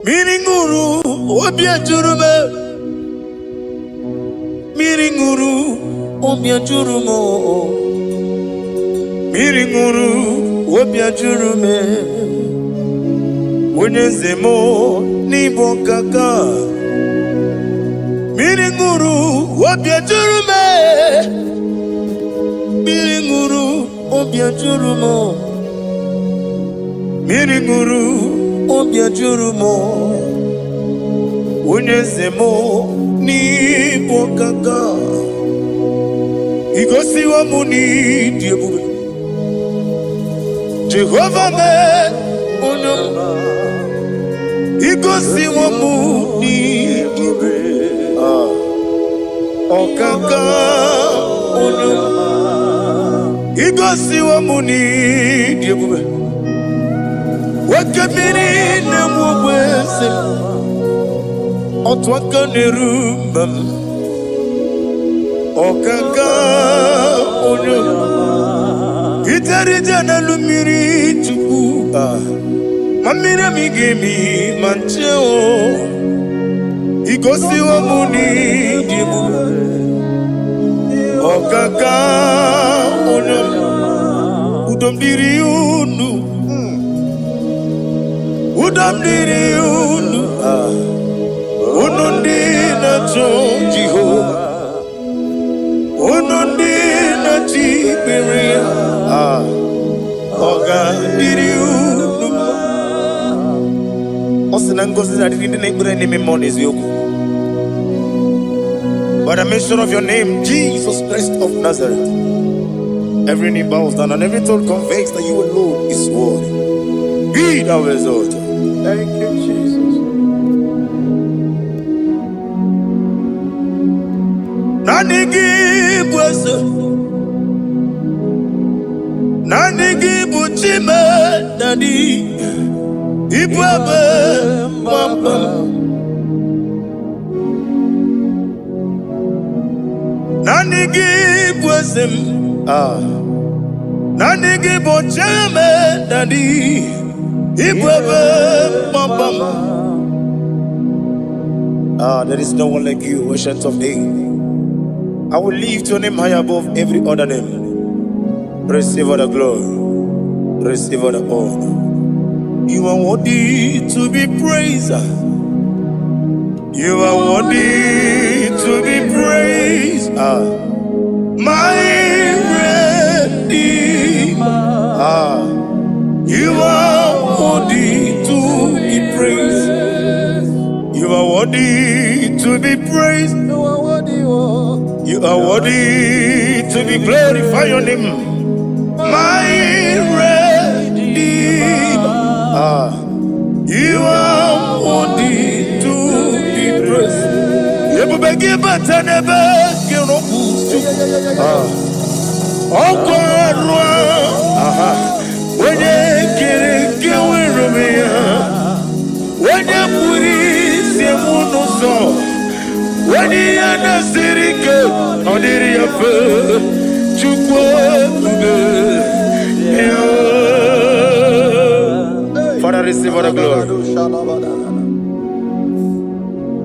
Miringuru obia jurume Miringuru obia jurumo Miringuru obia jurume Unyezemo nibo kaka Miringuru obia jurume Miringuru obia jurumo Miringuru obia jurumo Unyezemo nibo kaka Igosi wa muni diebube Jehovah me unyoma Igosi wa muni diebube Okaka unyoma Igosi wa muni diebube Wakabiri na mwese Otwaka nerumbam Okaka onyoma Itarija na lumiri chuku Mamira migemi mancheo Igosi wa muni dibu Okaka onyoma Udomdiri unu Udamdiri unu Unundi na Jehovah Unundi na Tiberia Oga diri unu Osinangosi na diri neighbor name monies yoku By the mention of your name, Jesus Christ of Nazareth, every knee bows down and every tongue confesses that you alone is worthy. Be thou exalted. Thank you, Jesus. Nanigi bwese, nanigi buchime nani, ibwebe mwamba. Nanigi bwese, nanigi buchime nani. There is no one like you, ancient of days. I will lift your name high above every other name. Receive all the glory, receive all the honor. You are worthy to be praised. You are worthy to be praised. My Redeemer. You are worthy to be praised. You are worthy to be praised. You are worthy to be glorified. Your name, my Redeemer. You are worthy to be praised. You will be better never. You know. Oh God. When you get when you put it in monoso, when you are not sitting on the upper, Father, receive all the glory.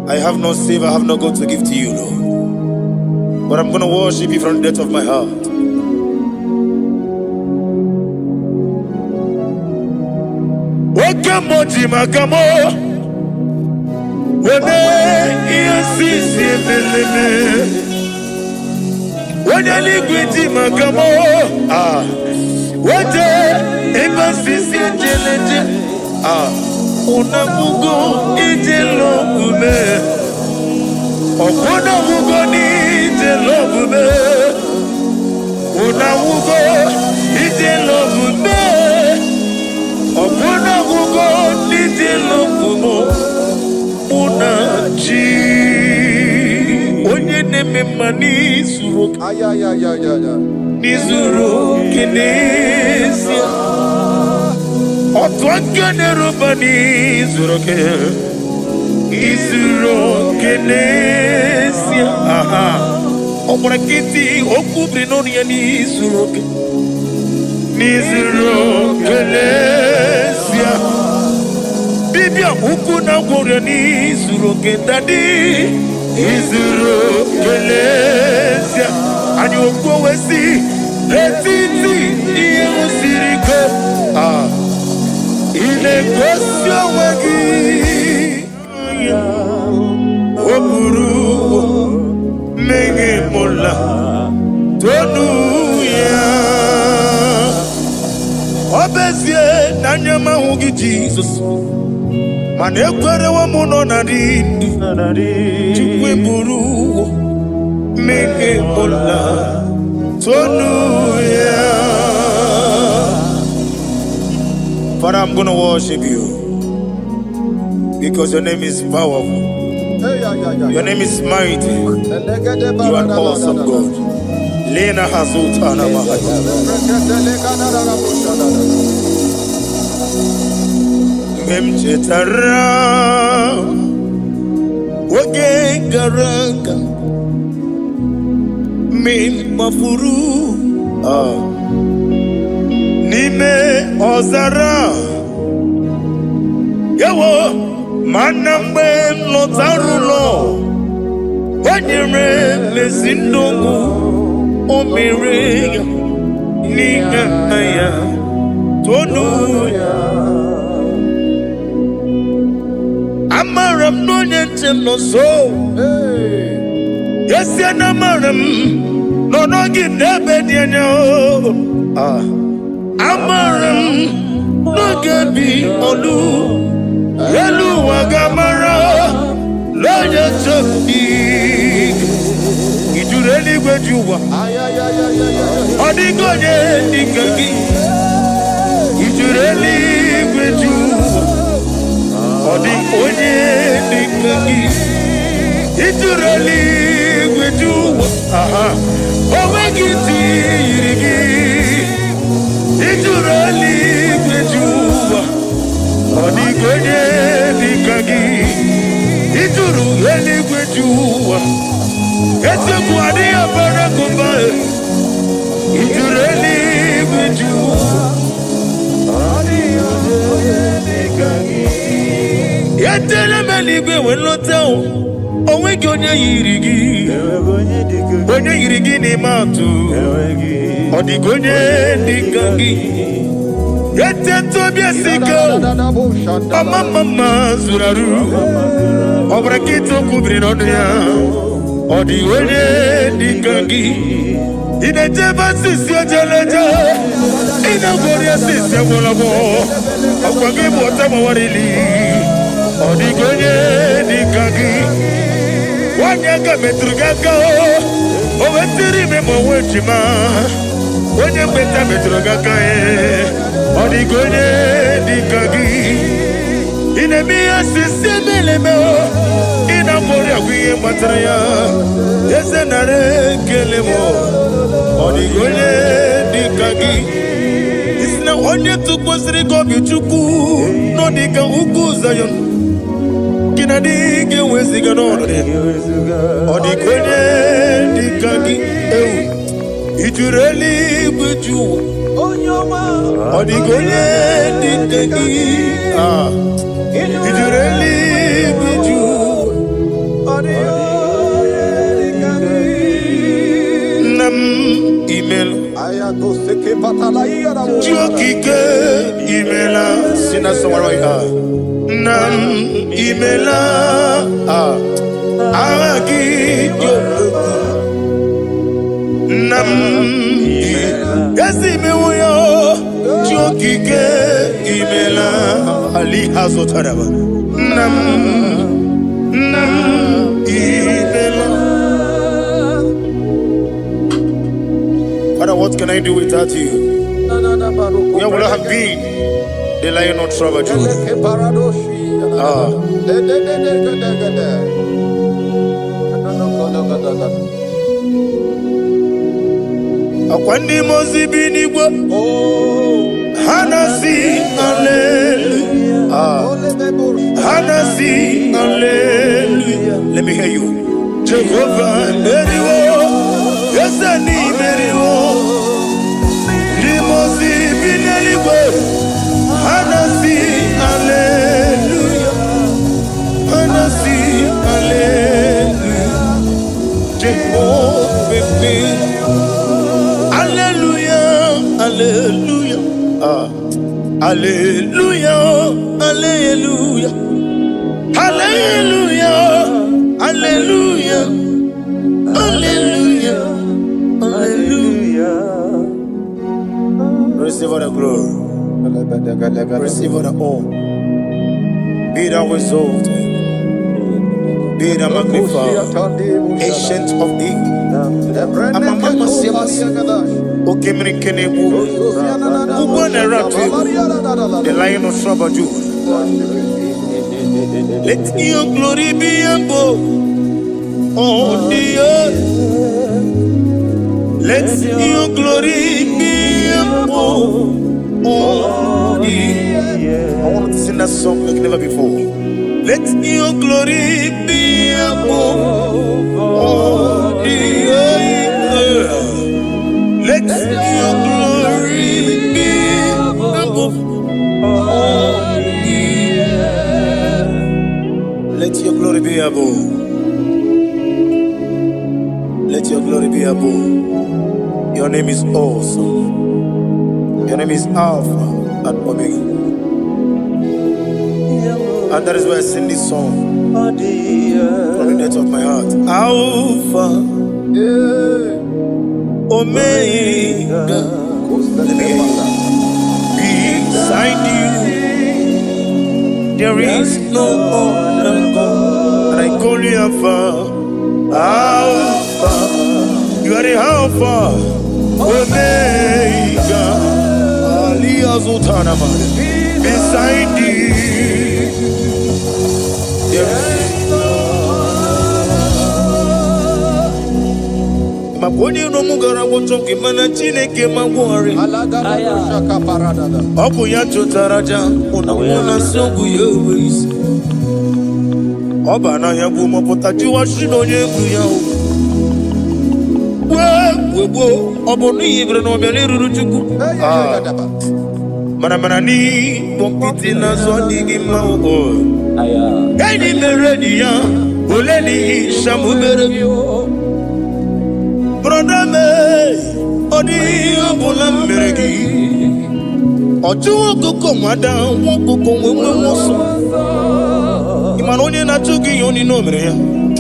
I have no save, I have no God to give to you, Lord. But I'm going to worship you from the depth of my heart. Wakamoji makamo Wene yasisi meleme Wene likwiti makamo Wete ebasisi jeleje Unamugo ijelo gume Okuna mugo ni ijelo gume Unamugo ijelo gume Okuna mugo ijelo gumo Unaji Onye neme mani suro Nizuro kinesia Otwakane rubani zuro ke Izuro kinesia Omurakiti okubri noni ya nizuro ke Nizuro kinesia Dibia ukuna gworiani izuru kendadi izuru kelezia ani okwo wesi retiti iye usiriko ile kwesio wagi oburu mege mola tonu ya obezie nanyama hugi Jesus man ekwere wa muno na dindu chukwe buru mege mola tonu ya. Father, I'm going to worship you because your name is powerful. Your name is mighty. You are an awesome God. Lena Hazutana Mahaya. Memchetara Wage Garanga Min Mafuru Nime Ozara Yawo Manambe Lotarulo Wanyere Mesindongu Omere Nigaya Tonuya Amaram no Yentem no so Yes, Yanamaram no no give Nebediano Amaram no gebi olu Elu wagamara Loya choki Ijureli gwejuwa Odigonye nikagi Ijureli gwejuwa Odigonye nikagi Ijureli gwejuwa Owegiti yirigi Ijureli gwejuwa Odigonye nikagi Ijureli gwejuwa Ese kuadi abara kumbae Ijureli gwejuwa Odigonye nikagi Yetele meligwe wenloteo Owegi onye yirigi Onye yirigi ni matu Odigonye nikagi Yete tobia siko Mama zuraru Obrakito kubri nodia Odigonye nikagi Ine jeba sisi ojeleja Ine goria sisi wolabo Okwagi mwota mawarili Odigonye nikagi Wanyaka metrugaka Owetiri memo wechima Onye mbeta metrugaka Odigonye nikagi Inemiya sisi melemo Ina moria kuye matraya Yese nare kelemo Odigonye nikagi Isna onye tukwasiri gobi chuku Nodika uku zayon Kinadige weziga nore Odigonye nikagi Ijureli gwejuwa Odigonye nikagi Ijureli gwejuwa Nam email Jokike imela Sina sawaraya Nam imela Agaki Nam Yasi mewoyo Jokike imela Ali hazotaraba Nam imela. Father, what can I do without you? Where would I have been? The Lion of Tribe of Judah. Akwandi mozi binigwa Hanasi hallelujah Hanasi hallelujah. Let me hear you. Jehovah Meriwo Yesani Meriwo Limozi binigwa Hanasi hallelujah Hallelujah, hallelujah, hallelujah, hallelujah, hallelujah, hallelujah. Receive all the glory. Receive all the honor. Be thou exalted. Be thou magnified. Ancient of days. The Lion of Sabbath. Let your glory be above on the earth. Let your glory be above on the earth. I want to sing that song like never before. Let your glory be above on the earth. Let your glory be above on the earth. Let your glory be above. Let your glory be above. Your name is awesome. Your name is Alpha and Omega. And that is why I sing this song from the depth of my heart. Alpha, Omega. Beside you, there is no other God. And I call you Alpha. Alpha, you are the Alpha, Omega. Beside you, there is no other. No mugara wotoke mana chineke magwore. Obu ya chotaraja, una songu yewis. Oba na ya gumo potaji wa shino yengu ya. Webo, obo ni ibre no bele ruruchuku. Mana ni pompiti na zoni gima o. Gani meredi ya, oleni shamu berebio. Brother me, odi abula meregi. Oju koko mada, woko wemoso. Imanonye na chuki yoni no mere.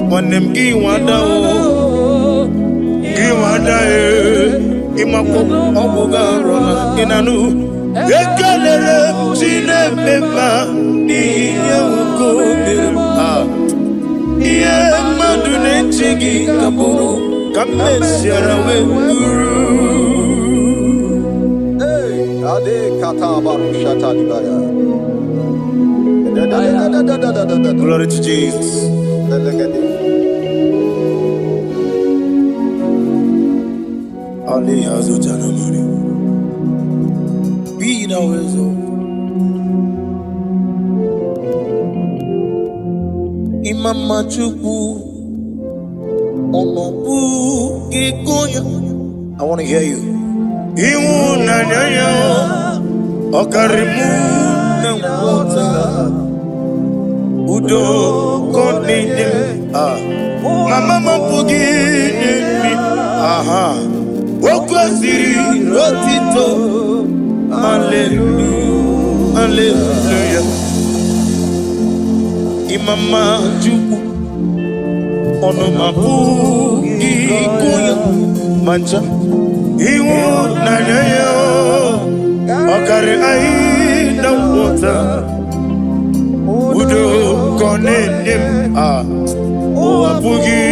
Wanem gi wada o. Gi wada e. Imako obuga rona inanu. Ekalere chine mema ni yako mema. Iye madune chigi kaburu. Kamesiarawe guru. Hey, ade kata barushata libaya. Glory to Jesus. Ali azutana mari. Be thou exalted. Imama Chukwu. I want to hear you. Udo Mama me. Aha. Rotito. Hallelujah. Hallelujah. Imama Chukwu. Ono mabu ikuya mancha iwu nanyayo okare ai na wota udo konenim o abugi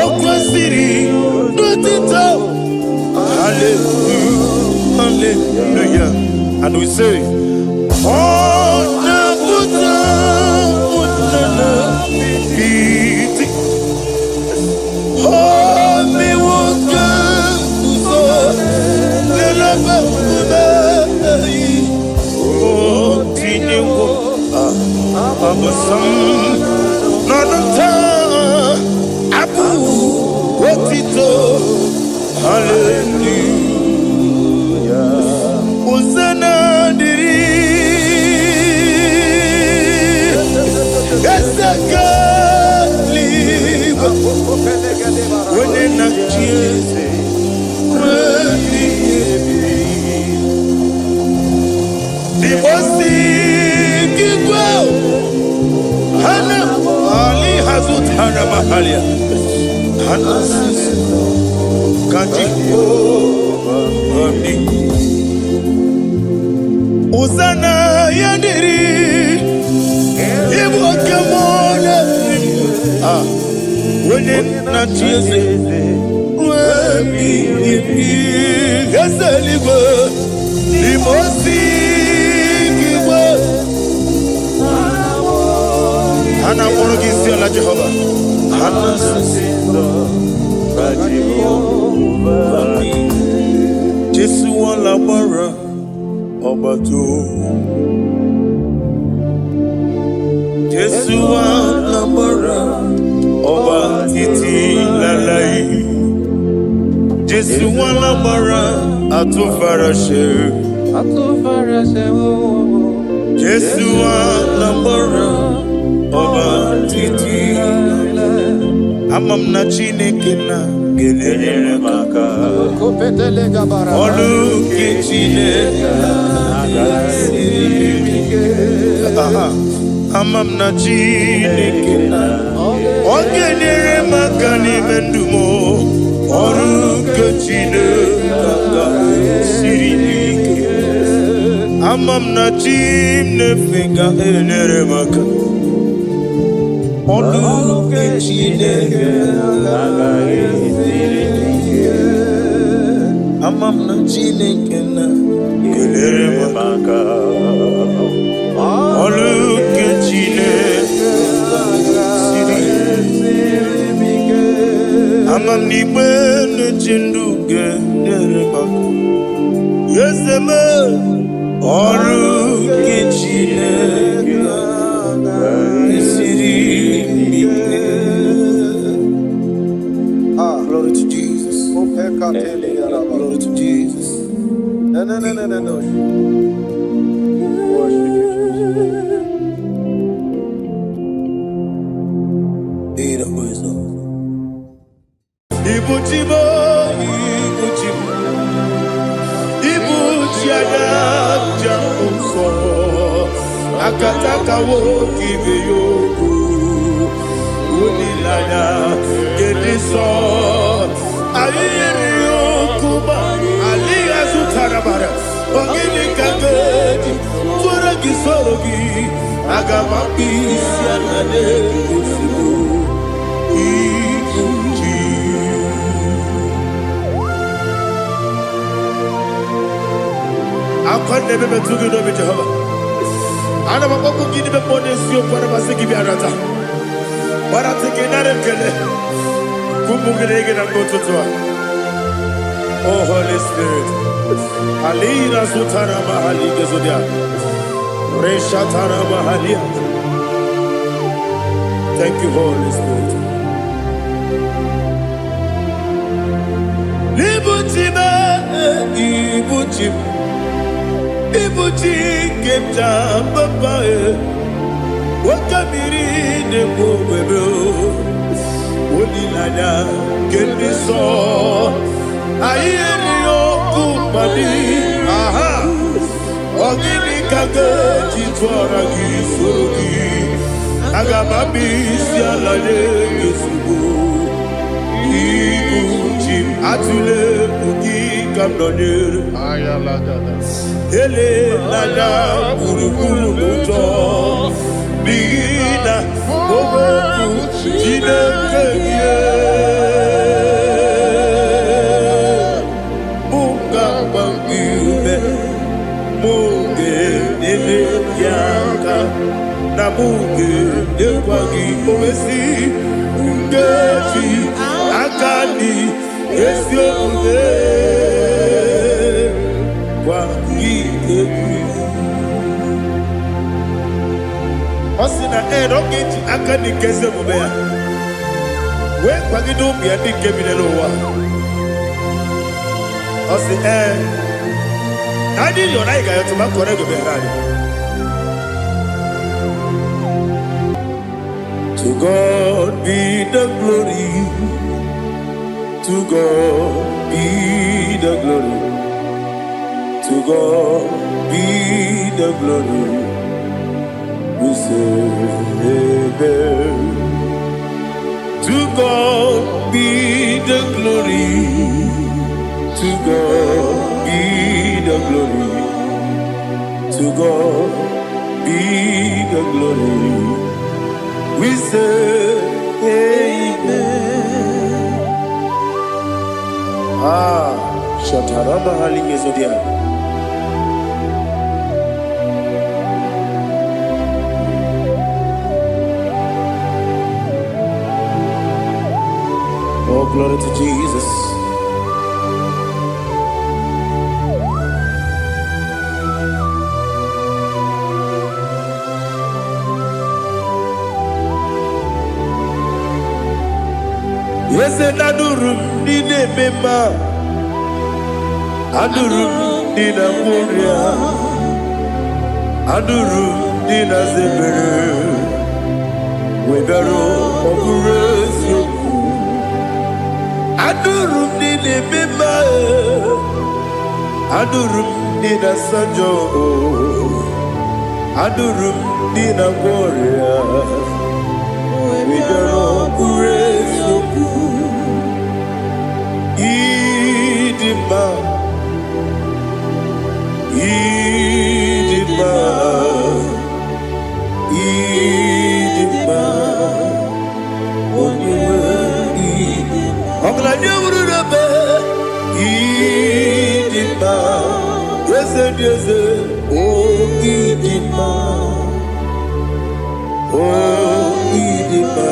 okwasiri dotito. Hallelujah, hallelujah. And we say oh na buta Hallelujah. Hosanna diri. When in a mahalia. Hanasis. Kaji. Omni. Uzana yandiri. Ibu akamona. Wene na chieze. Wemi. Gasaligo. Limosi. Ana moro kisi ala Jehova. Ana sindo ka Jehova. Jesu wala mara obato. Jesu wala mara obatiti lalai. Jesu wala mara atufarashe. Jesu wala mara Oba titi amam na Chineke na gelele maka olu ke Chineke amam na Chineke na ogelele maka ni mendumo olu ke Chineke sirike amam na Chineke na gelele maka Olu ke Chineke amam na Chineke na gelere maka olu ke Chineke amam ni bene chindu gelere maka yeseme olu ke Chineke Glory to Jesus. Glory to Jesus. No. Worship you, Jesus. Be the wisdom. Ibuchibo, Ibuchiada, Jamuso, Akataka woki beyoku, Unilaya, Gediso, Aliyokuba, Aliya Sutarabara, Ogini Kageti, Turagi Sorogi, Agamapi, Sianade, Ibuchi. I never took it over Jehovah. I never walk in the morning, see you for a Masiki Biarata. But I think another Kele. Kumugregin and go to Tua. Oh, Holy Spirit. Alina Sutara Mahali Gezodia. Reshatara Mahalia. Thank you, Holy Spirit. Libutima, Ibuchim. Ibuchi kemta papa wakamiri ne mwebeo Onilada kendiso ayeri okupadi aha ogini kage jitwara gisorogi agamabi sialade gesugo Ibuchi atule ugi kamdonere ayalada Ele lada buruburu muto Bigina Boboku Chineke Munga bangiube Munge nene yaka Na munge nekwagi omesi Ungeji akani Esi omuge Osina rocketi akani keze mubea. We kwagido bia dike bilelowa. Osi nadi yona iga yotuma kore go berani. To God be the glory. To God be the glory. To God be the glory. We say amen. To To God be the glory. To God be the glory. We say amen. Shatarama Halingezodia. Oh, glory to Jesus. Yes, and Adurum Dine Mema Adurum Dina Muria Adurum Dina Zebere Webero Oburesio Adurum Dine Mema Adurum Dina Sanjo Adurum Dina Muria Webero Oburesio Idima, Idima, Idima, Oniwe, Idima. Oglanya ururabe, Idima, Yeze, Yeze, oh Idima, oh Idima,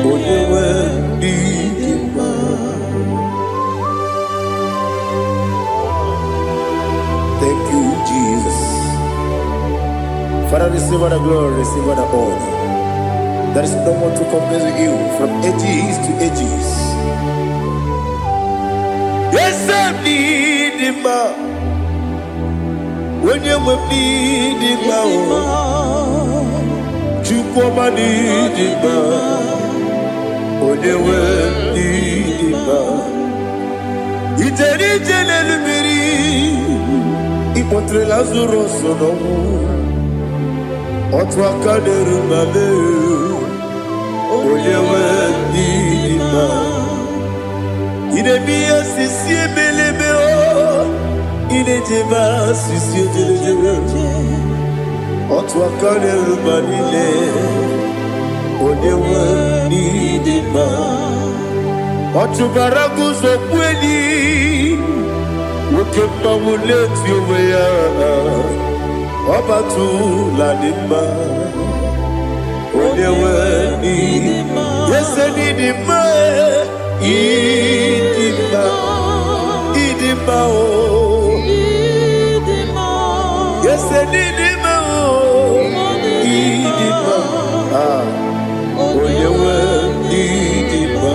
Oniwe, Idima. Thank you, Jesus. Father, receive all the glory, receive all the honor. There is no one to compare with you from ages to ages. Yes, I need him. When you need him, you come and need him. When you need him, it's Ipotre Lazaro sono Otwa kaderu mame Oyewe dima Ine biya sisi belebe o Ine jeba sisi jele Otwa kaderu manile Oyewe dima Otubaragu zokweni Woke mamuleti oweya Obatu ladima Onewe nidima Yese nidima Idima Idima o Yese nidima o Idima Onewe nidima.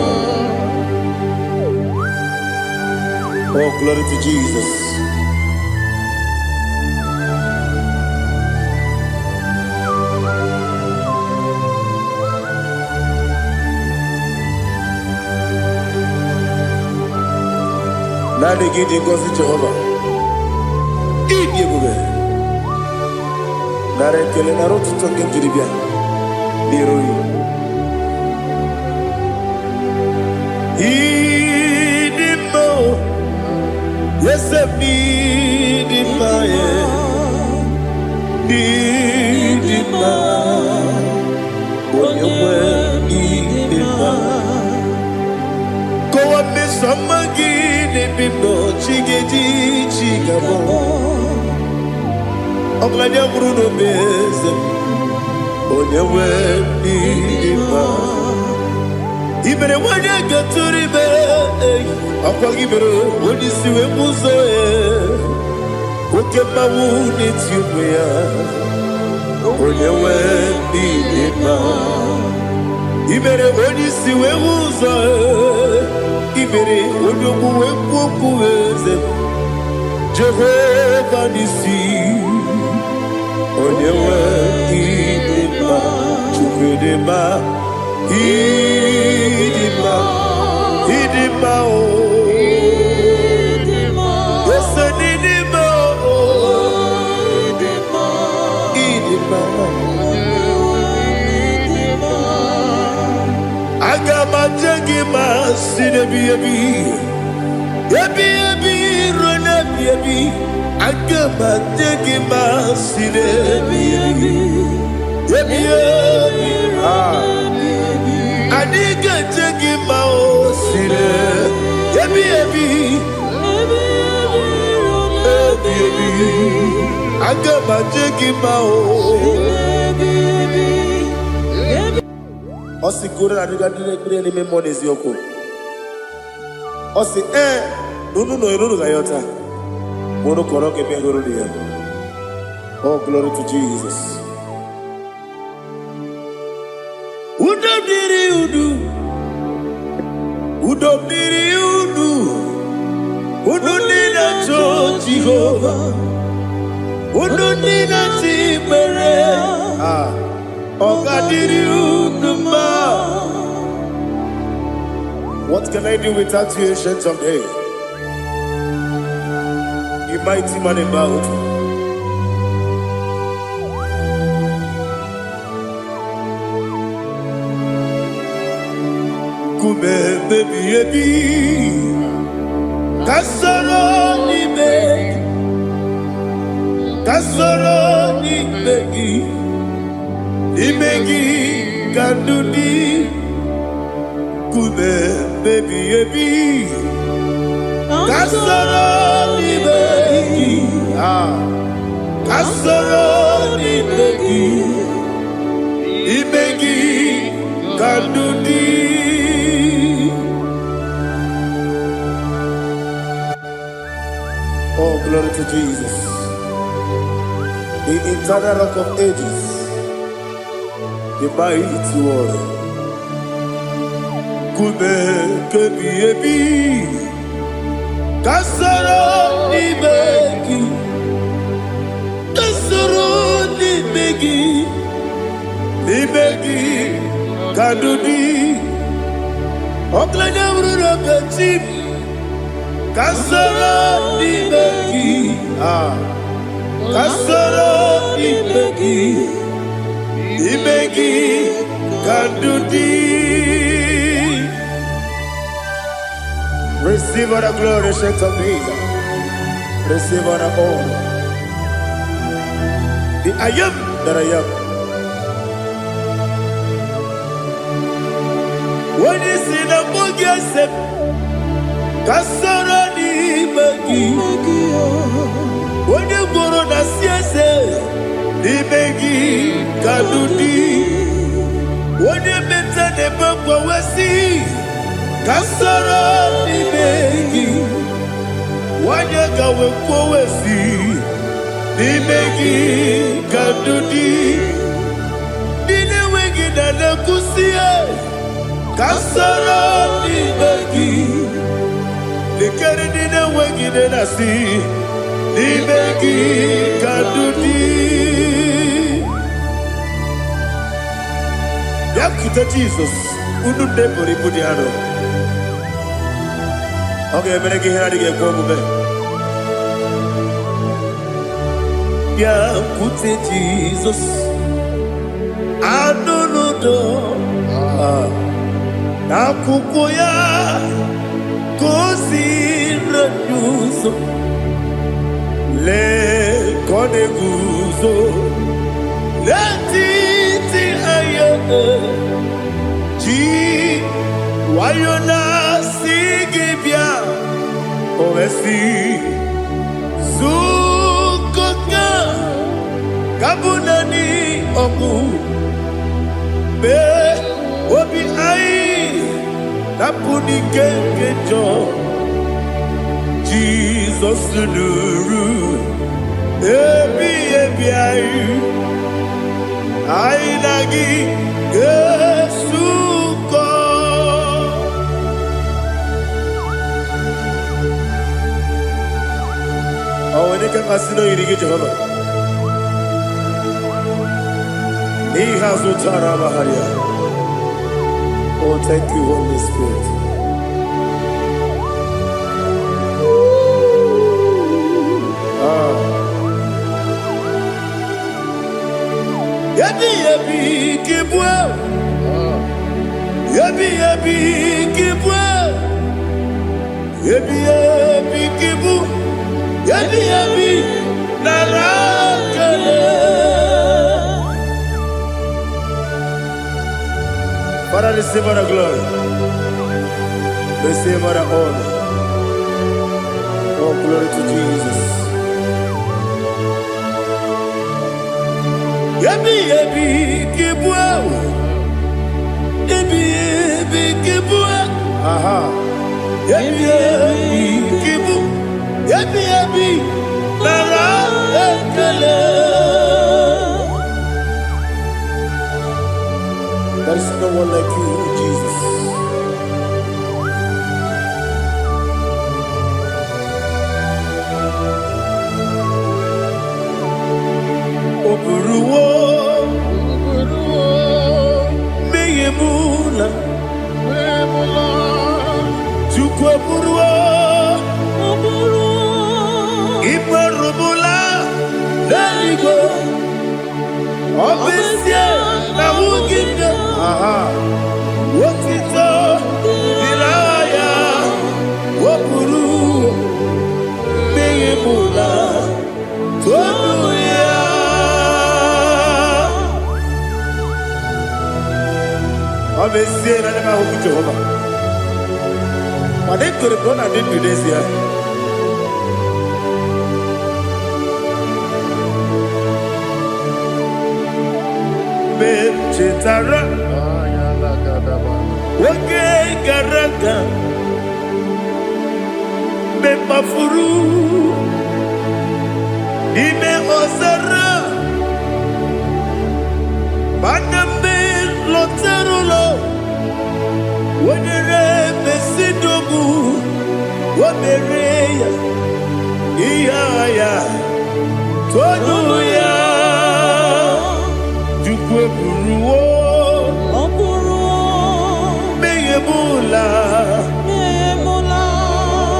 Oh, glory to Jesus. Nani gidi ngozi Jehovah. Idi ebube. Nare kele naro tutoke njiribia. Niroi. Idi mo. Yes, I need him, need him, when you need him. Go up, Miss Amagin, and be no chiggy, chigabo. Oglania Bruno Bez, when you need him. Even when you get to the bed, I'll give it when you see a muso. Who can my wound it you wear? When you need it, even when you see a muso, even when you go Jehovah Nissi, when you need it, to be the Idima, Idima, oh, yes, Idima, oh, Idima, Idima, Agama Jagima, sinebi. Ebi, run ebi. Agama tegi ma sinebi. Ebi, adiga tegi ma o sinebi. Ebi. Agama tegi ma o. Osi kura adiga dire ni memoni ziyoko. Osi nunu gayota. Mono koroke me dia. Oh, glory to Jesus. Udo nina to Jehovah. Udo nina timere. Ogadiri uduma. What can I do without you, ancient of days? You mighty man in battle. Kume baby, kasoro ni megi, kandudi. Kume baby, kasoro ni megi, kasoro ni megi, kandudi. Oh, glory to Jesus, the eternal rock of ages, the mighty one. Kume kebi, kasoro ni megi, kadudi. Oklanya urura beti. Kasoro ni megi, kasoro ni megi, kadudi. Receive all the glory, strength of Jesus. Receive all the honor. The I am that I am. When you see the book, you say, kasoro ni megi. When you go to the siese, ni megi kadudi. When you meet the book, we see kasoro ni megi. When you go we see ni megi kadudi. Dine wegi na kusie kasoro ni megi. Likari dine wegi na si ni megi kadudi. Yakuta Jesus unu debori pudiano. Okay, mene ki hira dige kwa mube. Yakute Jesus anunudo. Nakukoya kosi renuso le kone guzo le titi ayane ji wayona sigibia oesi sukoka kabunani oku be obi ai napuni kenkejo Jesus nuru ebi ai ai nagi Yesuko. Awene kasino irigi Jehovah ni hazutara baharia. Oh, thank you, Holy Spirit. Yabi kibwe. Ebi ebi kibu, ebi ebi narakele. Father, receive all the glory, receive all the honor. Oh, glory to Jesus. Ebi ebi kibu, ebi ebi kibu. Aha. Ebi ebi kibu, ebi ebi narakele. There is no one like you, Jesus. Oburuwo, meyemula, Chukwu oburuwo, imerubula, n'eluigwe, obesie na wugide. Aha, otito diraya, oburuwo, meyemula, tonuya. Obesie na nema huku Jehovah. But they could have done I did this year. Chetara, Wake Garaka, Bepafuru, Ime Osara, Banambe Loterulo, Wenere Mesidobu, Wabereya, Iyaya, Tonuya. Buruwo, meyemula,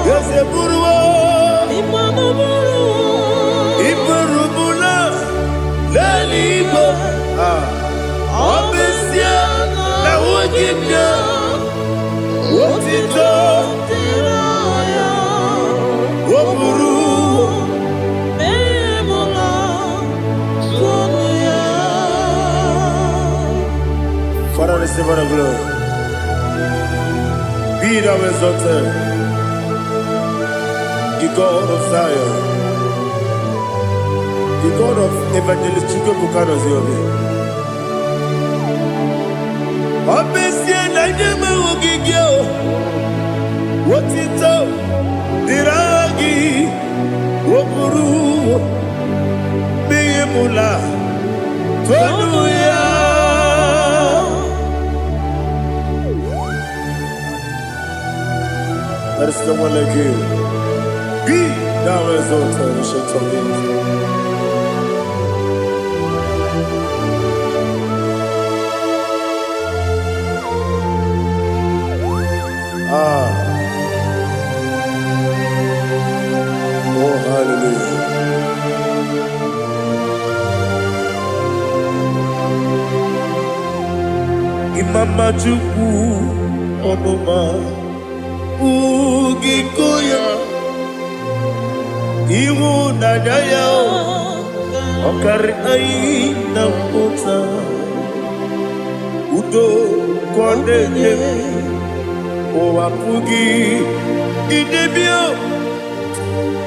yese buruwo, iburubula, lelibo, obesia na wugida, otito, oburuwo, Father, receive all the glory. Be thou exalted, the God of Zion, the God of Evangelist Chike Bukano Ziobi. Obesie na nyeme ugigio, wotito, diragi, wopuru, meyemula, tonuya. There is no one like you. Be thou exalted, ancient of days. Oh, hallelujah. Imama Chukwu Onuma Ugikoya Iwu Nadaya Okari Aina Kota Udo Kondeye Owapugi Idebio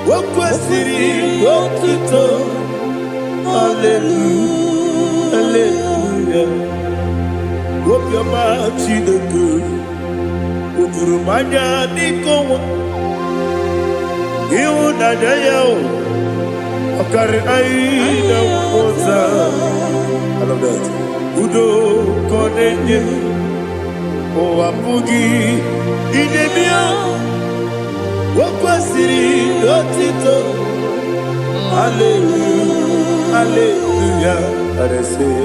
Wakwasiri Wakito Hallelujah Hallelujah Wopiama Chineku Udurumanya Nikowa Iwu Nadaya Okari Aina Kota I love that Udo Kondeye Owapugi Idebio Wakwasiri Otito Hallelujah Hallelujah And I say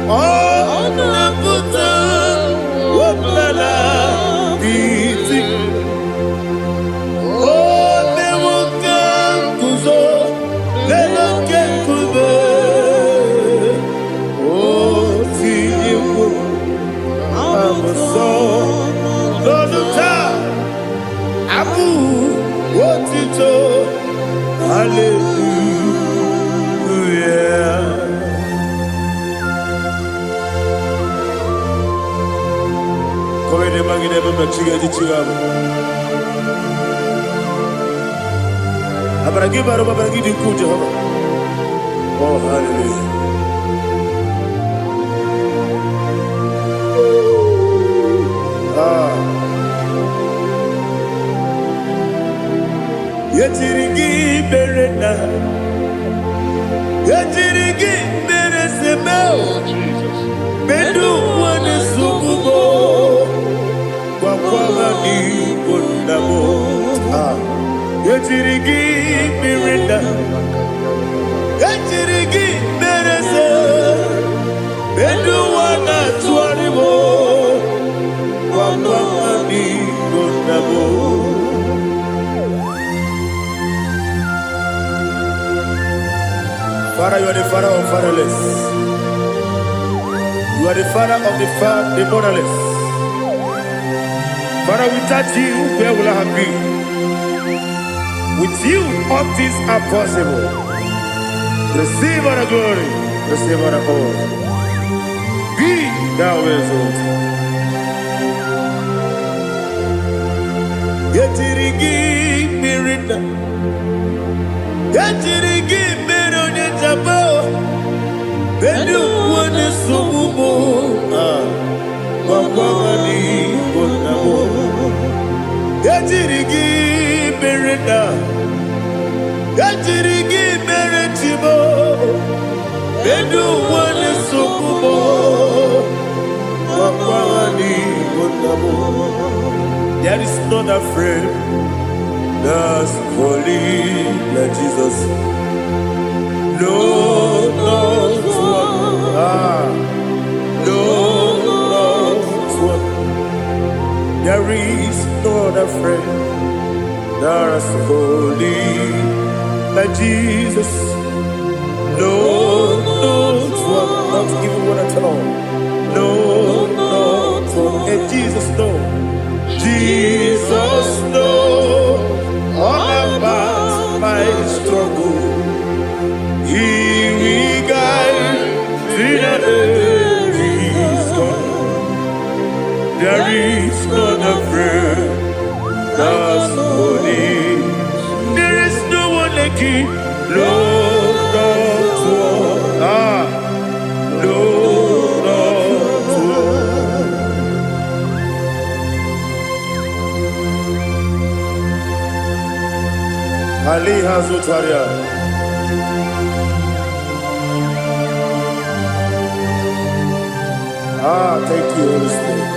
Oh Nabuta Wapala Iti Oh Newoka Kuzo Leloke Kube Oh Tiyiwu Amuso Doduta Abu Oh, hallelujah. Yetirigi berena, yetirigi beresemeo, bedu wane sukubo, kwa ni kundamo. Yetirigi berena, yetirigi berese, bedu wana tuaribo, kwa ni kundamo. Father, you are the father of fatherless. You are the father of the motherless. Father, without you, where will I have been? With you, all things are possible. Receive all the glory, receive all the honor. Be thou exalted. Yetirigi mirina, yetirigi mironye jabo, bedu wane subumo, wakwani konamo. Yetirigi mirina, yetirigi miretibo, bedu wane subumo, wakwani konamo. There is not a friend that's holy like Jesus. No, not one. No, not one. There is no other friend that's holy like Jesus. No, not one. Not even one at all. No, not one. And Jesus, no. Jesus knows all about my struggle. He will guide me there is gone. There is not a friend that's holy. There is no one like him. Lord, not one. Lord, not one. Ali Hazutaria. Thank you, Holy Spirit.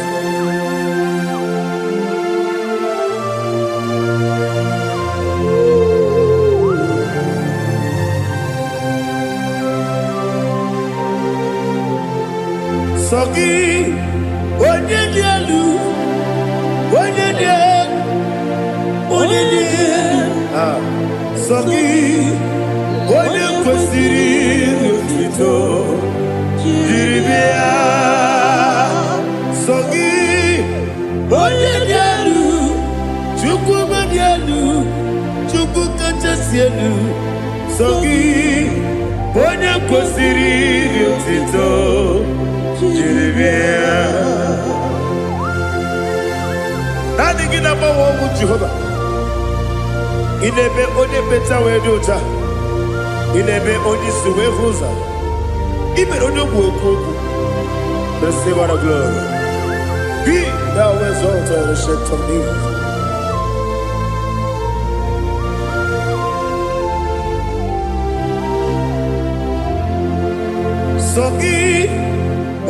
Sogi, onye dialu, onye dialu, onye dialu. Sogi, onye kwesiri n'otito, jiri bịa. Sogi, onye dialu, Chukwu dialu, Chukwu kachasị elu. Sogi, onye kwesiri n'otito, jiri bịa. Naanị gị na-agbanwe ọgwụ Jehova. Inebe onye beta wee dị ụta. Inebe onye isi wee hụ ụzọ. Imere onye okwu ekwu okwu. Receive all the glory. Be thou exalted, ancient of days. Sogi,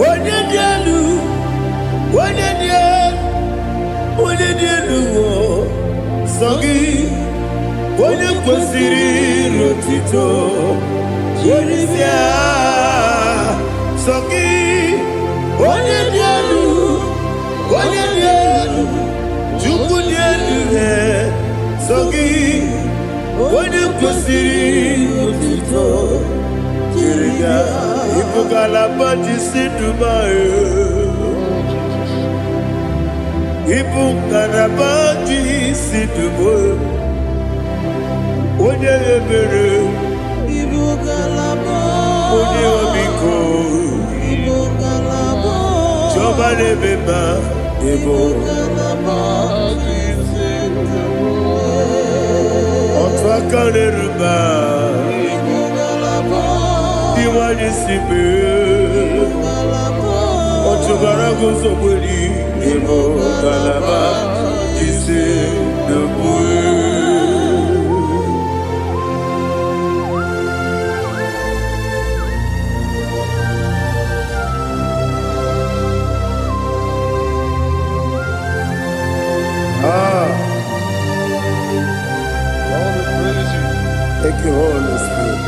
onye dị elu, onye dị elu, onye dị elu. Sogi, onye kwesịrị n'otito, jiri bịa. Sogi, onye dị elu, onye dị elu, Chukwu dị elu. Sogi, onye kwesịrị n'otito, jiri bịa. Ibu galaba jisi Dubai. Ibu galaba jisi Dubai. Onye ebere, Ibu galaba. Onye obiko, Ibu galaba. Jọba lebeba, Igbo. Otwakaneruba. Iwani sibe. Otugarago sobeli. Igbo galaba. Jise debue. Thank you, Holy Spirit.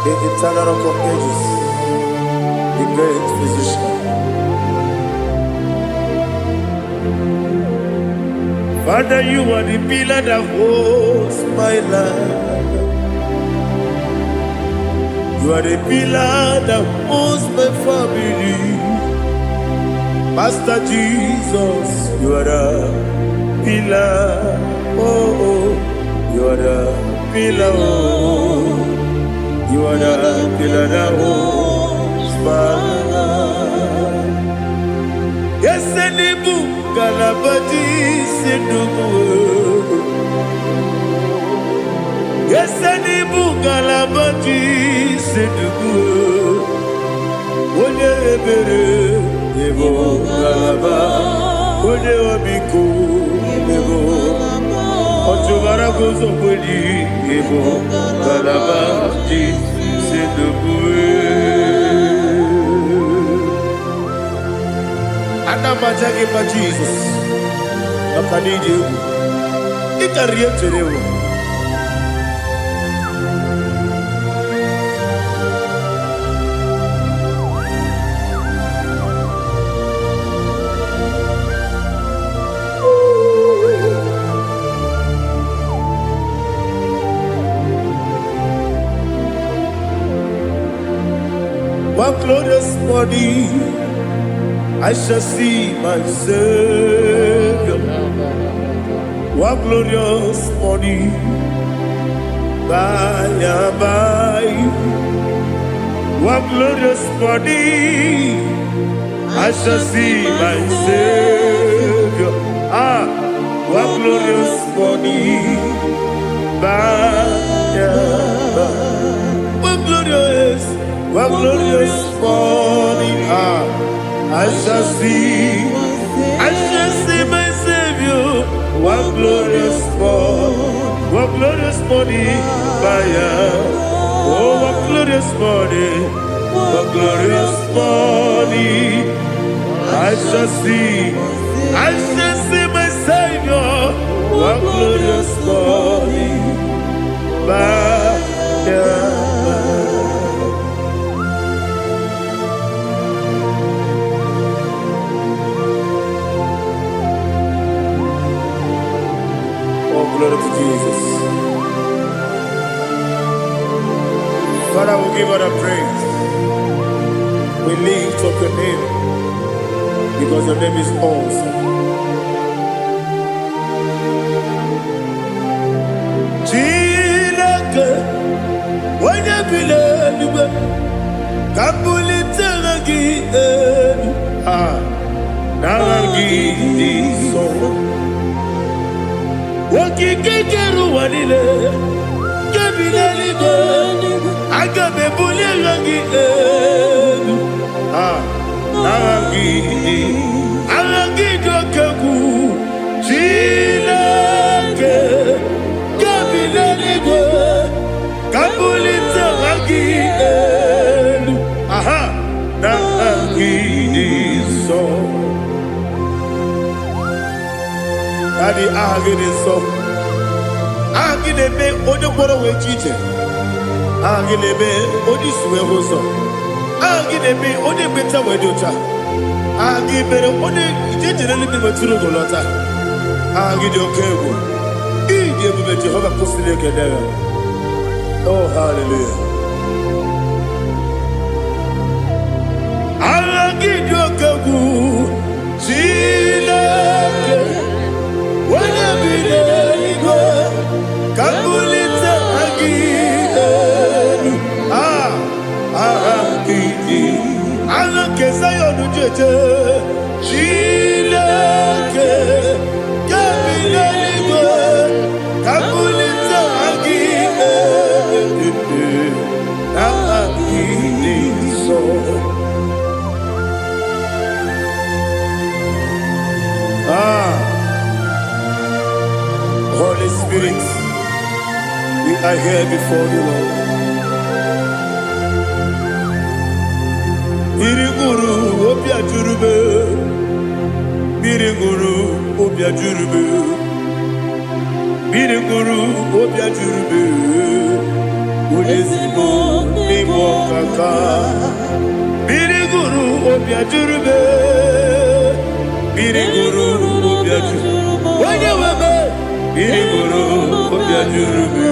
The eternal rock of ages, the great physician. Father, you are the pillar that holds my life. You are the pillar that holds my family. Master Jesus, you are the pillar. Oh, you are the pillar. Oh, you are the pillar that holds my life. Yes, any book, Galabati, Sidubu. Yes, any book, Galabati, Sidubu. One ebere, Ebo Galaba, One Obiku, Ebo. Otubara gozo boli, Ebo Galaba, Sidubu. Anamajagi pa Jesus, Nakanidi, Ikariyeterewo. One glorious body, I shall see my Savior. One glorious body, by and by. One glorious body, I shall see my Savior. One glorious body, by and by. One glorious morning, I shall see my Savior. One glorious morning, oh, one glorious morning, I shall see my Savior. One glorious morning, glory to Jesus. Father, we give all the praise. We lift up your name because your name is awesome. Chilaka, when you believe, Kabuli Tanagi, Naragi, so. Wakikekeru wanile, kabila libe, agabe bule rangi edu. Arangi dokagu, chilake, kabila libe, kabulita rangi edu. Narangi so. Daddy, agide so. Agide be odokoro we chiche. Agide be odi suwe hoso. Agide be odi beta we docha. Agide be odi ijejere libi beturu golota. Agide okego. Ide be Jehovah kusile kedera. Oh, hallelujah. Agide okego. Chilake. Wanya bideligo. Kabulita agide. Agide. Alakeza jete Chileke Kabilaligwe Kabulita Agi Agi so Holy Spirit, we are here before you, Lord. Biriguru Obia Jurube, Biriguru Obia Jurube, Biriguru Obia Jurube, Ulezimo Nimo Kaka, Biriguru Obia Jurube, Biriguru Obia Jurube, Wanyawebe, Biriguru Obia Jurube,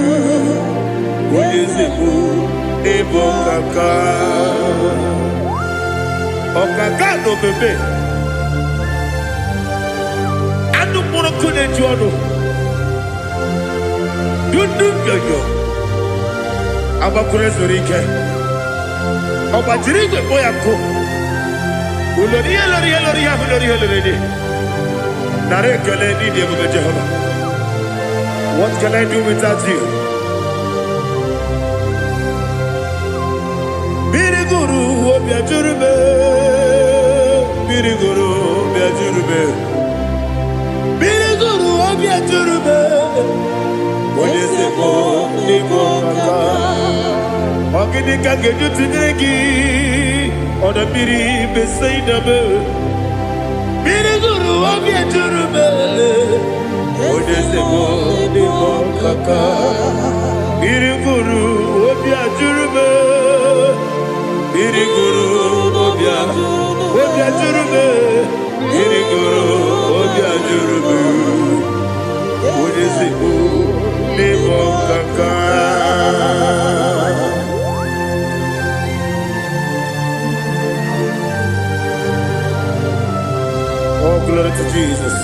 Ulezimo Nimo Kaka. Okaka no bebe anu moro kune jono dundu yoyo abakure zorike obajiri gbe boya ko ulori nare kele ni de mo Jehovah. What can I do without you? Biriguru Obia Jurube, Biriguru Obia Jurube, Biriguru Obia Jurube, Odesebo Niko Kaka, Ogidika Geju Tinegi, Oda Biri Besaidabe, Biriguru Obia Jurube, Odesebo Niko Kaka, Biriguru Obia Jurube. Biriguru Obia Jurube, Biriguru Obia Jurube, Odesebo Niko Kaka. Oh, glory to Jesus.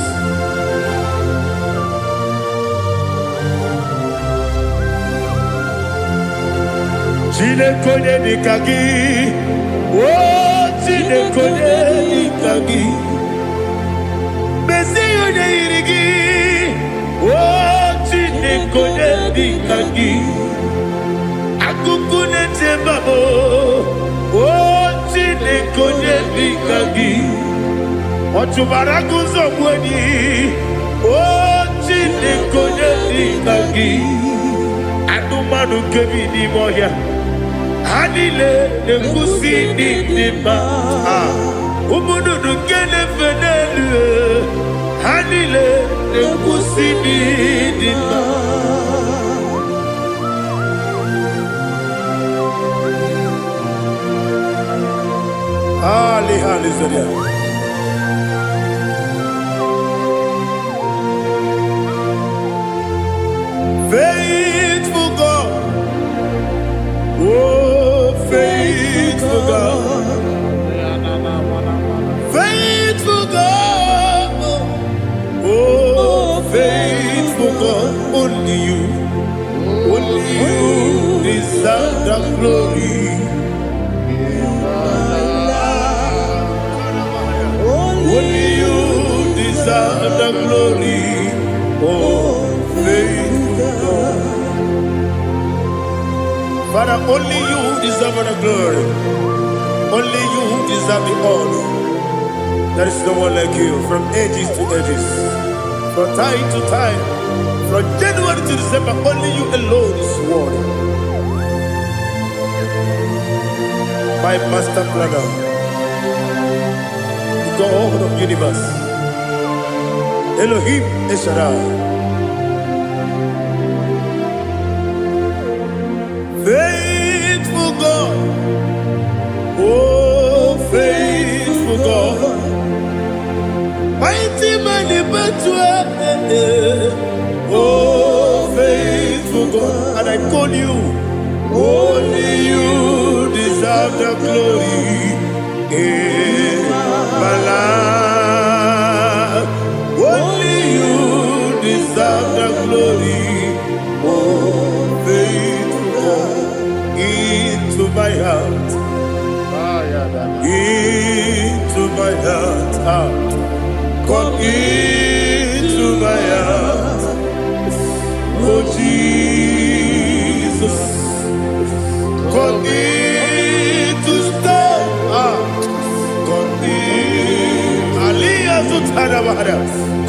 Chinekonye nikagi, oh chinekonye nikagi, Mesiyo ne irigi, oh chinekonye nikagi, Akukune tebabo, oh chinekonye nikagi, Ochubaraku zomweni, oh chinekonye nikagi, Adumanu kebi ni moya. Hanile nekusi nima, umudu kene fenelu. Hanile nekusi nima. Ali Zodia. Faithful God, oh faithful God, faithful God, oh faithful God, only you deserve the glory. Only you deserve the glory, oh faithful God. Father, only you deserve the glory. Only you deserve the honor. There is no one like you from ages to ages, from time to time, from January to December. Only you alone is worthy. My master planner, God of universe, Elohim Eshadai, faithful God, oh faithful God, mighty man in battle, oh faithful God, and I call you, only you deserve the glory. In my life, only you deserve the glory. Oh, faithful God, into my heart, into my heart. Come into my heart. Oh Jesus, come in to stay. Come in. Aliyah Zutadabara.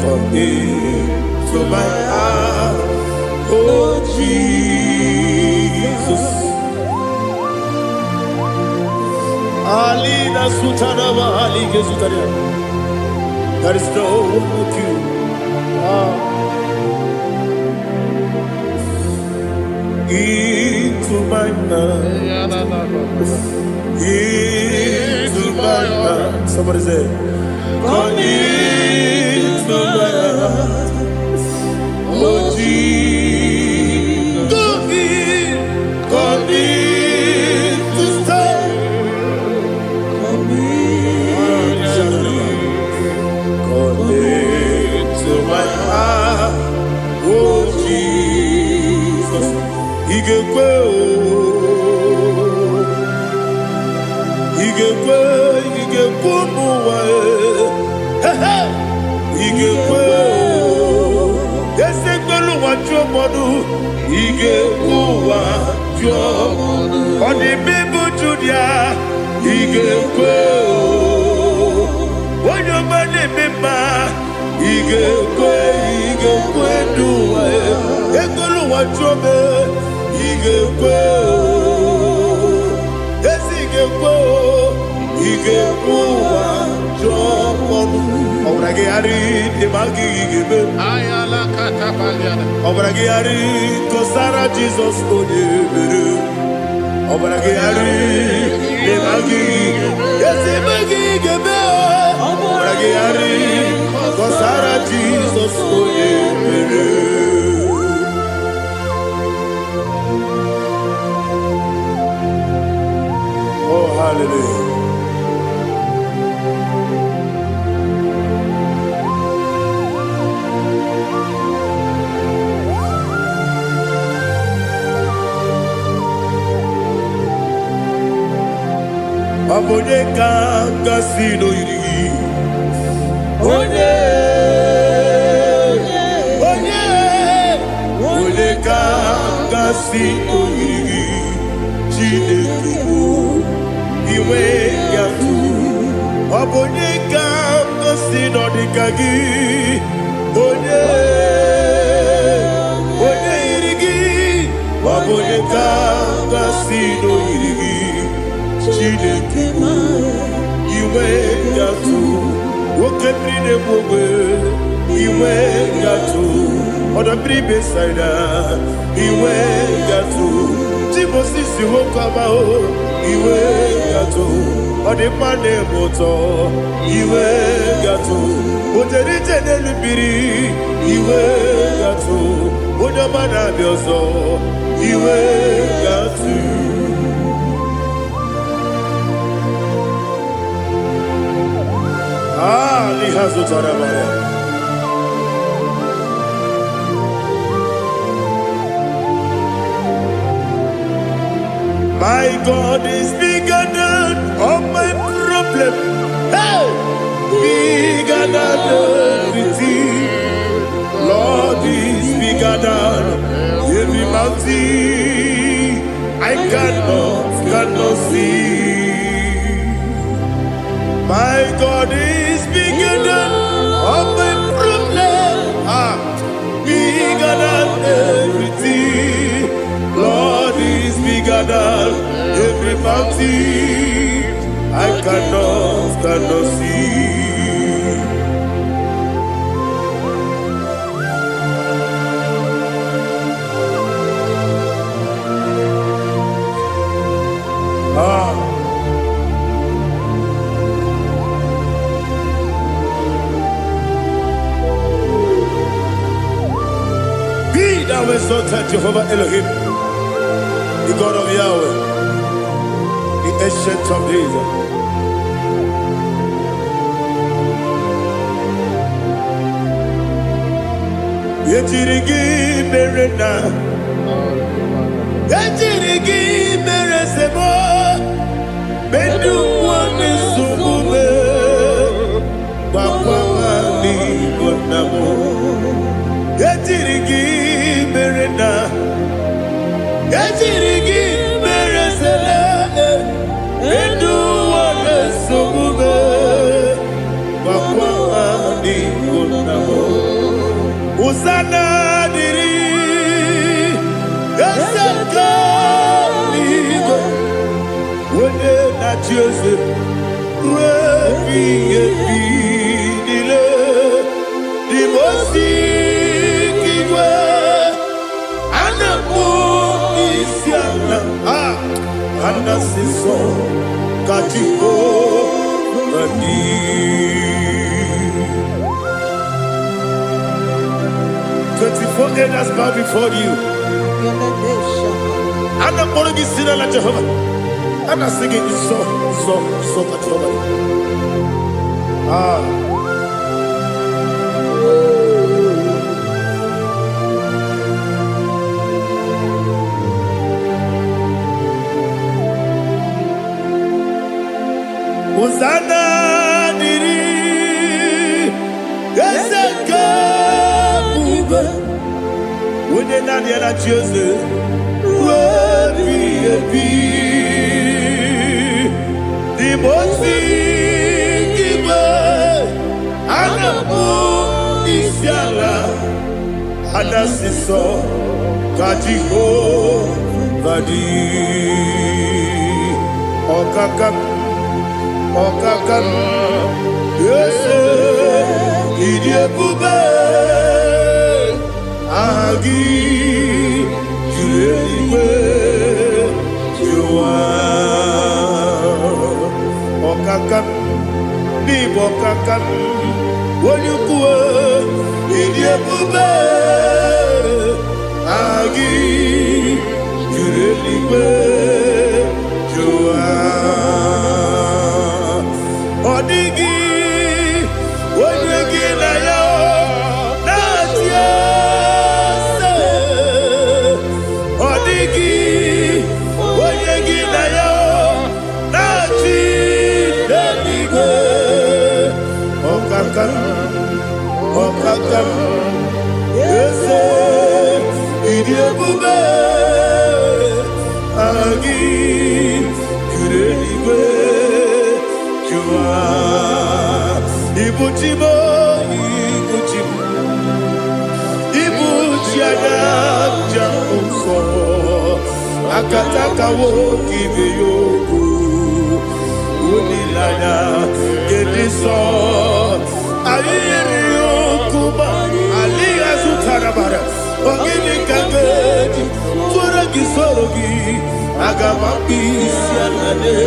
Come in to my heart. Oh Jesus. Alina Sutanaba Alige Sutaria. There is no one like you. Into my heart. Into my heart. Somebody say, come into my heart. Oh Jesus, come in to stay. Come into my heart. Oh Jesus, He can go. He can go away. He can go. Yes, they go to what your mother. He can go what your mother. On the people Julia, he can go. When your money member, he can go do it. They go to what your mother. He can go. Yes, he can go. He can go what your mother. Obragari de magi gibe. Ayala katapaliana. Obragari to Sarah Jesus onye mere. Obragari de magi. Yes, magi gibe. Obragari to Sarah Jesus onye mere. Oh, hallelujah. Abone kanga sino iri. Onye kanga sino iri. Chineke o iwe yatu. Abone kanga sino dikagi. Onye irigi. Abone kanga sino iri. Chineke iwe gatu woke bride bobe iwe gatu oda bribe saida iwe gatu timosisi wokama o iwe gatu ode mane moto iwe gatu oderite nelubiri iwe gatu oda mana bioso iwe gatu. My God is bigger than all my problem. Hey! Bigger than everything. Lord is bigger than every mountain I cannot see. My God is bigger than all my problem. Bigger than everything. Lord is bigger than every mountain I cannot see. Be thou exalted, Jehovah Elohim, the God of Yahweh, the ancient of days. Yetirigi merena, yetirigi meresemo, bedu wane sumube. na Jose, Rebi Ebidile, the Mosi Kiwe, Anamu Isiana, Anasiso, Katiko, Badi. 24 elders bow before you. And I'm going to be singing like Jehovah. And I'm singing this song like Jehovah. Hosanna diri, Yeseka Uba, Wune Nadia na Jose, Rebi, the Mosi Kiba, Anamu Isiala, Anasiso, Katiko, Badi, Okakam, yes, Idiabube, Agi, Juliwe, Jua, Okakam, Bibokakam, Wanyukue, Idiabube, Agi, Juliwe, Jua. Odigi, Odigi na yo, na tiese. Odigi, Odigi na yo, na tiese. Okakam, yese, idiabube, agi, kureligwe. Ibuchimo, Ibuchiada, Akataka woki beyoku, Unilaya, Gediso, Ayeriokuba, Alia Zutarabara, Ogini Kageti, Turagi Sorogi, Agamaki, Sianade,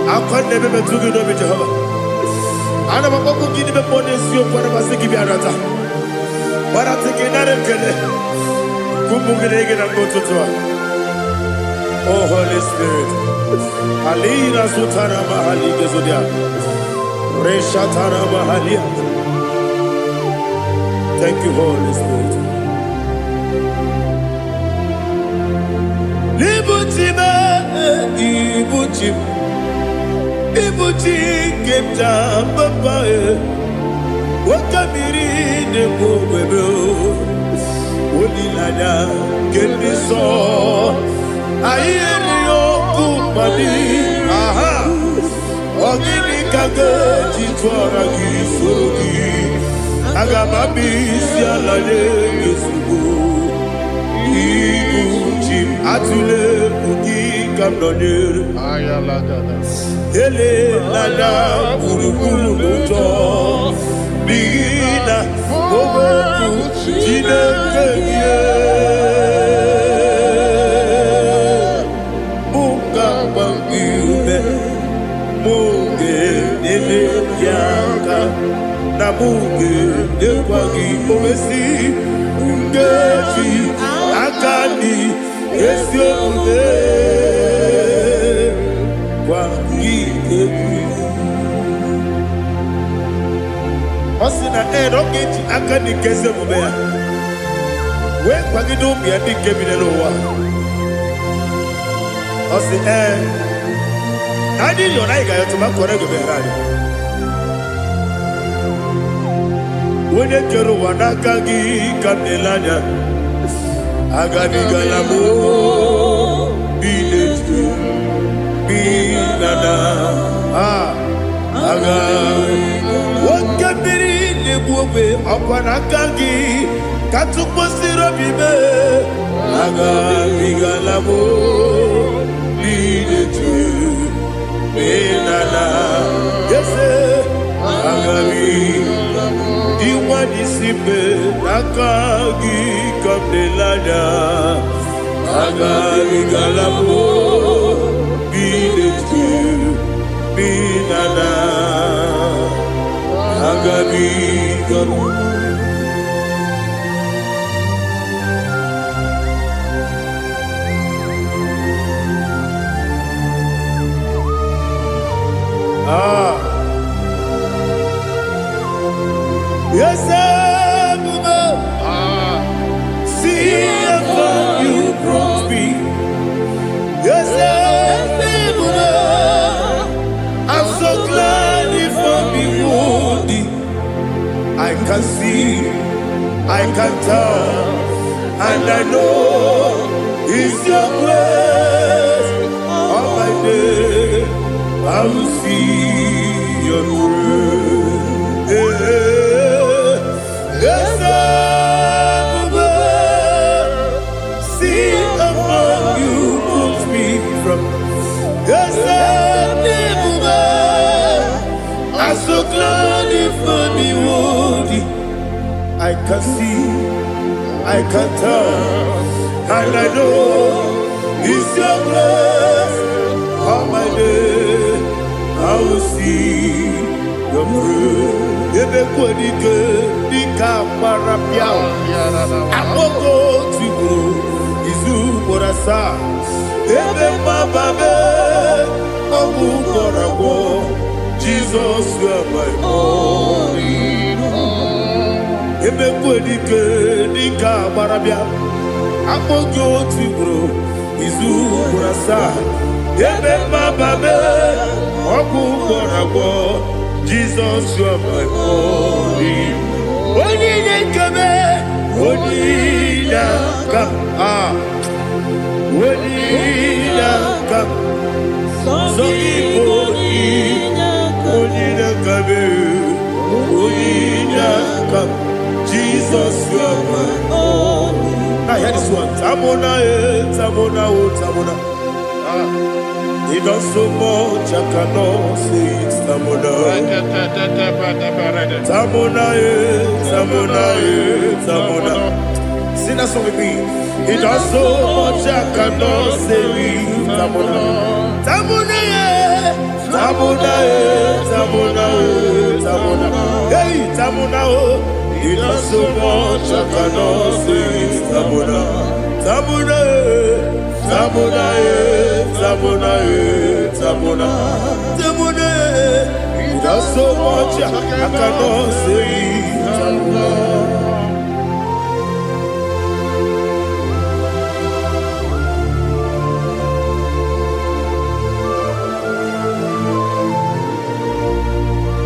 I can't never be too good over Jehovah. I never go to give the bonus you for a Masiki Biarata. But I'm thinking that I'm going to go to Tua. Oh, Holy Spirit. Alina Sutana Mahali Gezodia. Reshatana Mahalia. Thank you, Holy Spirit. Ibuchi kemja papa wakamiri de bobebe onilanya kendiso ayeni okupani aha ogini kage jitwara gisogi agamabi sialale yesugo Ibuchi atule ugi kamdonir ayalagada ele lada buruburu moto bina oboku jinekeye munga bangiume munge nene yaka na munge nekwagi omesi ngeji akani esiomude Osina rocket akani keze mubea. We kwagido bia di kebine lowa. Osi Nadi yona iga yoto makore go berani. Wene kero wanaka gi kanelanya. Agani galamo binetu binana aga wakabiri na-egbu ọkwa n'aka gị ka tụkwasịrị obi m agabigala m idetu menala ese agabigala m diwa disipe n'aka gị ka m na-elada agabigala m idetu menala agabigala m. Yes, see how far you brought me. Yes, I'm so glad if I'm worthy. I can see, I can tell, and I know it's your grace. All my day, I will see your grace. Yes, see how far you put me from. Yes, I'm so glad if I'm worthy. I can see, I can tell, and I know it's your grace. All my day, I will see your grace. Ebekwadike dika parapia akoko tibo izu borasa ebe mababe ogu korabo Jesus you are my only hope. Ebekwadike dika parapia akoko tibo izu borasa ebe mababe ogu korabo Jesus, you are my only. Only come, only come, only come. So only come, only come. Jesus, you are my only. Now hear this one. Tamona, tamona, tamona. He does so much, I cannot say it's Tamona. Tamona, Tamona, Tamona. Sing that song with me. He does so much, I cannot say it's Tamona. Tamona, Tamona, Tamona, Tamona. Hey, Tamona, he does so much, I cannot say it's Tamona. Tamona, Tamona, Tamona, Tamona, Tamona. He does so much I cannot say. Tamona.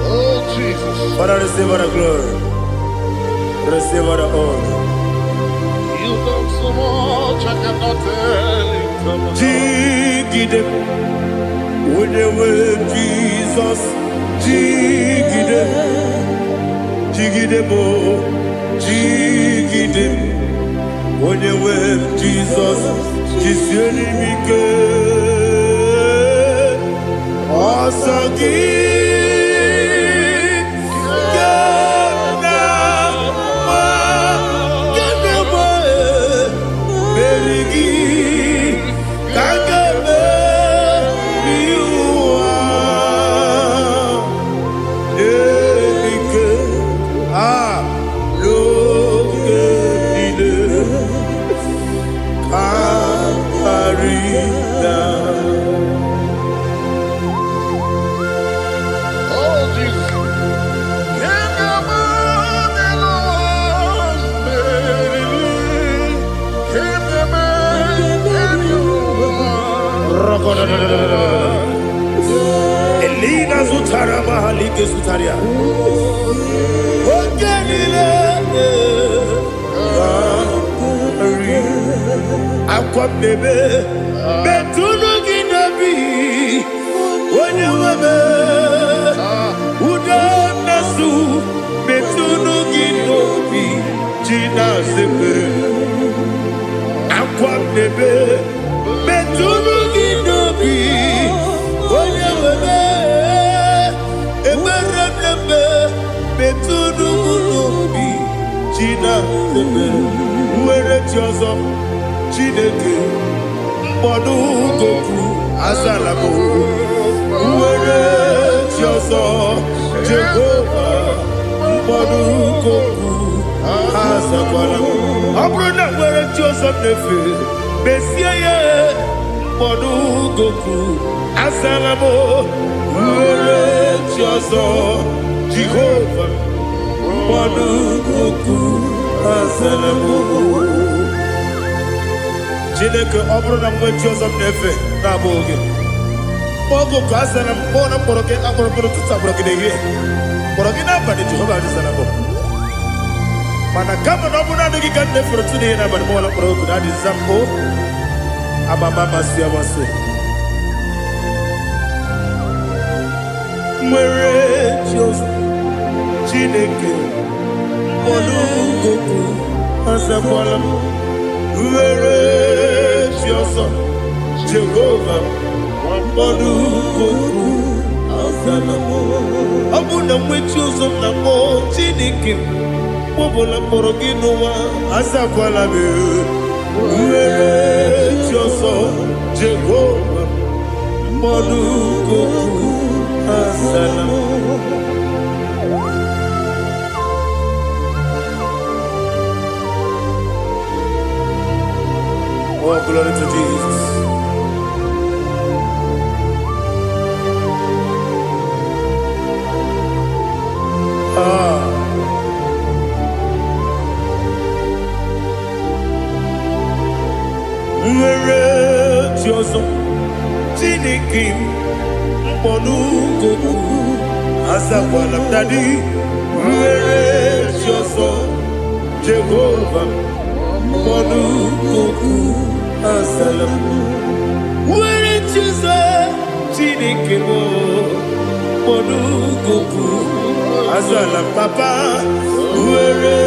Oh Jesus. Father, receive all the glory. Receive all the honor. You've done so much I cannot tell it. Jigide, when they were Jesus, Jigide, Jigide mo, Jigide, when they were Jesus, Jiseli Mike, Osagi, Elina Zutara Mahalike Zutaria. Ogenile Aqua bebe Betunu Ginabi Wanyawame Uda Nasu Betunu zepe akwa nebe metunu ginobi onye webe ebere nebe metunu nobi china zepe were ti ọzọ Chineke mkpọdụ goku azalamo were ti ọzọ Jehova mkpọdụ goku azakwalamo ọ bụrụ na were ti ọzọ nefe mesie ya mkpọdụ goku azalamo were ti ọzọ Jehova mkpọdụ goku azalamo Chineke ọ bụrụ na mgbe chi ọzọ m na-efe na-abụ oge ogo ka a sara m kpọọ na mkpọrọ gị akpọrọ mkpọrọ tụtụ akpọrọ gị n'ehihie kpọrọ gị n'abalị Jehova adịzara m mana kama na ọ bụrụ na adịghị ka m na-efere tụ n'ihe n'abalị m ọla mkpọrọ oge na-adịza mbụ amama amasị amasị nwere chi ọzọ Chineke mkpọrọ goku azakwala m were chi ọzọ Jehova mkpọdụ goku azalamo ọ bụ na nwe chi ọzọ m na mbụ Chineke kpọbụla mkpọrọ gị n'ụwa azakwala m were chi ọzọ Jehova mkpọdụ goku azalamo Oh, glory to Jesus. Nwere chi ọzọ Chineke mkpọdụ goku azakwala m dadi nwere chi ọzọ Jehova mkpọdụ goku azalamo were chi ọzọ Chineke mkpọdụ goku azala papa were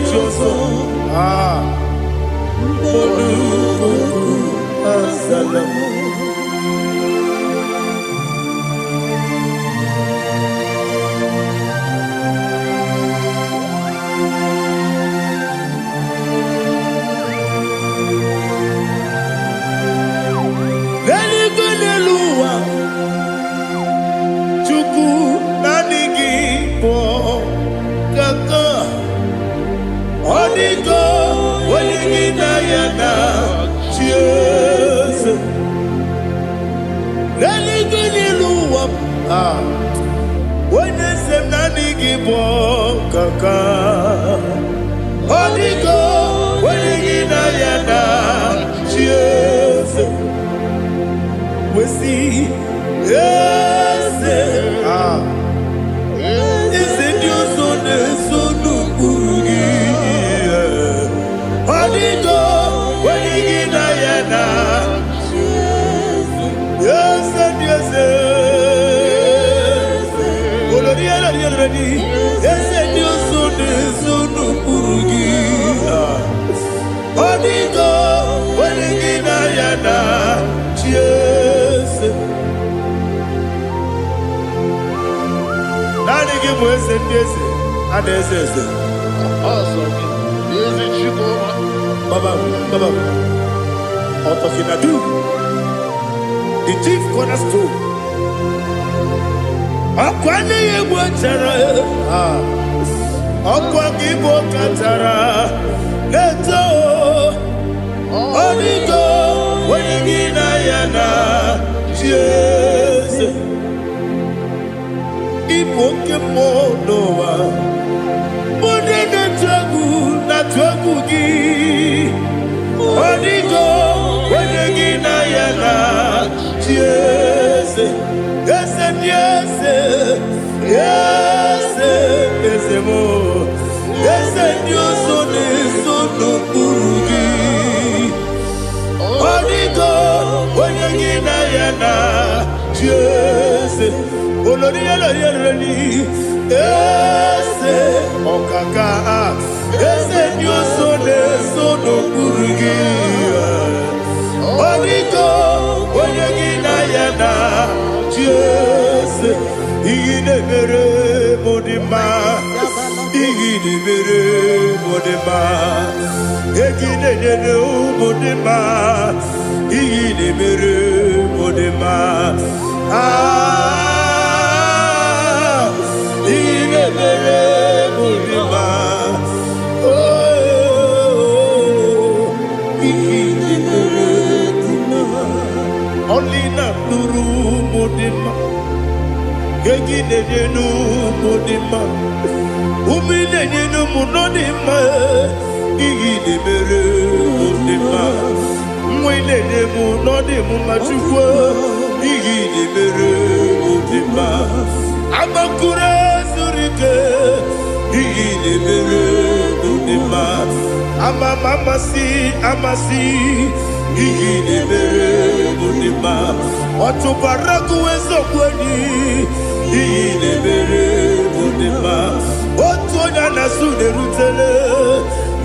chi ọzọ mkpọdụ goku azalamo onye se m na adịghị bụ kaka ọ dịgo onye gị na ya na chi eze wesi eze eze ndị ọzọ na-eso n'okpuru gị ọ dịgo onye gị na ya na chi eze ndị eze eze ndị ọzọ na-eso n'okpuru gị ọ dịgo onye gị na ya na chi eze naanị gị bụ eze ndị eze a na-eze eze Baba Ọtọkinadu the chief cornerstone ọkwa anaghị egbu chara ọkwa gị bụ katara na-eto ọ dịgo onye gị na ya na chi eze ịbụ oke mmụọ n'ụwa onye na-atụ egwu gị ọ dịgo onye gị na ya na chi eze eze ndị eze eze eze mo eze ndị ọzọ na-eso n'okpuru gị ọ dịgo onye gị na ya na chi eze olori ya lori eze ọkaka ese nyoso neso n'okpuru Onigo onye gị na ya na Jese iyi na-emere m dị mma iyi na-emere m dị mma egi na-enyere m dị mma iyi na-emere m dị mma iyi na-emere m dị mma Olina nuru mudima Gegi nejenu mudima Umi nejenu munodima Igi nemere mudima Mwe nejemu nodimu machukwa Igi nemere mudima Amakure zurike Igi nemere mudima Amasi Iyi nemere mudima Otubaraku ezokweni Iyi nemere mudima Otonya nasu nerutele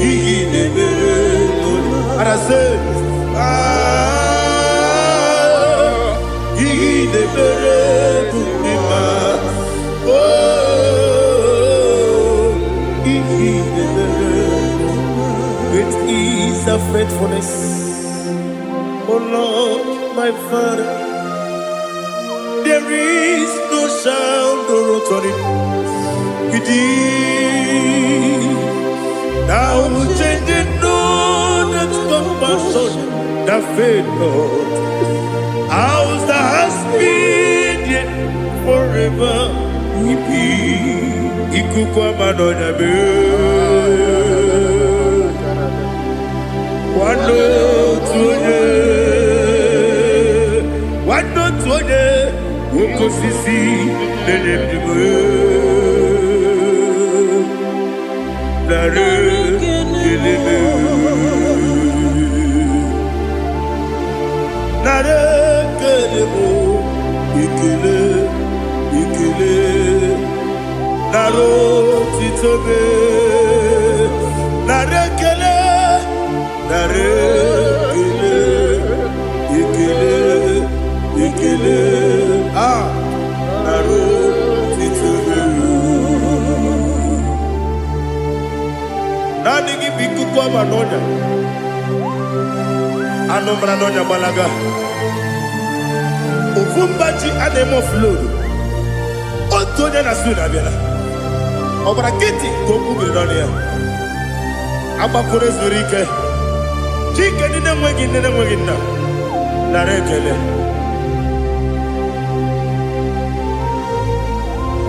Iyi nemere mudima Arase Iyi nemere mudima Iyi nemere Great is the faithfulness Oh Lord, my Father, there is no sound or authority. Now changing no that compassion, the faith, Lord. Ours that has been yet forever we be. Ikukwa manonya be. Wano tunye. Wano tunye. Woko sisi. Nenem diwe. Nare. Kelebe. Nare. Kelebo. Ikele. Ikele. Naro. Titobe. Nare. Kele. Nare. Kele. Ikele. Ikele. Ah. Naro. Titobe. Nani gibiku kwa manonya. Ano manonya balaga. Ufumbaji anemo flood. Otonya na suna biela. Obra kiti koku bidonia. Abakure zurike. Chike nina mwegi na. Narekele.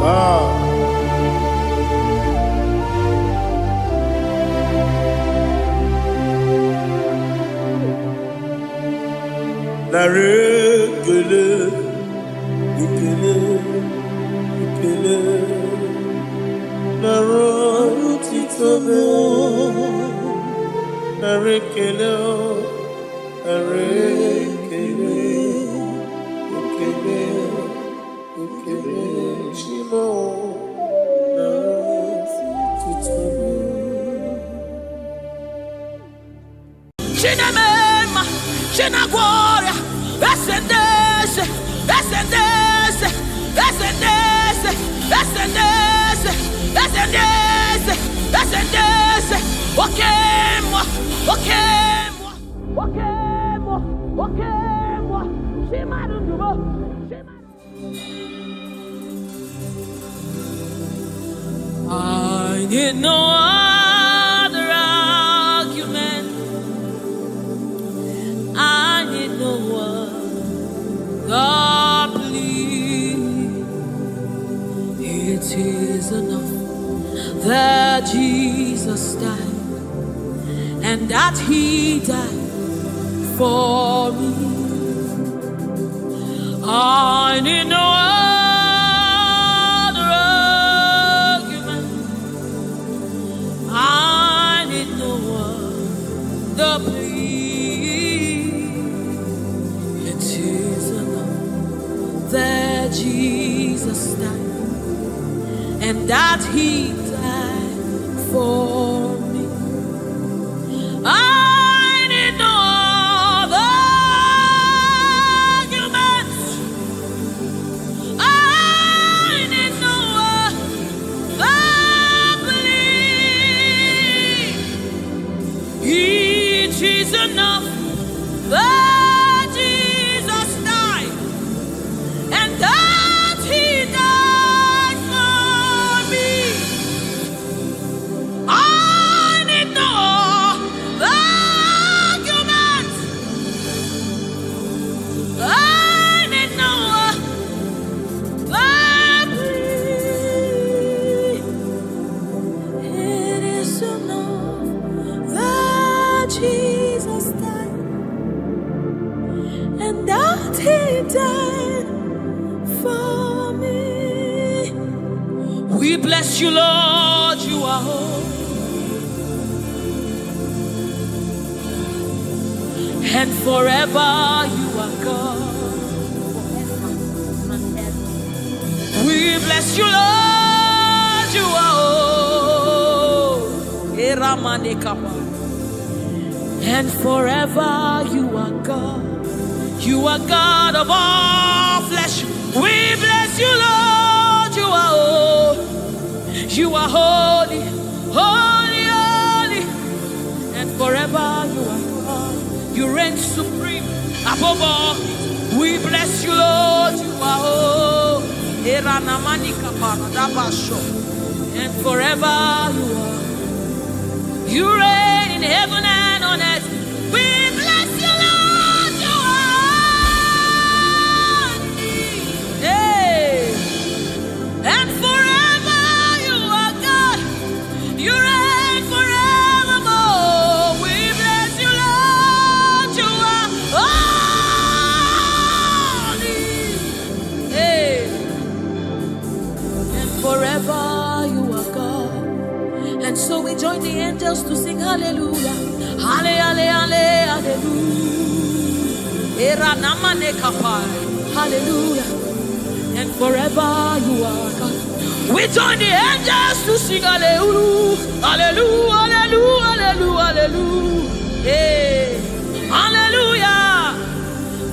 Ah. Narekele. Ikele. Ikele. Naro titobe. Narekele. Narekele. Ikele. Ikele. Shimo. Naro titobe. Chinamema, Chinagora, Ascendese, Ascendese, Ascendese, Ascendese, Ascendese, Ascendese, Okemo, Okemo, Okemo, Okemo, Shimarubo, I need no other argument. I need no one. God, please. It is enough that Jesus died and that He died for me. I need no other argument. I need no one. The plea. It is enough that Jesus died and that He died for me. is enough that Jesus died, and that He died for me. I need no argument. I need no plea. It is enough that Jesus died, and that He died for me. We bless you, Lord, you are holy. And forever you are God. We bless you, Lord, you are holy. And forever you are God. You are God of all flesh. We bless you, Lord, you are holy. You are holy, holy, holy. And forever you are God. You reign supreme above all. We bless you, Lord, you are holy. And forever you are. You reign in heaven and on earth. We bless you, Lord, you are. Hey. And forever you are God. You reign forevermore. We bless you, Lord, you are holy. Hey. And forever you are God. And so we join the angels to sing hallelujah. Hallelujah, hallelujah. Hallelujah. And forever you are God. We join the angels to sing hallelujah. Hallelujah, hallelujah, hallelujah, hallelujah. Hey. Hallelujah.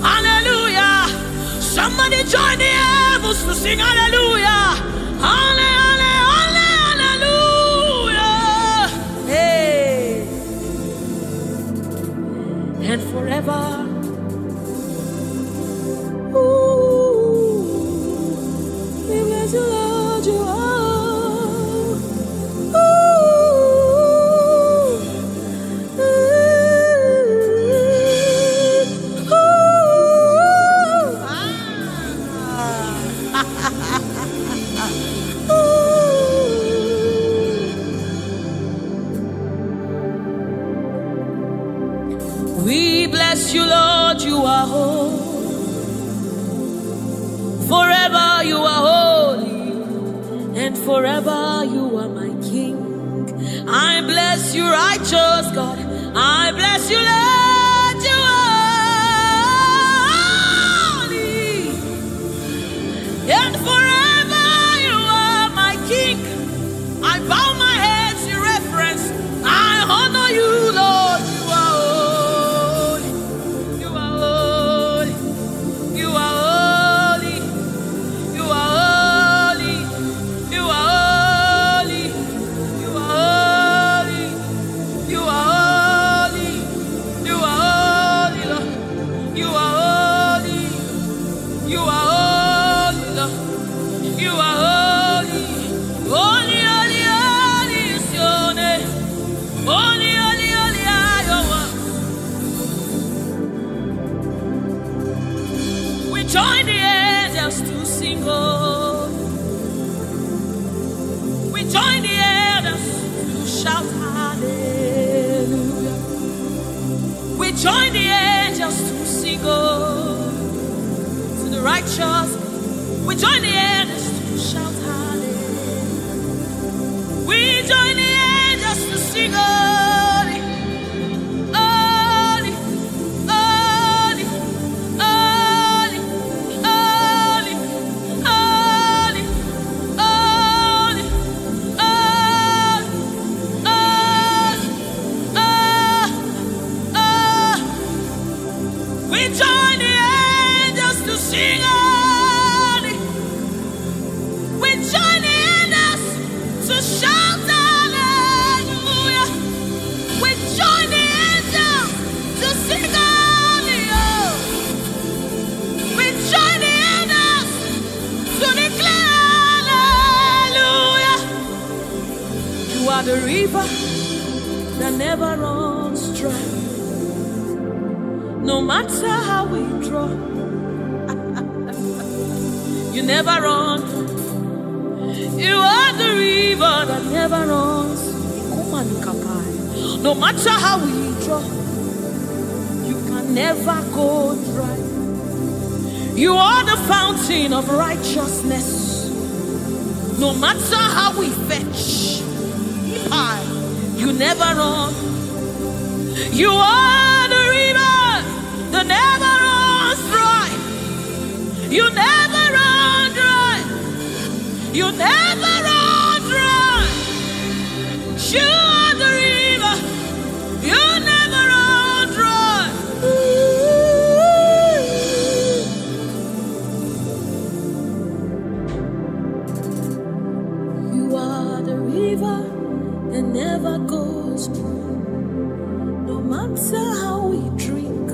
Hallelujah. Somebody join the heavens to sing hallelujah. Hallelujah, hallelujah. Hey. And forever. Ooh, we bless you, Lord, you are. Ooh, ooh, ooh. We bless you, Lord, you are holy. Forever you are holy, and forever you are my King. I bless you, righteous God. I bless you, Lord, you are holy, and forever you are my King. I bow my head in reverence. I honor you, Lord. You are holy. You are holy. You are holy. You are holy. You are holy. You are holy. You are holy. You are holy, Lord. You are holy. You are holy, Lord. You are holy. Holy, holy, holy is your name. Holy, holy, holy are your words. We join the angels to sing, oh. We join the angels to shout hallelujah. We join the angels to sing, oh, to the righteous. We join the angels to shout hallelujah. We join the angels to sing, holy, holy, holy, holy, holy, holy, holy, we join the angels to sing holy. We join the angels to shout hallelujah. river that never runs dry. No matter how we draw, you never run. You are the river that never runs. No matter how we draw, you can never go dry. You are the fountain of righteousness. No matter how we fetch, you never run. You are the river that never runs dry. You never run dry. You never run dry. You are the river. You never run dry. You are the river that never goes dry. No matter how we drink,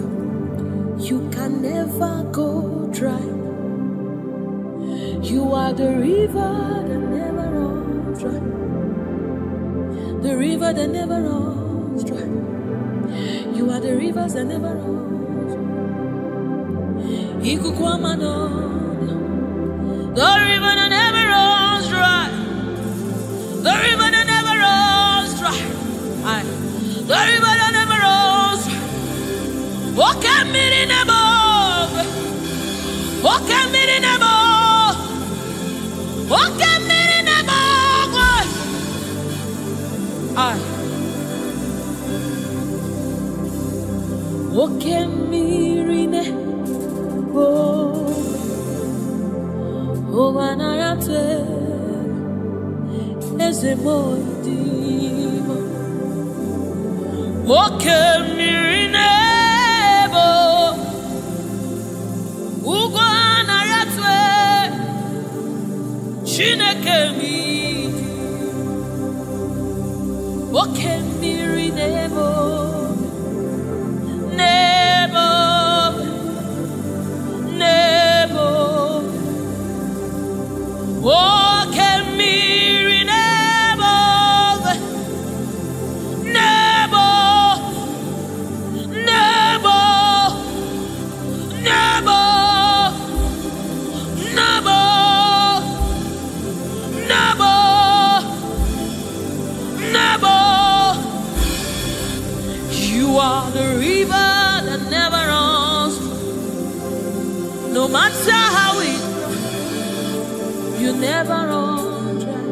you can never go dry. You are the river that never runs dry. The river that never runs dry. You are the rivers that never runs dry. The river that never runs dry. The river that never runs dry. The river that never runs dry. Walk at me in above. Walk at me in above. Walk at me in above. Walk at me in above. Oh, when I am as a boy, walk at me in above. Ugwana yatwe Chineke mi. Walk at me in above. Nebo, nebo. Walk at me in above. Nebo, nebo, nebo, nebo, nebo, nebo. You are the river that never runs. No matter how it runs, you never run dry.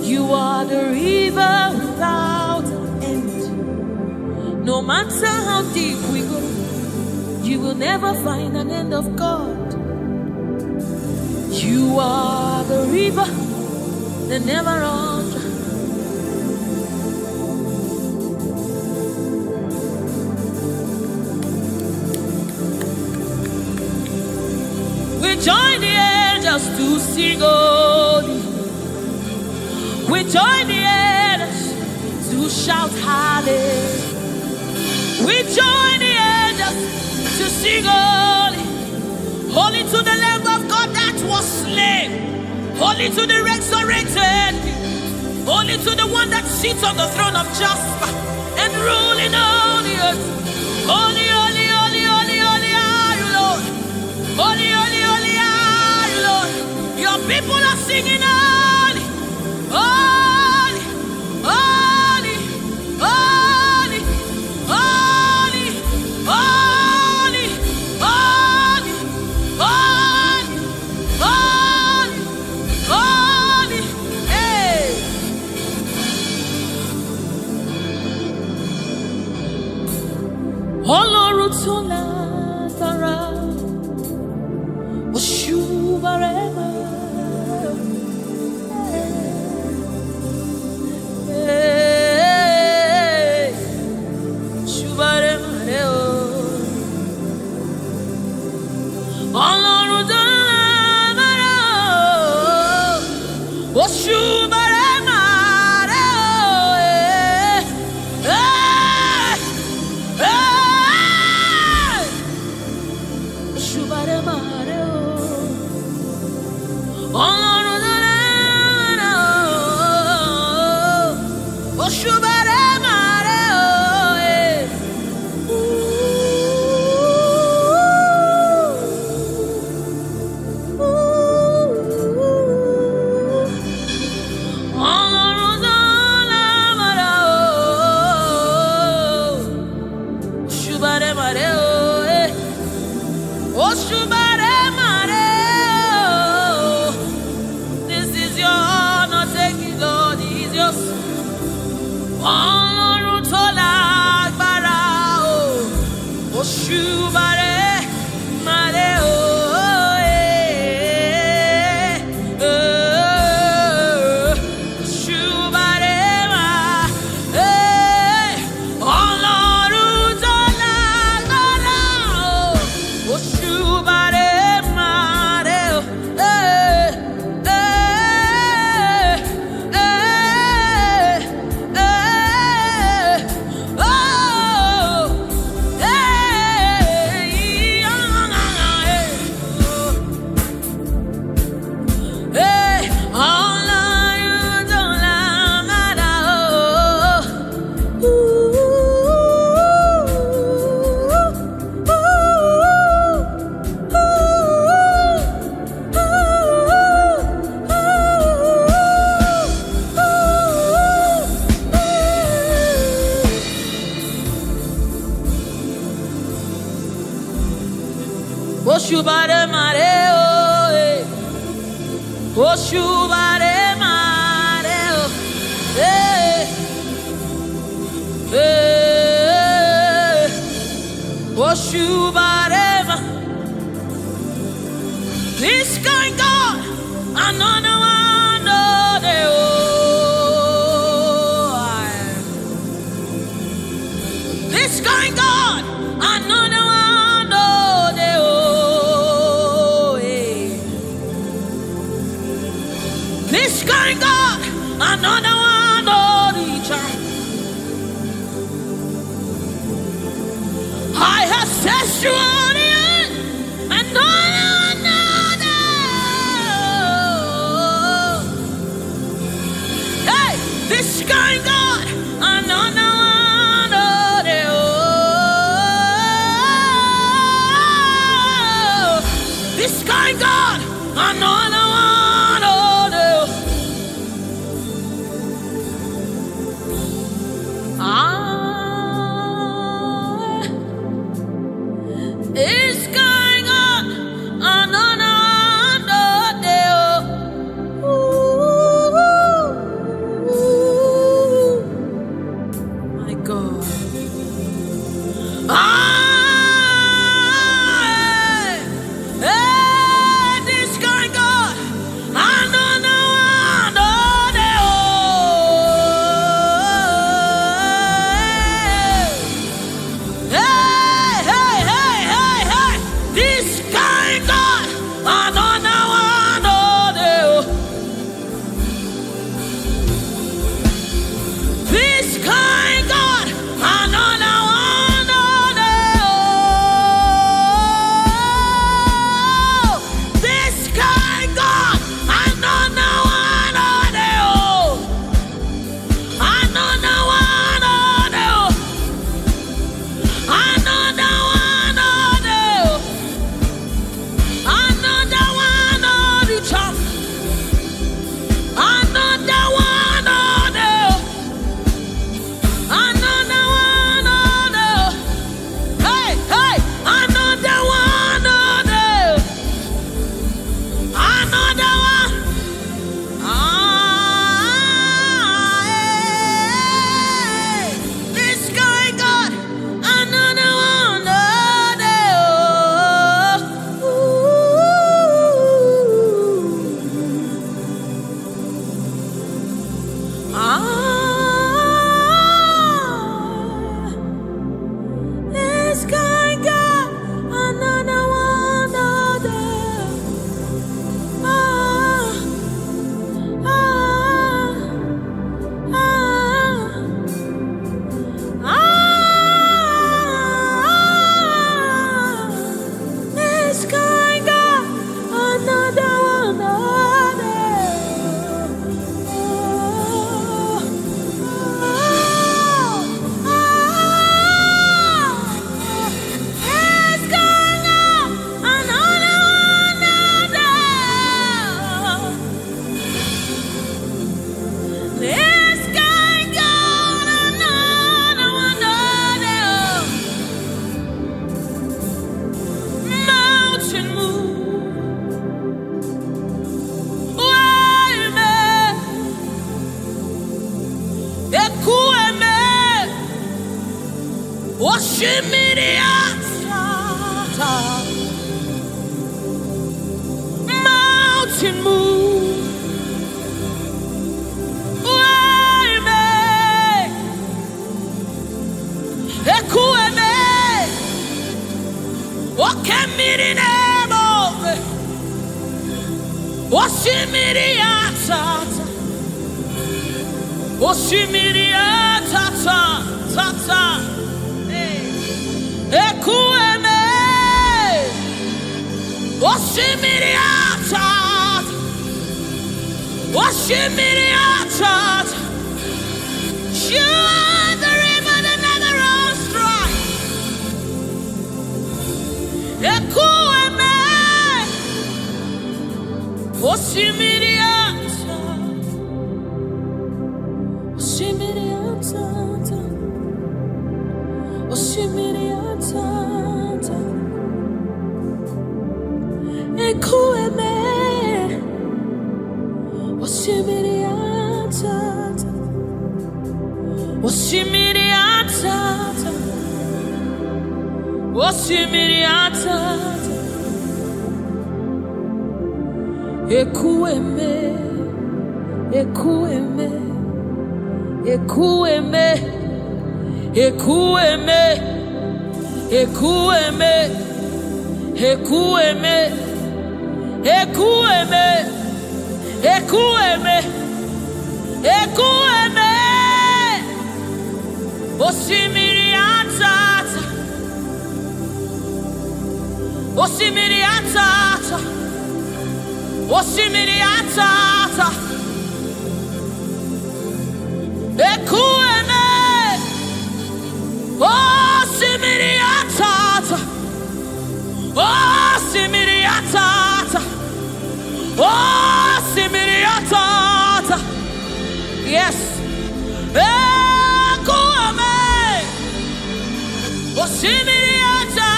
You are the river without an end. No matter how deep we go, you will never find an end of God. You are the river that never runs dry. We join the angels to sing holy. We join the angels to shout hallelujah. We join the angels to sing holy. Holy to the Lamb of God that was slain. Holy to the resurrected. Holy to the one that sits on the throne of Jasper and ruling on the earth. Holy, holy, holy, holy, holy are you, Lord. Holy, holy, holy are you, Lord. Your people are singing holy, holy, holy, holy, holy, holy, holy, holy, holy, holy, hey. Ọlọ́run tó lágbára. Oshubarema, Shubarema, Ọlọ́run tó lágbára, Oshubarema, Oshubare mare oh eh. Ọlọ́run tó lágbára oh. Oshubare mare oh eh. Oshubare mare oh. This is your honor, take it, Lord, it is yours. Ọlọ́run tó lágbára o, Oṣubare mare o, Oṣubare mare, Ọlọ́run tó lágbára o, Oṣubare mare o, Oshubare mare oh eh. Oshubare mare oh eh. Oshubare ma. This kind God, another one oh eh, oh. This kind God, another one oh eh, oh eh. This kind God, another one oh the child. I have set you on the end, another. Hey, this kind God, another one oh the oh. This kind God, another one oh the ah. Oshimiriata, mountain move, Wayme, Ekueme, Okemirimo, Oshimiriata, Oshimiriata, Tata. Ekueme, Oshimiriata, Oshimiriata. You are the river that never runs dry. Ekueme, Oshimiriata, Oshimiriata, Oshimiriata, Ekueme, Oshimiriata, Oshimiriata, Oshimiriata, Ekueme, Ekueme, Ekueme, Ekueme, Ekueme, Ekueme, Ekueme, Ekueme, Ekueme, Oshimiriata, Oshimiriata, Oshimiriata, Ekueme, Oshimiriata, Oshimiriata, Oshimiriata, yes, Ekueme, Oshimiriata.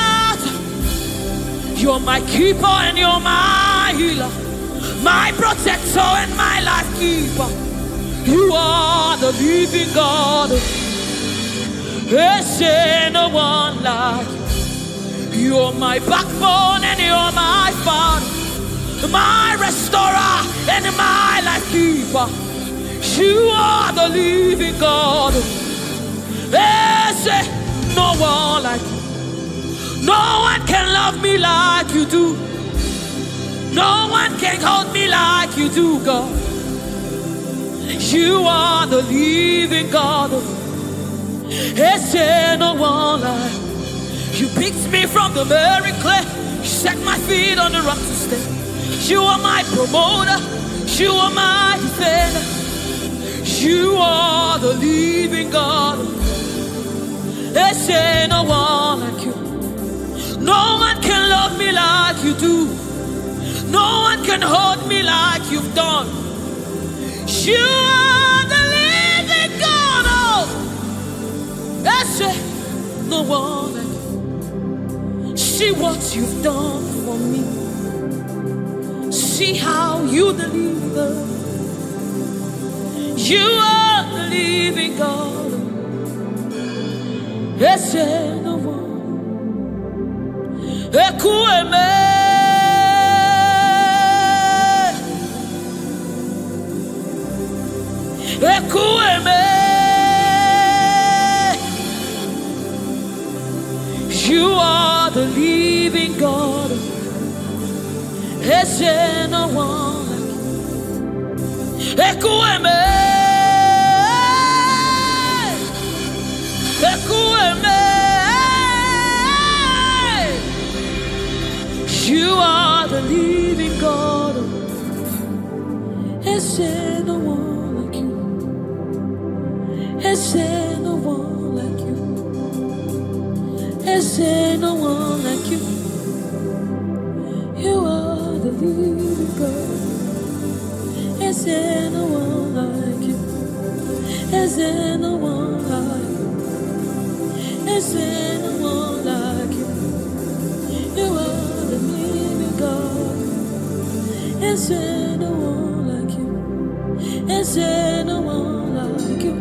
You're my keeper and you're my healer, my protector and my life keeper. You are the living God. There's no one like you. You're my backbone and you're my father, my restorer and my life keeper. You are the living God. There's no one like you. No one can love me like you do. No one can hold me like you do, God. You are the living God. There's no one like you. You picked me from the very clay. You set my feet on the rock to stay. You are my promoter. You are my defender. You are the living God. There's no one like you. No one can love me like you do. No one can hold me like you've done. You are the living God. Oh, that's it. No one like you. See what you've done for me. See how you deliver. You are the living God. That's it. No one. Ekueme, Ekueme, you are the living God. There's no one like you. Ekueme, Ekueme. You are the living God. Is there no one like you? Is there no one like you? Is there no one like you? You are the living God. Is there no one like you? Is there no one like you? Is there no one like you? You are the living God. Is there no one like you? Is there no one like you?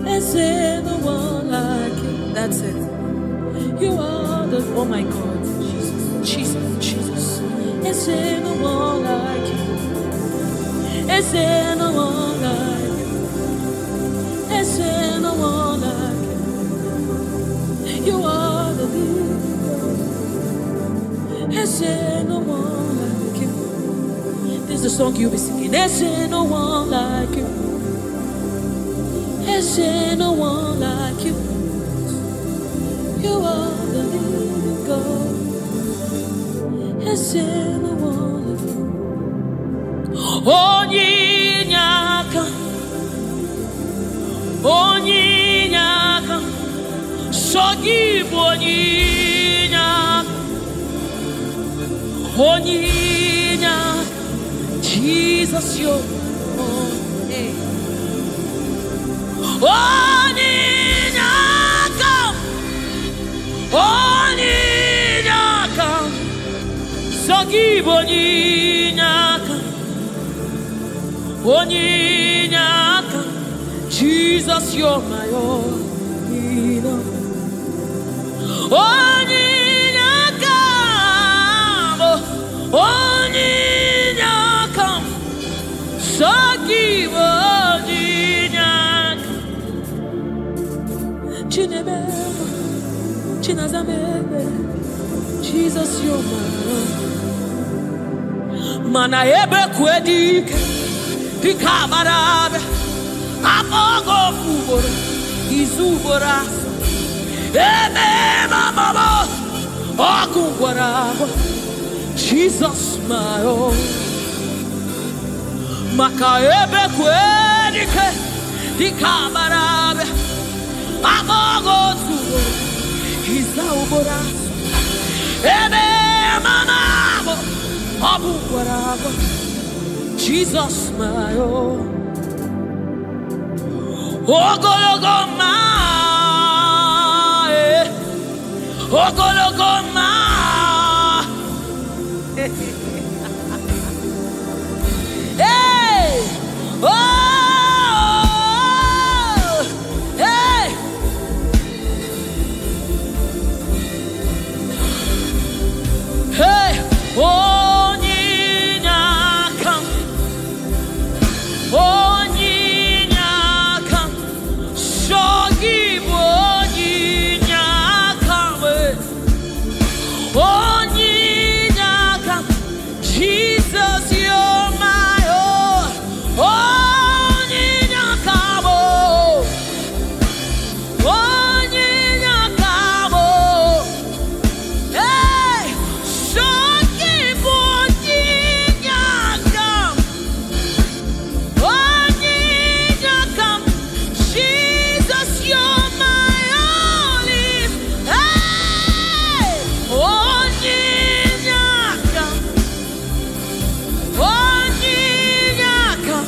Is there no one like you? That's it. You are the, oh my God, Jesus. Is there no one like you? Is there no one like you? Is there no one like you? You are the leader. Is there no one like you? This is the song you'll be singing. Is there no one like you? Is there no one like you? You are the living God. Is there no one like you? Onyinyaka, Onyinyaka, Sogibu Onyinyaka, Onyinyaka, Jesus, your name. Onyinyaka, Onyinyaka, Sogibu Onyinyaka, Onyinyaka, Jesus, you're my all. Onyinyaka, Onyinyaka, Sogibu Onyinyaka, Chinebeba, Chinazamebe, Jesus, you're my all. Mana ebe kwedike, Pikabarabe, Amogo Fubora, Izubora, Eme Mama, Okungwaraba, Jesus, my own. Makaebe Kwedike, Pikabarabe, Amogo Fubora, Izubora, Eme Mama, Okungwaraba, Jesus, my own. Ogologoma, Ogologoma. Hey, oh, hey. Hey, Onyinyaka, Onyinyaka, Sogibu Onyinyaka, Onyinyaka, Jesus, you're my all. Onyinyaka, Onyinyaka, hey, Sogibu Onyinyaka, Onyinyaka, Jesus, you're my only. Hey, Onyinyaka, Onyinyaka,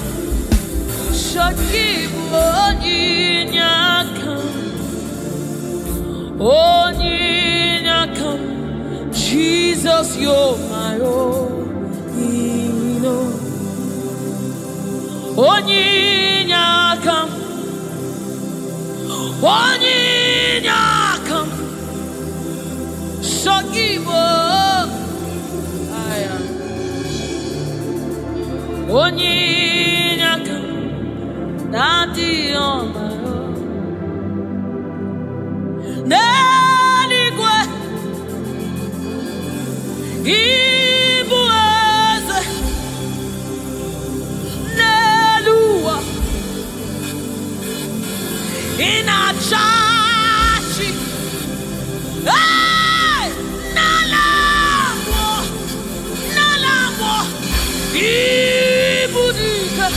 Sogibu Onyinyaka, Onyinyaka, Jesus, you're my own. Onyinyaka, Onyinyaka, Sogibu Onyinyaka, Daddy on my own. Neligwe, Igbo eze, Nelua, Inachachi, hey, Nalamo, Ibudika,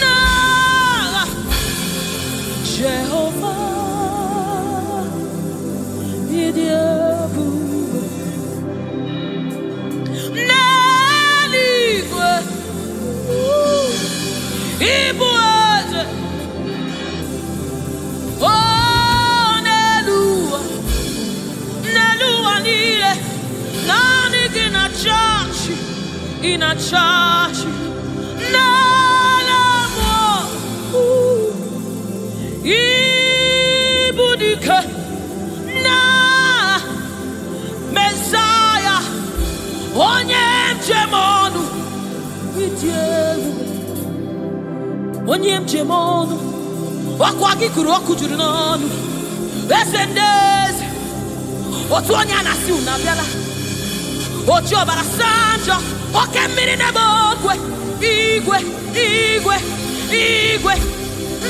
Nala, Jehovah, Idiabu, Neligwe, Igbo eze, oh, Nelua, Nelua niile, nani inachachi, Nalamo, Ibudika, Onye mjemonu idielu. Onye mjemonu wakwa gikuru okujuru n'onu. Esendeze otu onye anasi unabiala. Ochi obara sanjo oke mmiri n'ebe ogwe. Igwe, igwe, igwe.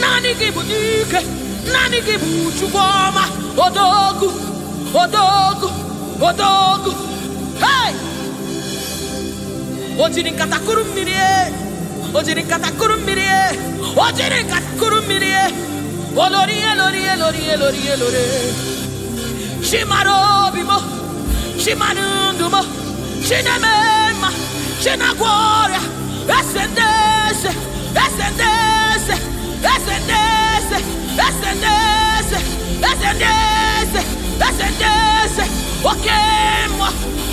Nani gị bụ dike, nani gị bụ Chukwu ọma. Odogu, odogu, odogu. Hey! O jiri nkata kuru mmiri e. O jiri nkata kuru mmiri e. O jiri nkata kuru mmiri e. Olori, elori, elori, elori, elori. Chimaro obi mo, chimanu ndu mo, chinemema, chinagworia. Esendese, esendese, esendese, esendese, esendese, esendese. Okemwa,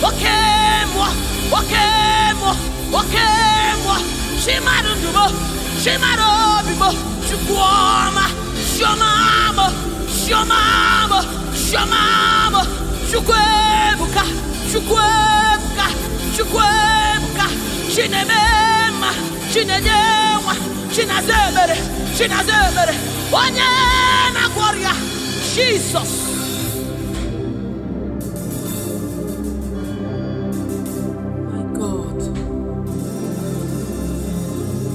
okemwa, okemwa, okemwa. Chimarundumo, chimarobimo, chukwoma, shomamo, shomamo, shomamo. Chukwebuka, chukwebuka, chukwebuka. Chinemema, chinejewa, chinazebere, chinazebere. Onye na gloria, Jesus. My God,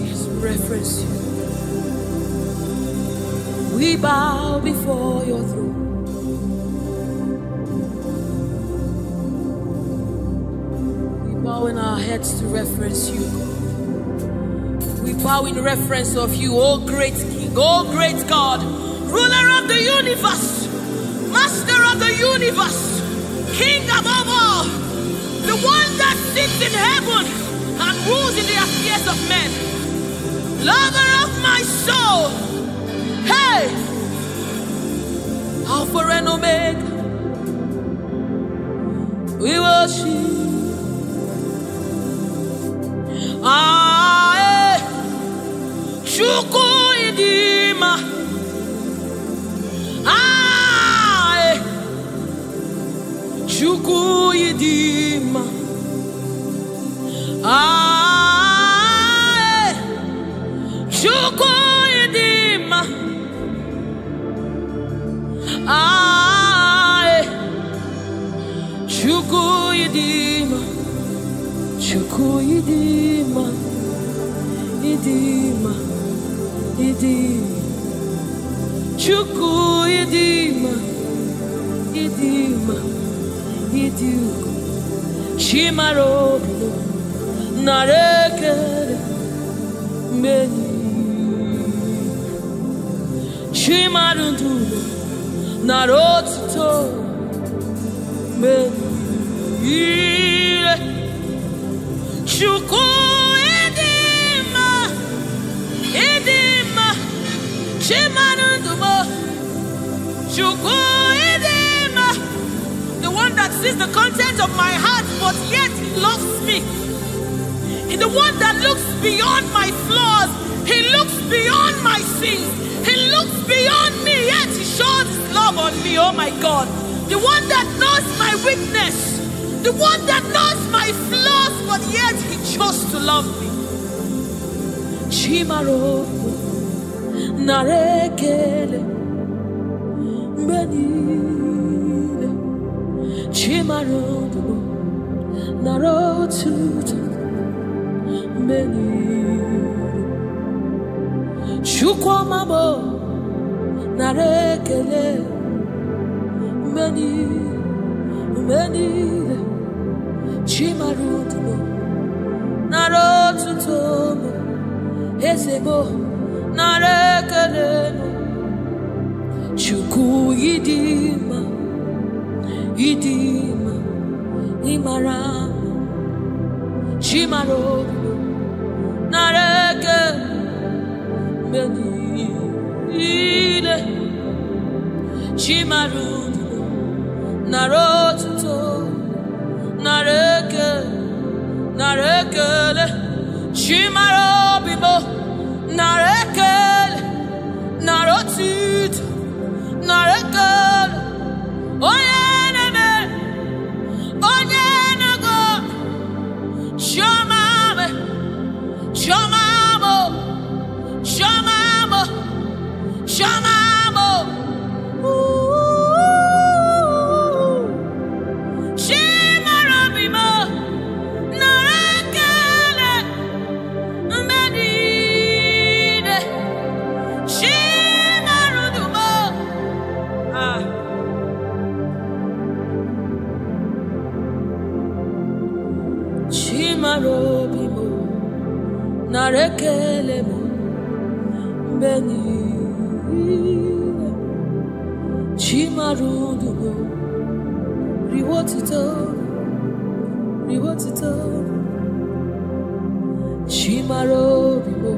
yes, reference you. We bow before your throne. Bowing our heads to reference you. We bow in reference of you, O great King, O great God, ruler of the universe, master of the universe, King above all, the one that sits in heaven and rules in the affairs of men, lover of my soul. Hey, Alpha and Omega, we worship. Ae, Chukwu idima. Ae, Chukwu idima. Ae, Chukwu idima. Ae, Chukwu idima. Chukwu idima, idima, idima. Chukwu idima, idima, idima. Chimarobilo, narekere, meni. Chimarundulo, narotuto, meni. Chukwu idima, idima, chimanundumo. Chukwu idima, the one that sees the content of my heart, but yet loves me. He's the one that looks beyond my flaws. He looks beyond my sins. He looks beyond me, yet he shows his love on me. Oh my God, the one that knows my weakness. The one that knows my flaws, but yet he chose to love me. Chimaro, narekele, benile. Chimaro, narotuta, benile. Chukwamamo, narekele, benile, benile. Chimarutumo, narotutomo, ezebo, narekeleno. Chukwu idima, idima, imarama. Chimarutumo, narekeleno. Chimarutumo, narotutomo. Nareke, narekele, chimarobimo, narekele, narotit, narekele, oyeneme, oyenego, Chimarudugo, Riwotito, Riwotito, Chimarudugo,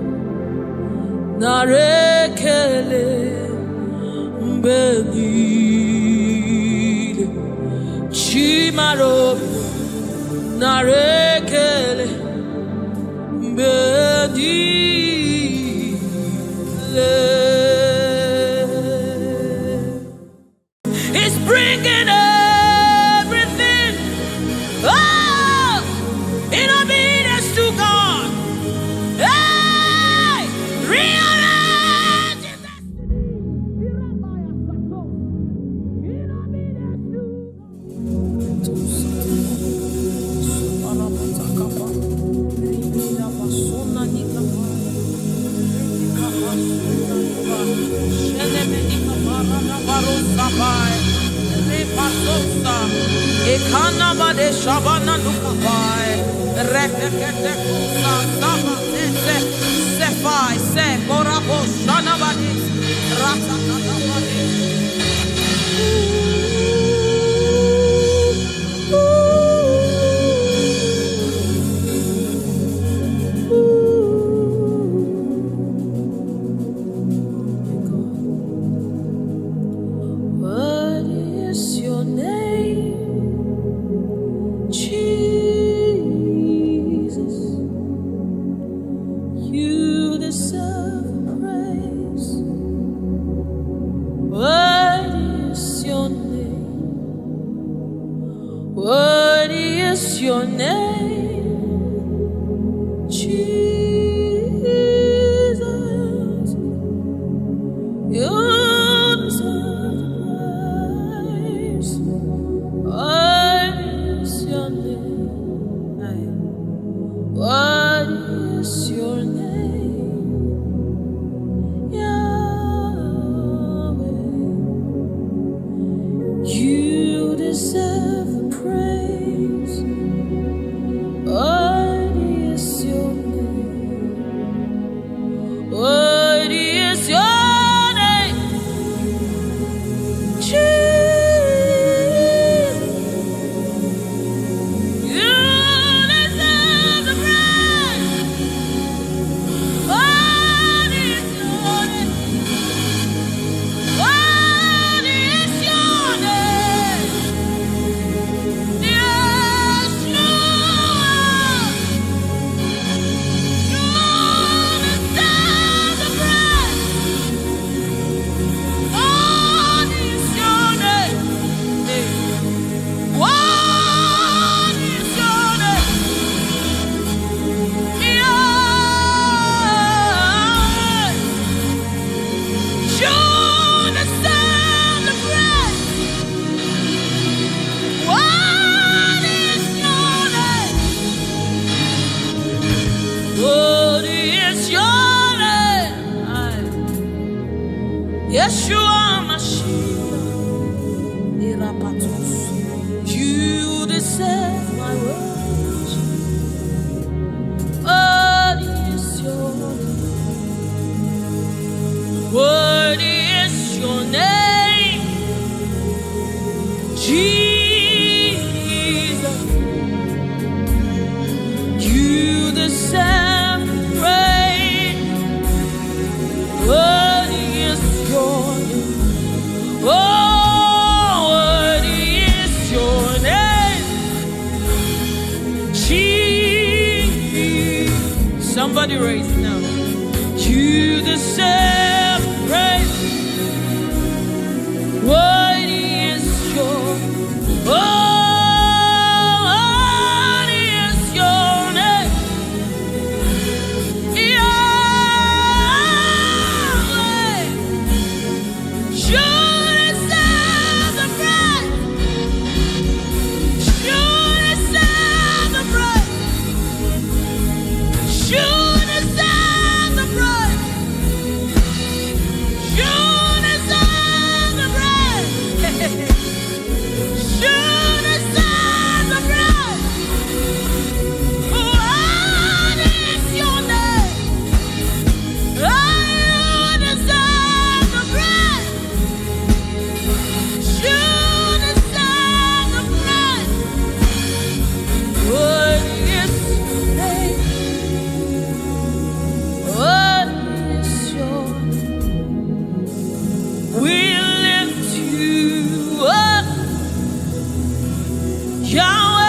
Narekele, Mbegile, Chimarudugo, Narekele, Mbegile. It's bringing everything in obedience to God. Hey, rearrange your Ekanabade Shabana Nukabai, Rekete Saba, Sefai, Se, Korabo, Shanabadi, Ratatabadi. What is your name? Jesus, you deserve praise. What is your name? What is your name? Jesus, you deserve praise. What is your name? What is your name? Yahweh, you deserve the praise. What is your name? What is your name? Jesus, you deserve the praise. What is your name? What is your name? Yes, Lord, you deserve the praise. What is your name? What is your name? Yahweh, you deserve the praise. What is your name? What is your name? Yeshua Mashiach, Irapatos. You deserve my worship. What is your name? What is your name? Jesus, you deserve praise. What is your name? Oh, what is your name? Jesus, somebody raise now. You deserve praise. What is your oh, what is your name? Yahweh, you deserve the praise. You deserve the praise. You deserve We lift you up, Yahweh.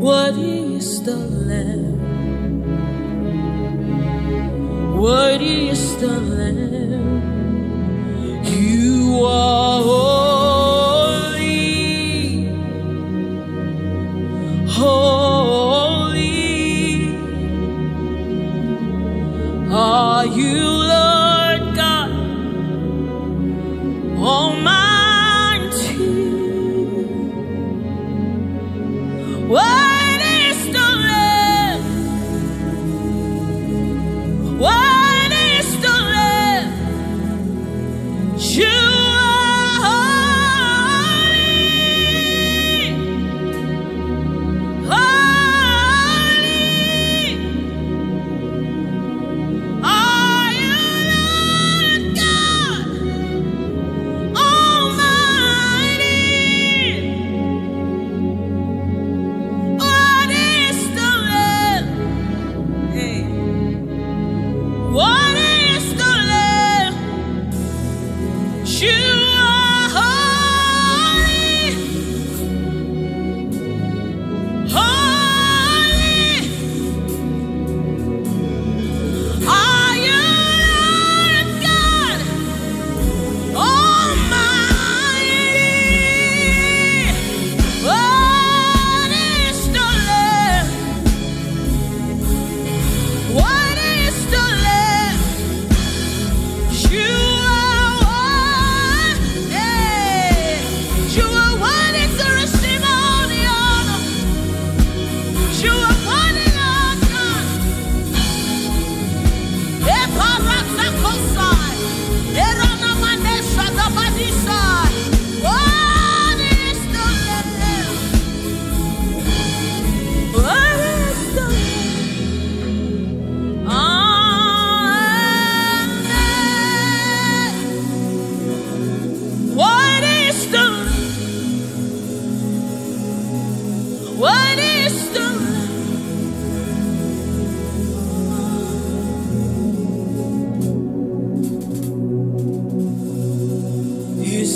Worthy is the Lamb. Worthy is the Lamb. You are holy, holy. Are you Lord God Almighty? Worthy is the Lamb. Worthy is the Lamb. You are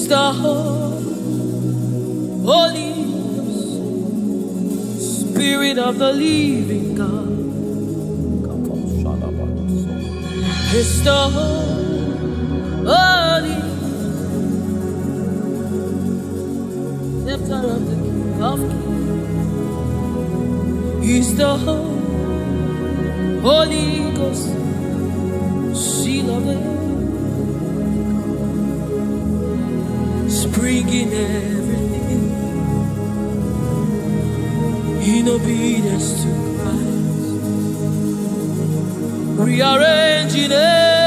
He's the Holy Spirit of the living God. He's the Holy Scepter of the King of Kings. He's the Holy Ghost, seal of the spring in everything, in obedience to Christ, rearranging every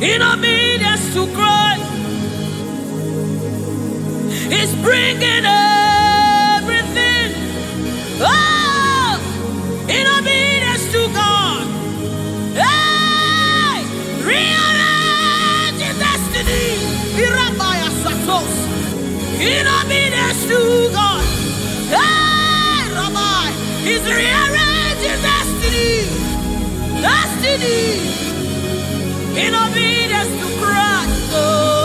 in obedience to Christ. He's bringing everything, oh, in obedience to God. Hey, rearranging destiny, in obedience to God. Hey, Rabbi, He's rearranging destiny, in obedience to Christ. Oh,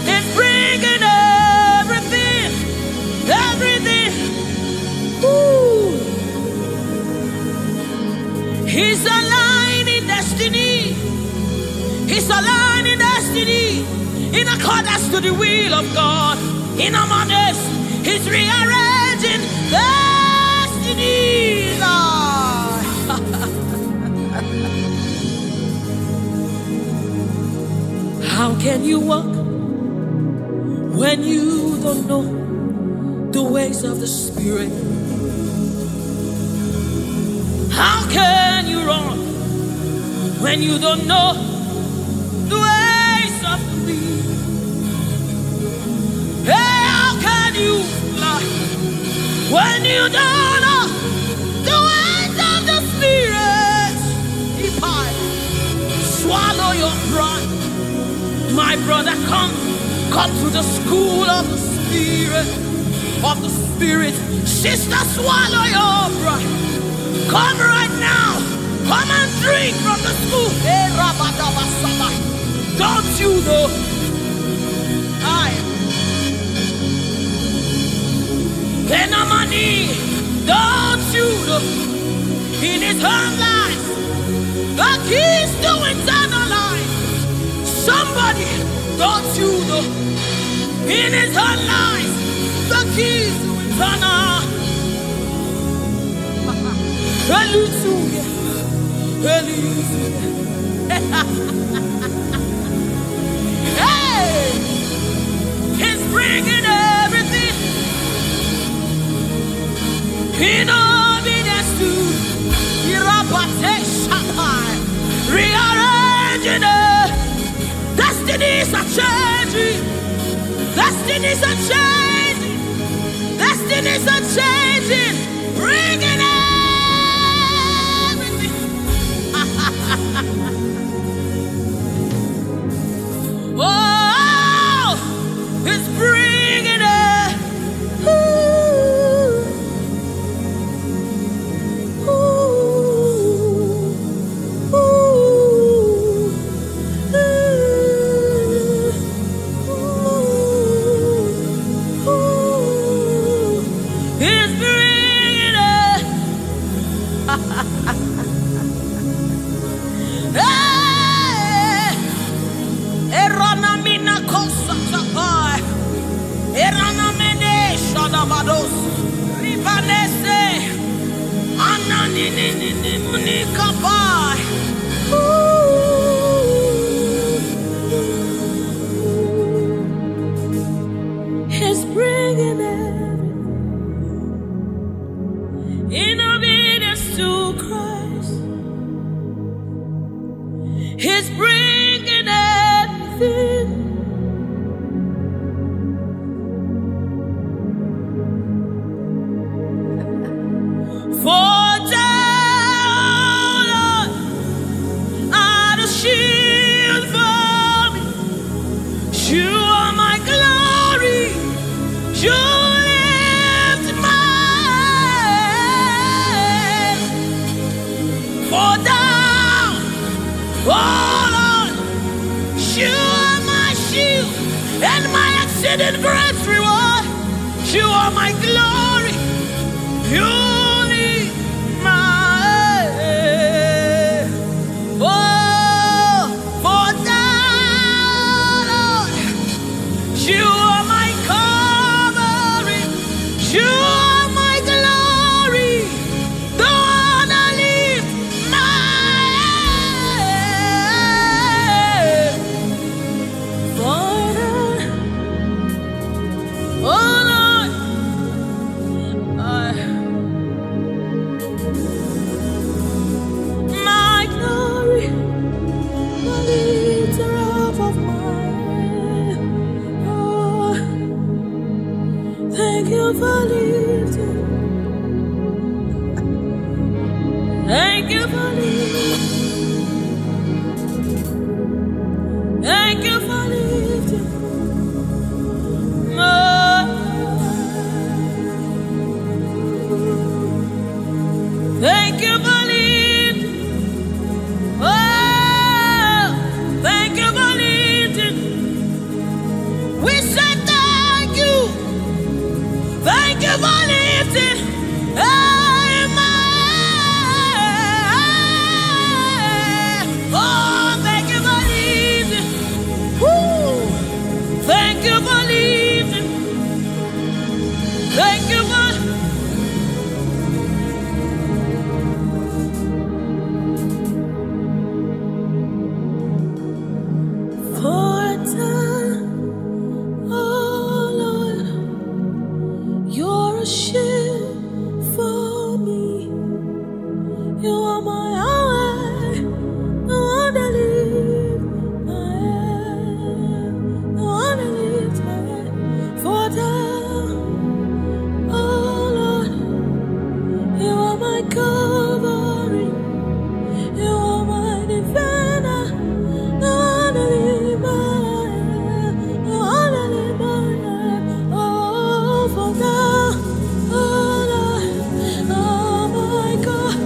it's bringing everything. Ooh. He's aligning destiny. He's aligning destiny in accordance to the will of God. In Amadeus, He's rearranging destiny. How can you walk when you don't know the ways of the Spirit? How can you run when you don't know the ways of the wind? Hey, how can you fly when you don't know the ways of the Spirit? If I swallow your pride, my brother, come to the school of the Spirit, Sister, swallow your pride. Come right now. Come and drink from the school. Hey, don't you know? Don't you know? In his own life, the keys to eternal life. Somebody, don't you know? In his own life, the keys to eternal. Hallelujah. Hey, he's bringing everything in obedience to rearranging it. Destinies are changing. Destinies are changing. Destinies are changing. Bringing everything. Oh, it's bringing it. Ooh. Ooh. Ooh. Ooh. It's bringing it. Hey, Eranamina Kosatai, Eranamene Shadabados, Ribanese, Ananini Kapai. He's bringing it in obedience to Christ. He's bringing everything. For down are the shield for me. You are my glory. You lift my head. For down all You are my shield and my exceeding great reward. You are my glory. You lift my head. Oh, for thou, Lord, you are my covering. You are my glory. The one I lift my head. Father, oh Lord, my glory, the lifter up of my head. Oh, thank you for lifting. Thank you for lifting. Thank you for lifting. Thank you for lifting. Oh, thank you for lifting. We say thank you. Thank you for lifting. Amen. Oh, thank you for lifting. Woo. Thank you for lifting. Thank you for. For time, oh Lord, you're a shield for me. You are my highway, the one that lifts my head, the one that lifts my head. For time, oh Lord, you are my covering, you are my defender, the one that lifts my head, the one that lifts my head. Oh, for time, oh Lord, oh my God.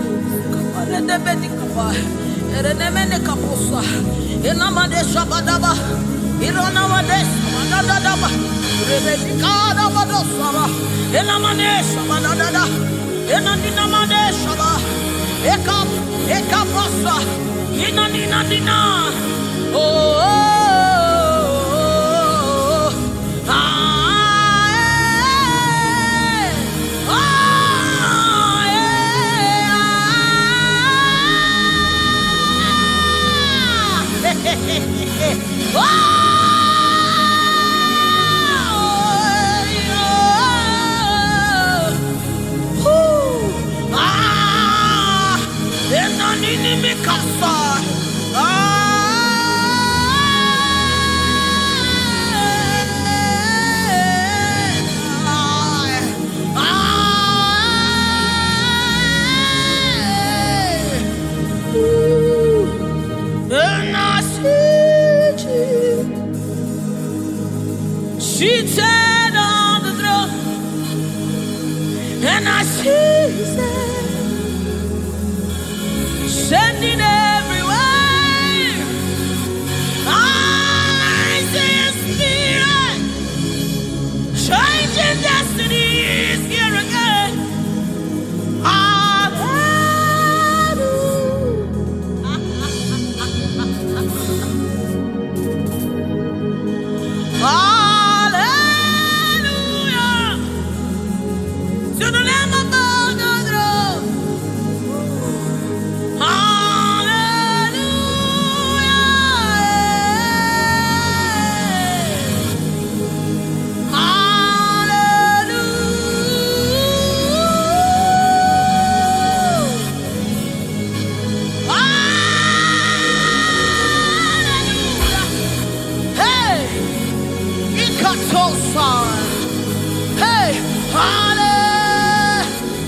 Seated on the throne, and I see His hand sending everywhere. I see His Spirit changing destinies here again. Hallelujah. To the Lamb of God, the throne. Hallelujah. Hallelujah. Hey, hey, hallelujah.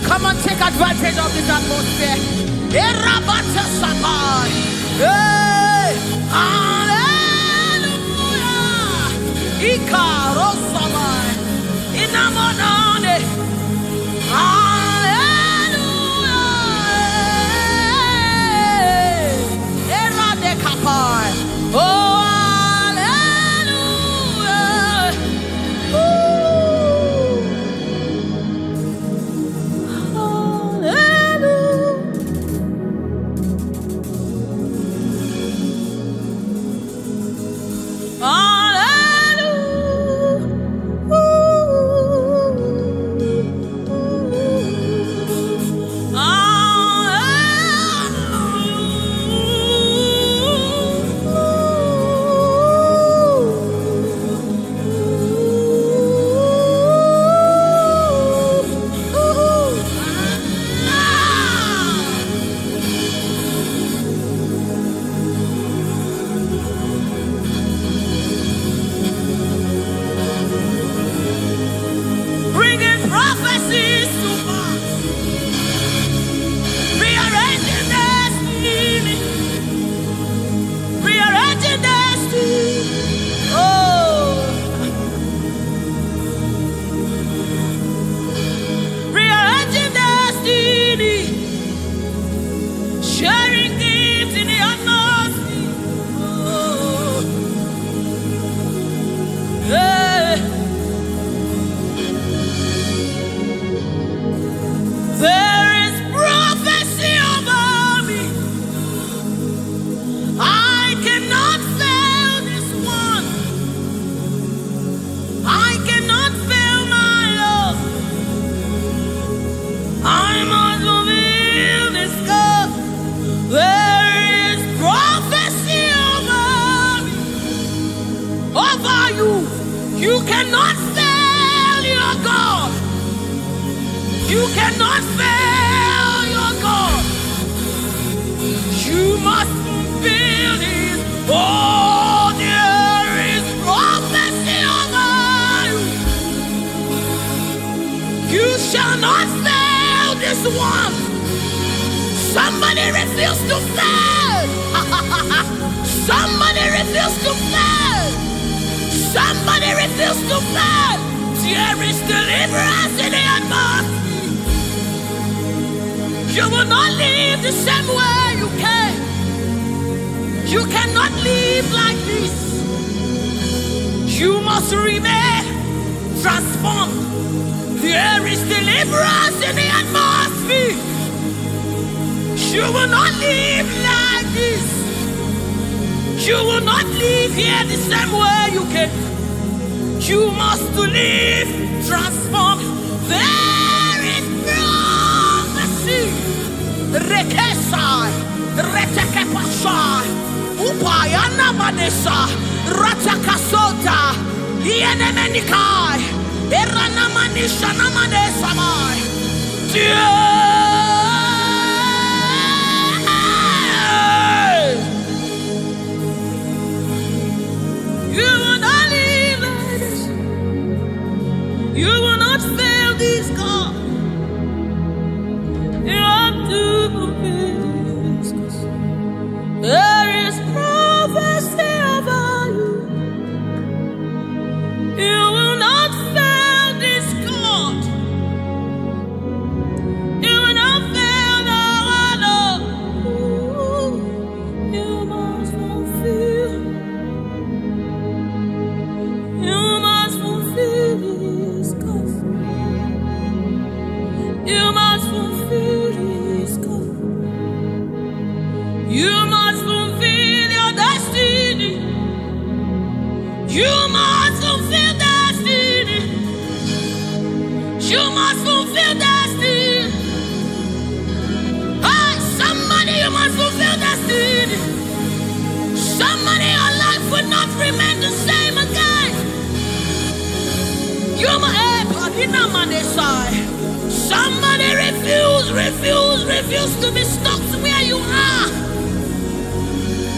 Come on, take advantage of this atmosphere. Hey, hallelujah. Ikarosamai. Inamonane. Hallelujah. Eradekapai. Oh, You cannot fail your God. You cannot fail your God. You must fulfill His. Oh, there is prophecy over you. You shall not fail this one. Somebody refuse to fail. Somebody refuse to fail. Somebody refuse to fail. There is deliverance in the atmosphere. You will not live the same way you came. You cannot live like this. You must remain transformed. There is deliverance in the atmosphere. You will not live like this. You will not live here the same way you came. You must live transformed. There is prophecy. Rekesai, Retekepashai, Upayana Madesa, Ratakasota, Ienemenikai, Eranamanisha Namadesamai. You will not live like this. You will not fail this God. You have to fulfill this. There is prophecy about you. You will not fail this God. You will not fail our Lord. You must fulfill. You must fulfill this God. You must fulfill this God. You must fulfill your destiny. You must fulfill destiny. You must fulfill destiny. Hey, somebody, you must fulfill destiny. Somebody, your life will not remain the same again. You must. Somebody refuse to be stuck where you are.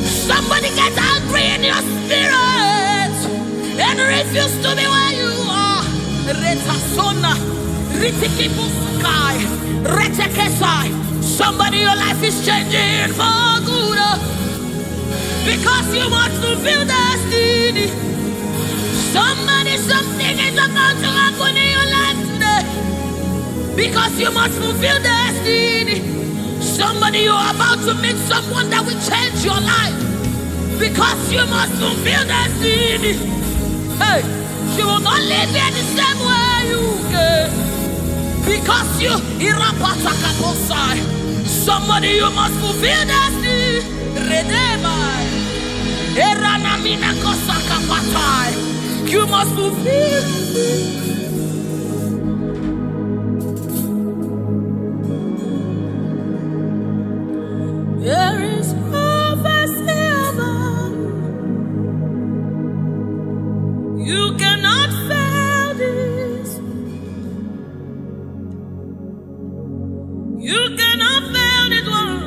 Somebody get angry in your spirit and refuse to be where you are. Retasona, Ritikibusukai, Retekesai. Somebody, your life is changing for good because you must fulfill destiny. Somebody, something is about to happen in your life today because you must fulfill destiny. Somebody, you are about to meet someone that will change your life because you must fulfill destiny. Hey, you will not live here the same way you came because you irapatakaposai. Somebody, you must fulfill destiny. Redeemai. Eranamina kosakapatai. You must fulfill. There is prophecy about you. You cannot fail this. You cannot fail this one.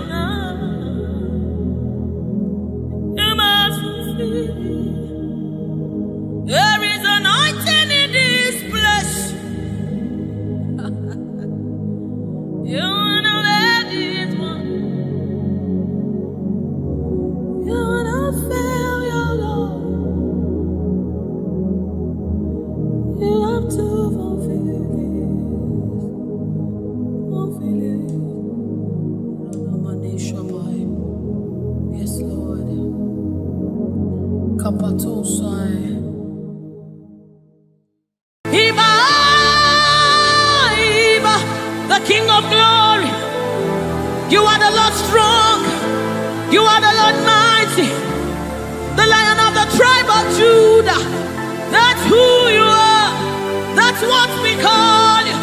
You must fulfill. There is anointing in this place. You wanna let it one. You wanna fail your Lord. You have to fulfill it. Fulfill it. Yes, Lord. Kapatosai. The King of glory, you are the Lord strong, you are the Lord mighty, the Lion of the tribe of Judah. That's who you are, that's what we call you.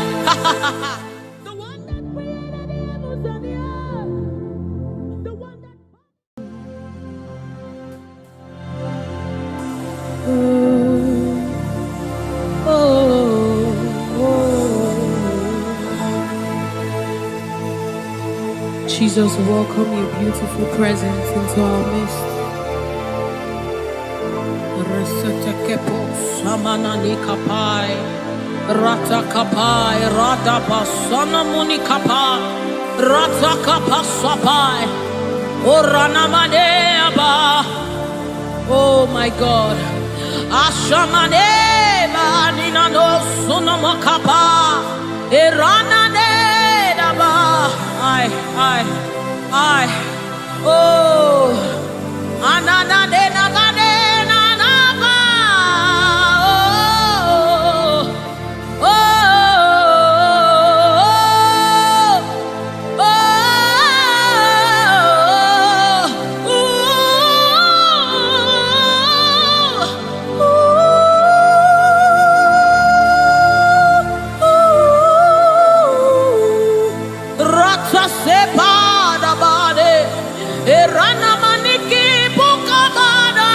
The one that created the heavens and the earth, the one that... Jesus, welcome your beautiful presence into our midst. Resetekepo samanani kapai, rata kapai, rada basana muni kapai, rata kapasapai, orana maneaba. Oh my God, ashamaneba nina no sunamakapa, erana nedaba. I, oh, anana de nagade nanaba, oh, oh, oh, Rata sepa da bade, erana maniki bukabada,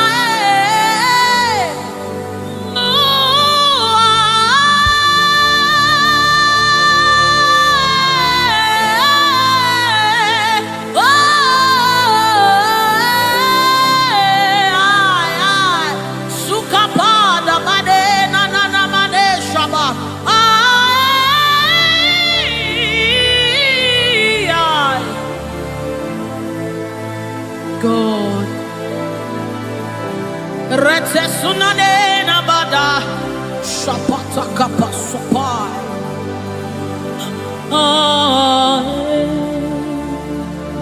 sukapada bade na mane shaba. God, rete sunane na bada, shapata kapa sopai.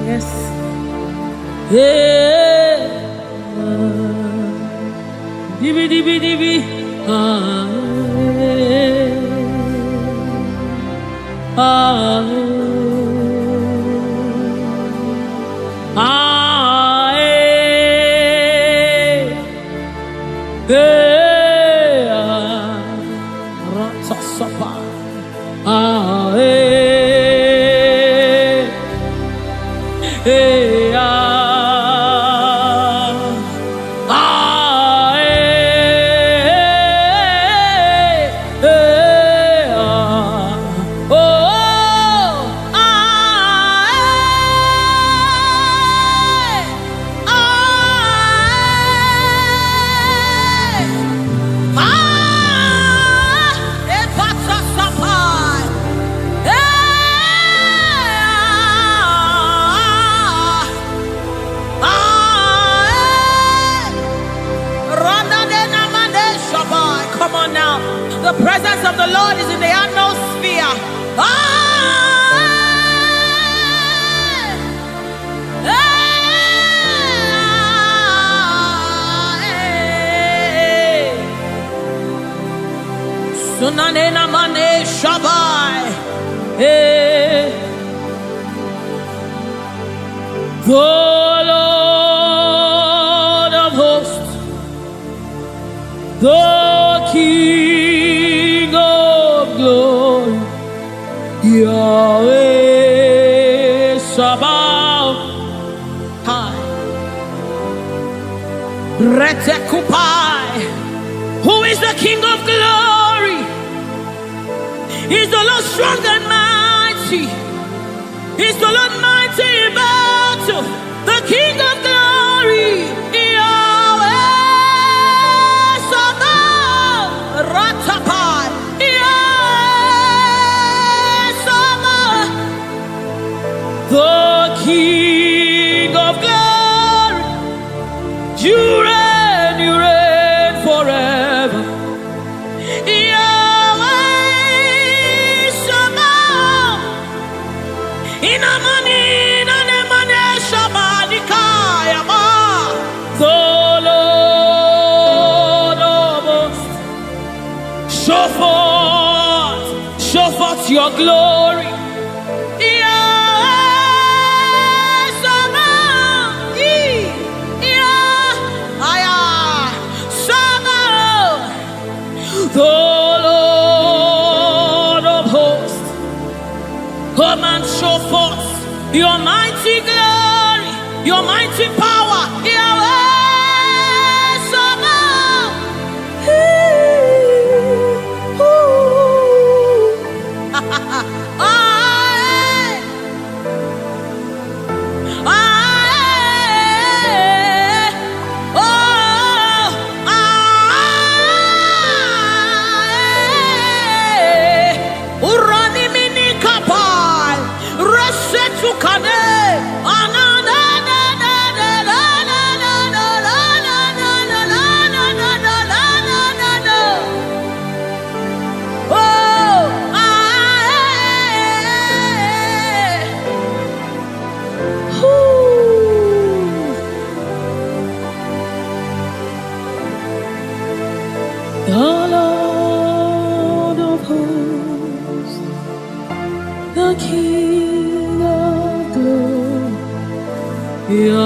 Yes, yeah, dibi dibi dibi, Come on now. The presence of the Lord is in the atmosphere. Sunanena mane shabai. The Lord of hosts, the King of glory, Yahweh Sabaoth, Retekupai. Who is the King of glory? He's the Lord strong and mighty. He's the Lord mighty in battle. The King of glory, Yahweh Sabaoth, Ratapai, Yahweh Sabaoth, the King of glory. You reign forever. Yahweh Sabaoth, Inamani, Nanemane Shabadikaya, the Lord of hosts. Show forth your glory. The Lord of hosts, come and show forth your mighty glory, your mighty power, Yahweh Sabaoth.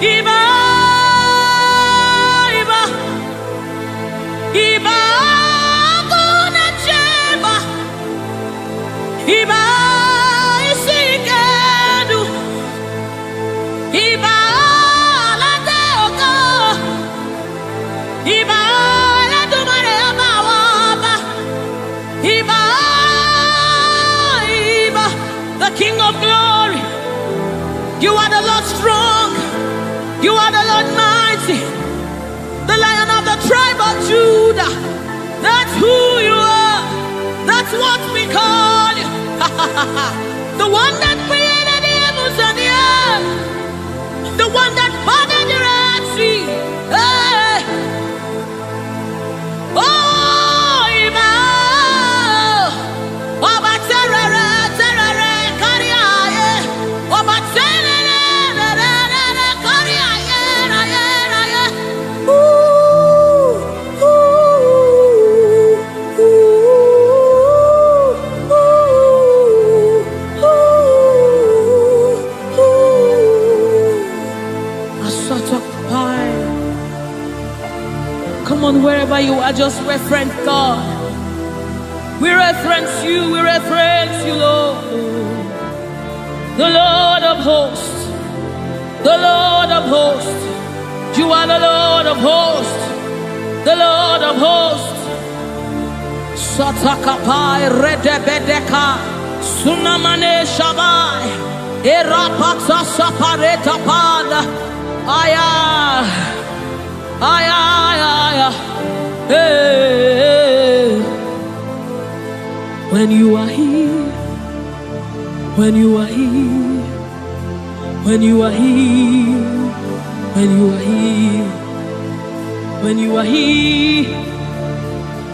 Iba, Iba, Iba, Guna Cheba, Iba, Isikadu, Iba, Lateoka, Iba, Latumare Amawaba, Iba, Iba, the King of Glory. You are the Lord strong. You are the Lord mighty, the Lion of the tribe of Judah. That's who you are. That's what we call you. The one that created the heavens and the earth. The one that parted the Red Sea. Hey. Oh, Emmanuel. Oba terere, terere, kariaye. Oba terere, terere, kariaye, raye, raye. Ooh, ooh, ooh, ooh, ooh. A sort of pie. Come on, wherever you are, just reference God. We reference you, Lord. The Lord of hosts, the Lord of hosts. You are the Lord of hosts, the Lord of hosts. Satakapai redebedeka, sunamane shabai, erapata sapareta pada, aya, aya, aya, hey. When you are here, when you are here, when you are here, when you are here, when you are here,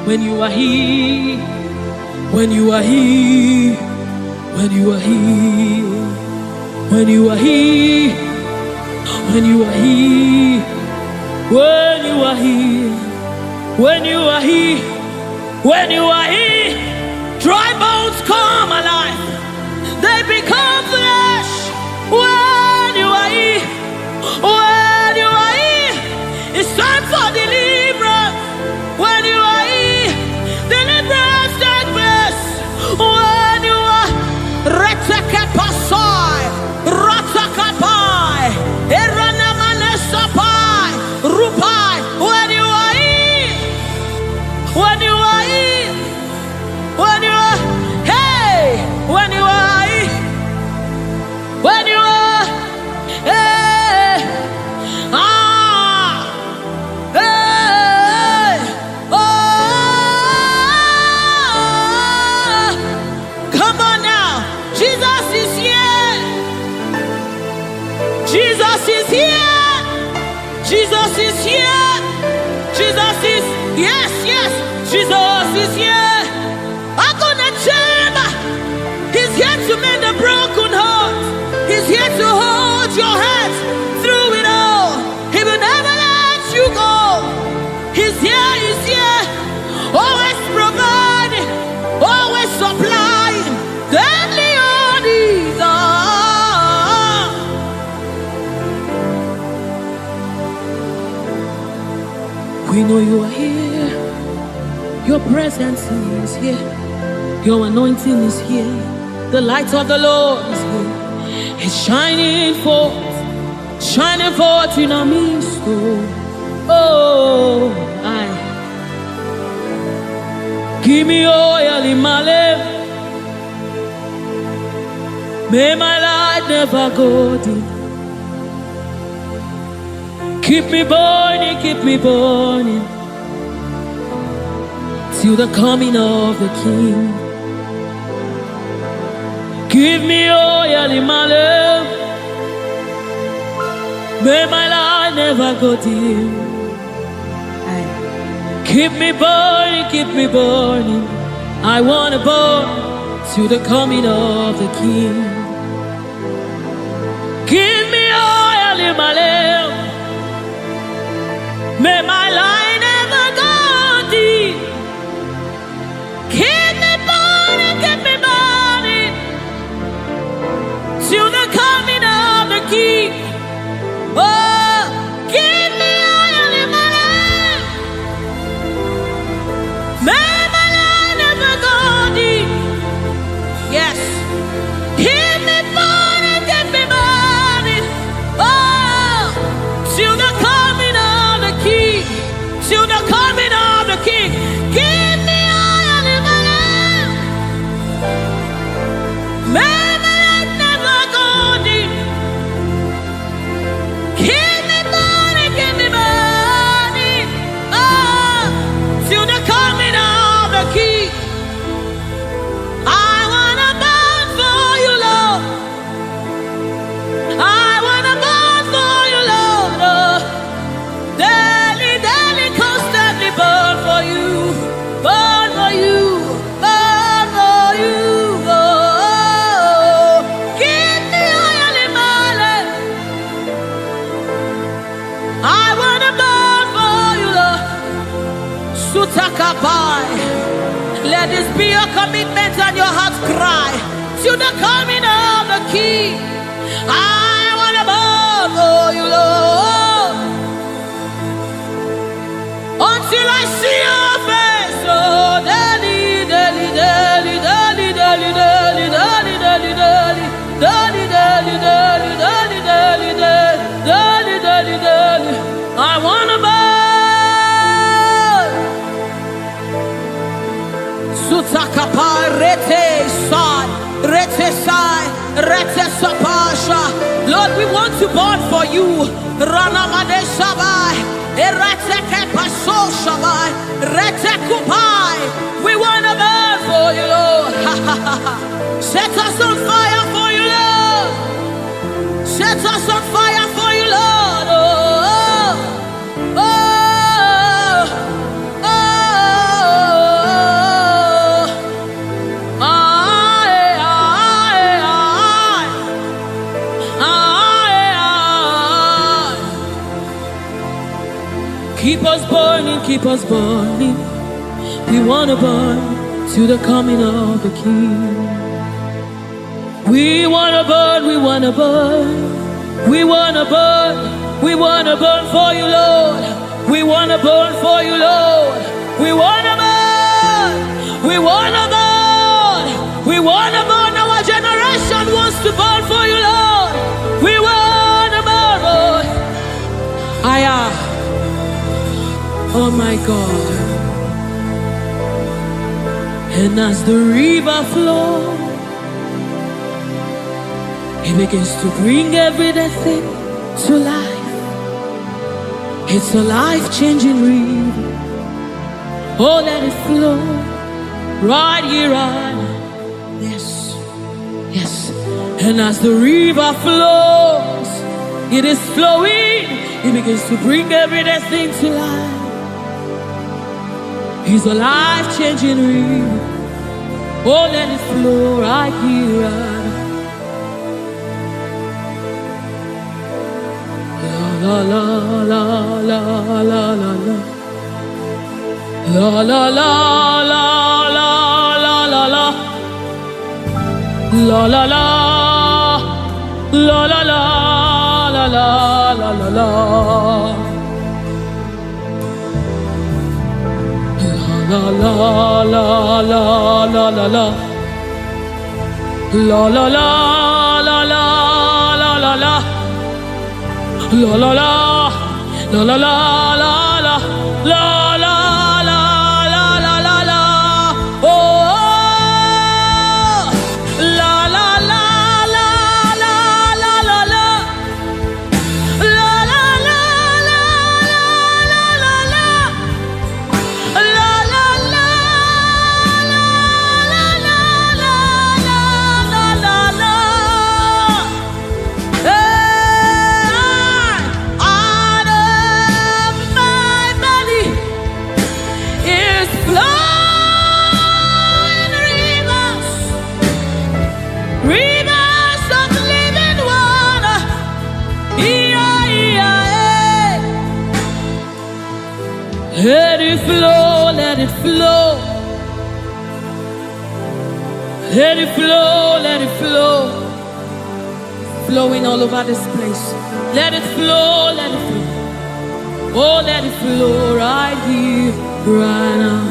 when you are here, when you are here, when you are here, when you are here, when you are here, when you are here, when you are here, when you are here, dry bones come alive. They become flesh. When you are here, when you are here, it's time for deliverance. When you are here, deliverance takes place. When you are retekepasai, ratakapai, eranamanesapai, rupai. When you are here, when you are here, when you are, hey, when you are here, when you are, hey, hey, oh, come on now, Jesus is here, Jesus is here, Jesus is here, Jesus is, yes, yes, Jesus is here. I'm gonna chamber. He's here to mend the broken heart. He's here to hold your hands through it all. He will never let you go. He's here, he's here. Always providing, always supplying. Deadly on these are. We know you are here. Your presence is here. Your anointing is here. The light of the Lord is here. It's shining forth in our midst. Oh, I give me oil in my lamp. May my light never go dim. Keep me burning, till the coming of the King. Give me oil in my lamp. May my light never go dim. Keep me burning. I want to burn till the coming of the King. Give me oil in my lamp. May my light never go dim. Keep me burning till the coming of the King. Oh, Sutakabai. Let this be your commitment and your heart's cry to the coming of the King. I want to bow for you, Lord, until I see your face. Oh, daily, daily, daily, daily, daily, daily, daily, daily, daily, daily, daily, daily, daily, daily, daily, daily, daily. I want to bow. Sutakapa rete sai, rete sai, rete sapasha. Lord, we want to burn for you. Ranamade sabai, erete kepaso sabai, rete kupai. We want to burn for you, Lord. Set us on fire for you, Lord. Set us on fire for you, Lord. Oh, oh. Keep us burning, keep us burning. We want to burn to the coming of the King. We want to burn, we want to burn. We want to burn, we want to burn for you, Lord. We want to burn for you, Lord. We want to burn, we want to burn. We want to burn, our generation wants to burn for you, Lord. We want to burn, Lord. Oh my God. And as the river flows, it begins to bring everything to life. It's a life-changing river. Oh, let it flow right here, right now. Yes, yes. And as the river flows, it is flowing. It begins to bring everything to life. He's a life-changing river. Oh, let it flow right here, right now. La la la la la la la la. La la la la la la la la. La la la la la la la la la la. La la la la la la la. La la la la la la la la. La la la la la la la la. La la la la la la la. Oh, la la la la la la la la. La la la la la la la. La la la la la la la la la. Out of my belly is flowing rivers, rivers of living water. Let it flow, let it flow. Let it flow, let it flow. Flowing all over this place. Let it flow, let it flow. Oh, let it flow right here, right now.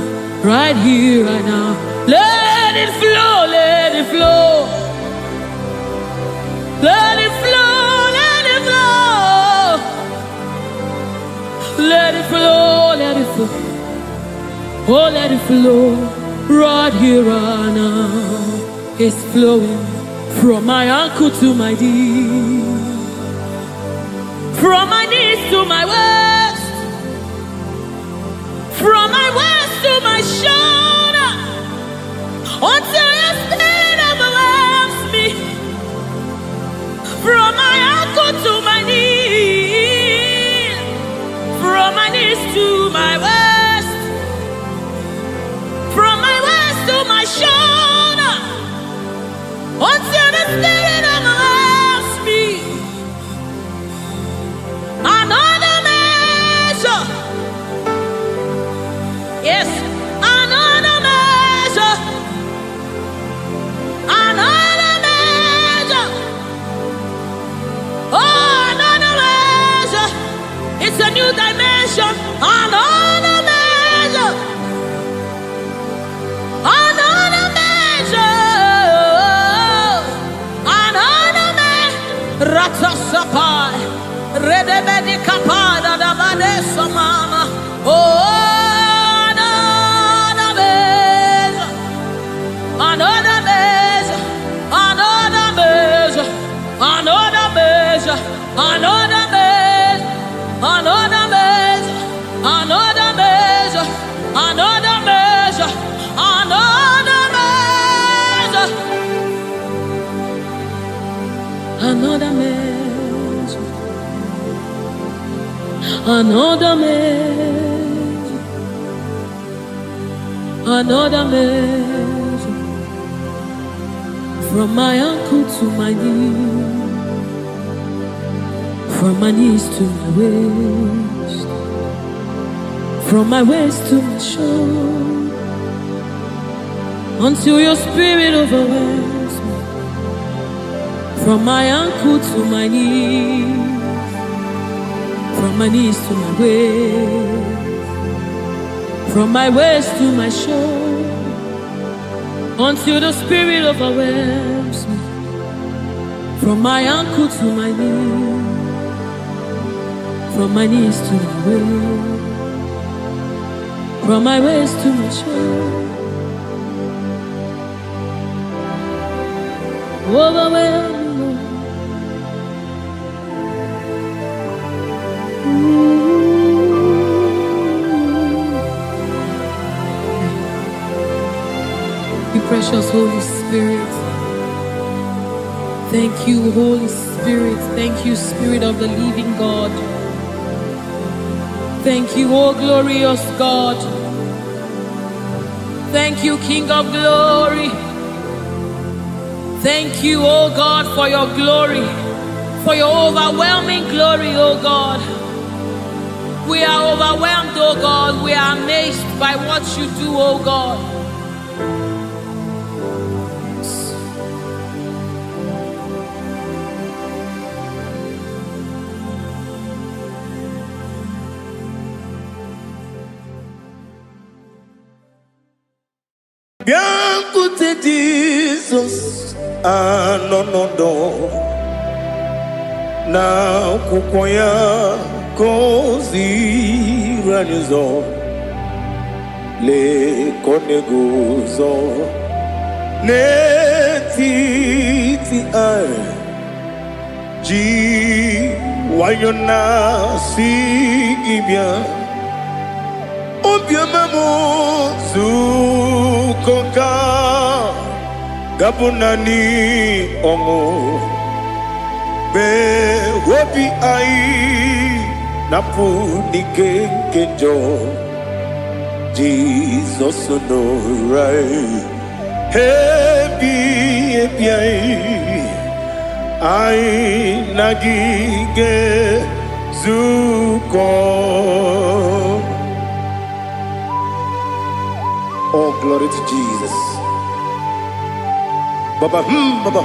Right here, right now. Let it flow, let it flow. Let it flow, let it flow. Let it flow, let it flow. Oh, let it flow right here, right now. It's flowing from my ankle to my knee, from my knees to my waist, from my waist to my shoulder, until your spirit overwhelms me. From my ankle to my knee, from my knees to my waist, from my waist to my shoulder, until the spirit overwhelms me. Oh, another measure. It's a new dimension. Another measure. Another measure. Another measure. Ratasapai. Redebedi kapada da badesa mama. Oh, another measure. Another measure. Another measure. Another measure. Another measure. Another measure. Another measure. Another measure. Another measure. Another measure. Another measure. Another measure. From my ankle to my knee. From my knees to my waist. From my waist to my shoulder. Until your spirit overwhelms me. From my ankle to my knees. From my knees to my waist. From my waist to my shoulder. Until the spirit overwhelms me. From my ankle to my knees. From my knees to my waist. From my waist to my shoulder. Overwhelm me, Lord. You precious Holy Spirit. Thank you, Holy Spirit. Thank you, Spirit of the living God. Thank you, oh glorious God. Thank you, King of glory. Thank you, oh God, for your glory, for your overwhelming glory, oh God. We are overwhelmed, oh God. We are amazed by what you do, oh God. Biancote Jesus, anonodo na kukoya kozi ranizo le koneguzo ne titi ai ji wayona sigibia obiamamu zukoka gabunani omo be wobi ai napu nikenjo Jesus no right hebi ai nagige zuko. Oh, glory to Jesus. Baba Baba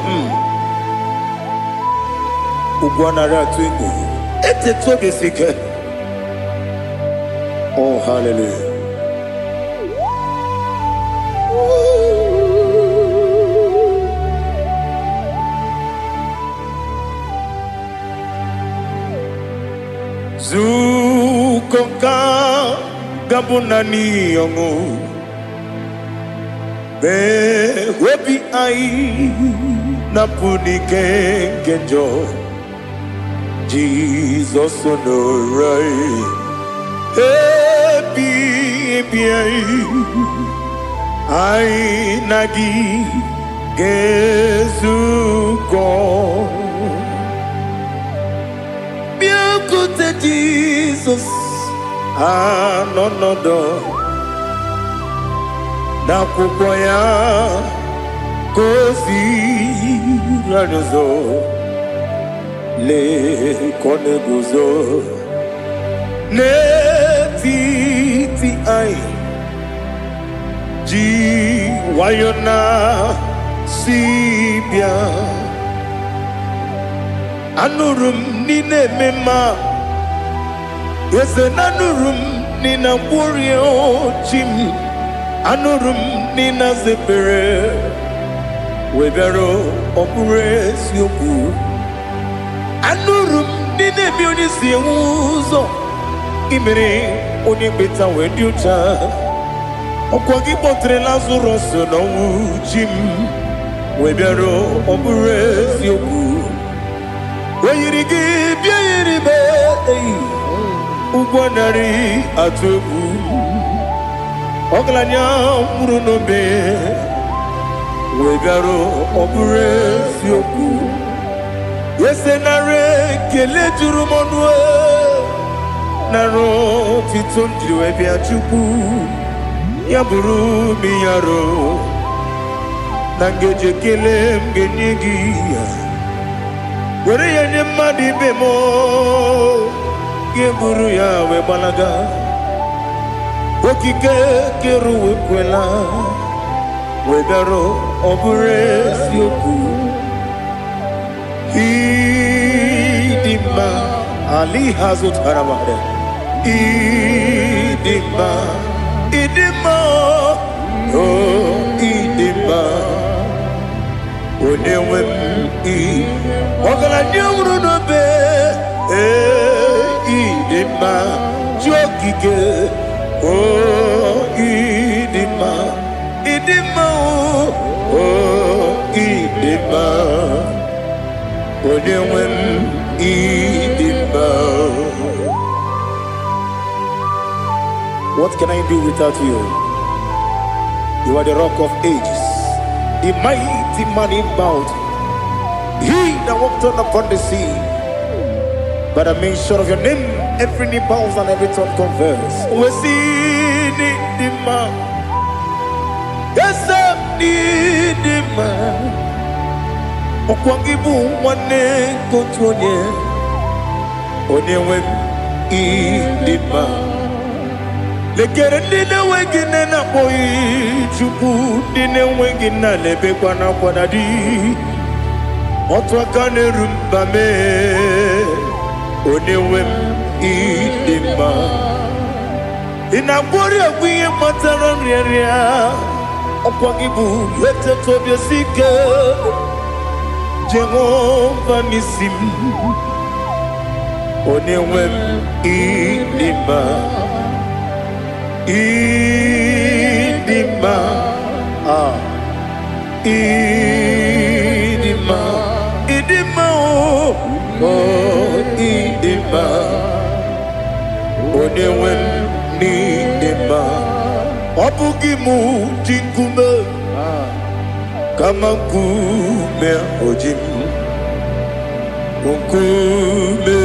Ugwanara twingu. Ete toge sike. Oh, hallelujah. Zukonka gabunani yongu. Be webi ai napuni kenjo Jesus no right happy ai nagi gezuko biancote Jesus anonodo na kukoya kozi ranizo le koneguzo ne titi ai ji wayona sibia Anurum nine mema Yese nanurum nina warrior chim Anurum nina zepere Webero opures yoku Anurum nine bionisi uzo Imere onibeta weduta Okwagi potre Lazarus no chim Webero opures yoku Weyirigi biayiribe Ugwanari atubu Oglanya murunobe Wegaro obures yoku Yesenare kele jurumonwe Naro titondriwe biachuku Yaburu miyaro Nangeje kele mgenyigia Were yenye madi bemo Geburu ya we balaga Okike keru we kwela Wegaro obures yoku Idima Ali hazut haramade Idima Oh Idima Onewem Ogala nyamru no be Idima Jokike Oh Idima Oh Idima Onewem Idima. What can I do without you? You are the rock of ages, the mighty man in battle. He that walked on upon the sea. By the mention of your name, every knee bows and every tongue confess. We see the man. Yes, I need the man. Okwangibu wane kotonye. Onyewe the man. Lekere ndine wengine na boyi chuku ndine wengine lebe kwa na kwa dadi. Otwa kane rumba me Onewem idima Inabori agwiye matara nriaria Okwangibu yete tobye sike Jehova nisim Onewem idima Idima Idima Idima oh Idima Onewem Idima Obugimu jinkume Kama kume ojim Unkume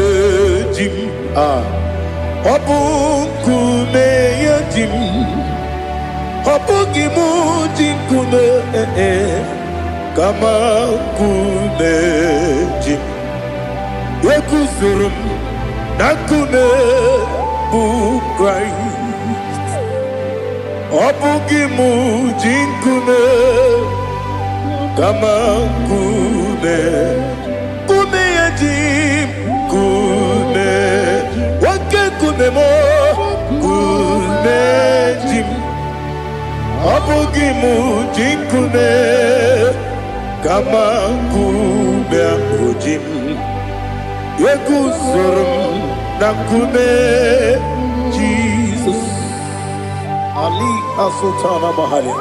jim Obukume yajim Obugimu jinkume Kama kumeji Yekusurum Nakume Christ Obugimu jinkume Kama kume Kume yajim Kume Wake kume mo Kume jim Obugimu jinkume Kama kume ojim Yekusurum Nakume Jesus Ali Asultana Mahali.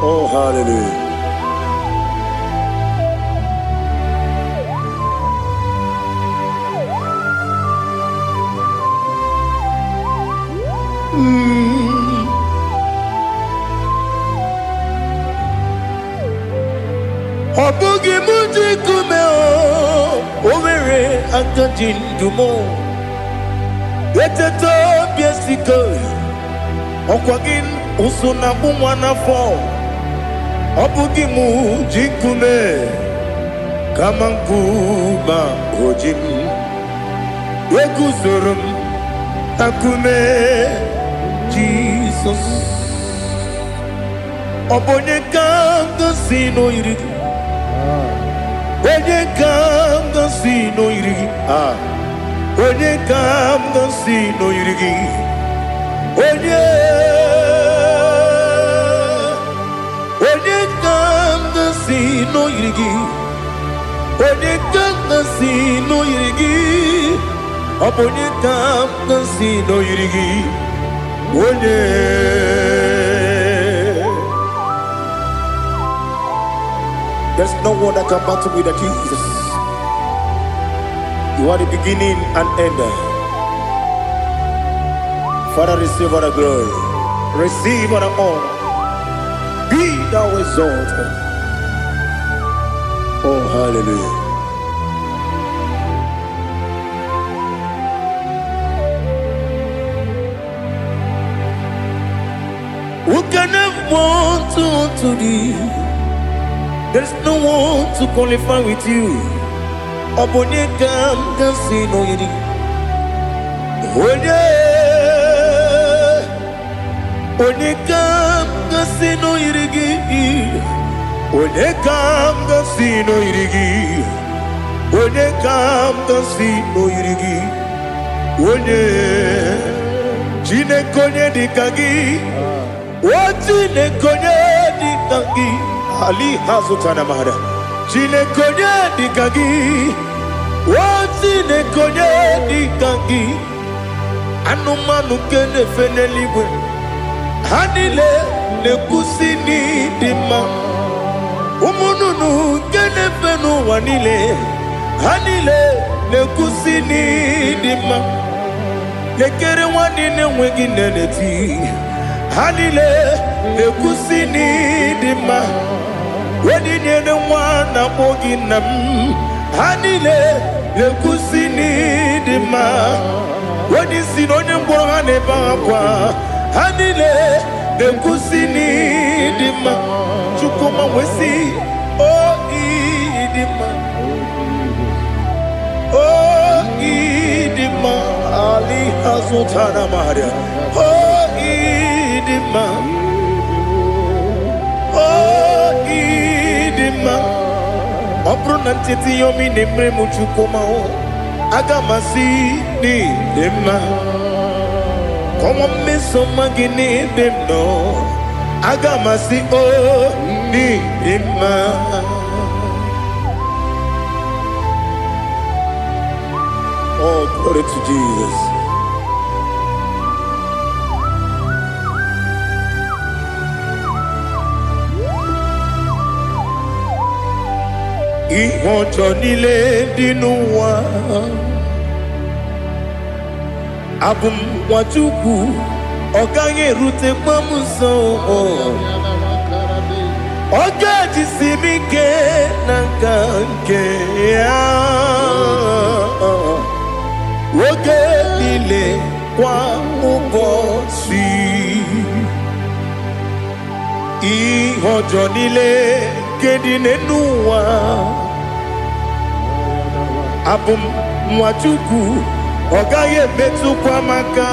Oh hallelujah. Obugi muji kume Owere akajin dumo Yeteto biesiko Okwagin usuna bumwana fo Obugi muji kume Kama nkuba ojim Yekusurum Takume Jesus. Obonye kanga sino irigi. Onye kanga sino irigi. Onye kanga sino irigi. Onye kanga sino irigi. Onye kanga sino irigi. Obonye kanga sino irigi. Onye. There's no one that can battle with Jesus. You are the beginning and end. Father, receive all the glory. Receive all the honor. Be thou exalted. Oh, hallelujah. Who can have one to thee? There's no one to qualify with you. Obonye kanga sino yiri. Onye kanga sino yirigi. Onye kanga sino yirigi. Onye kanga sino yirigi. Onye Chinekonye dikagi. Chinekonye dikagi. Ali hazutana mahada. Chinekonye dikagi. Chinekonye dikagi. Anumanu kene feneliwe. Hanile ne kusini dima. Umununu kene fenu wanile. Hanile ne kusini dima. Nekere wanine wengi neneti. Hanile ne kusini dima. Wedi nyene mwana mogi nam. Hanile ne kusini dima. Wedi sinonye mbora ne bakwa. Hanile ne kusini dima. Chukuma wesi oh idima. Oh idima. Ali hazutana maria. Oh idima. Oh idima. Obro nanteti yomi nemre muchukuma o. Agamasi ni dima. Como me somagini demno. Agamasi o ni dima. Oh, glory to Jesus. Ihonjo nile dinuwa. Abum wachuku oganye rute mamuso. Oga jisimike nanganke ya. Oge nile kwa ubosi. Ihonjo nile kedine nuwa. Abum wachuku ogaye metu kwa maka.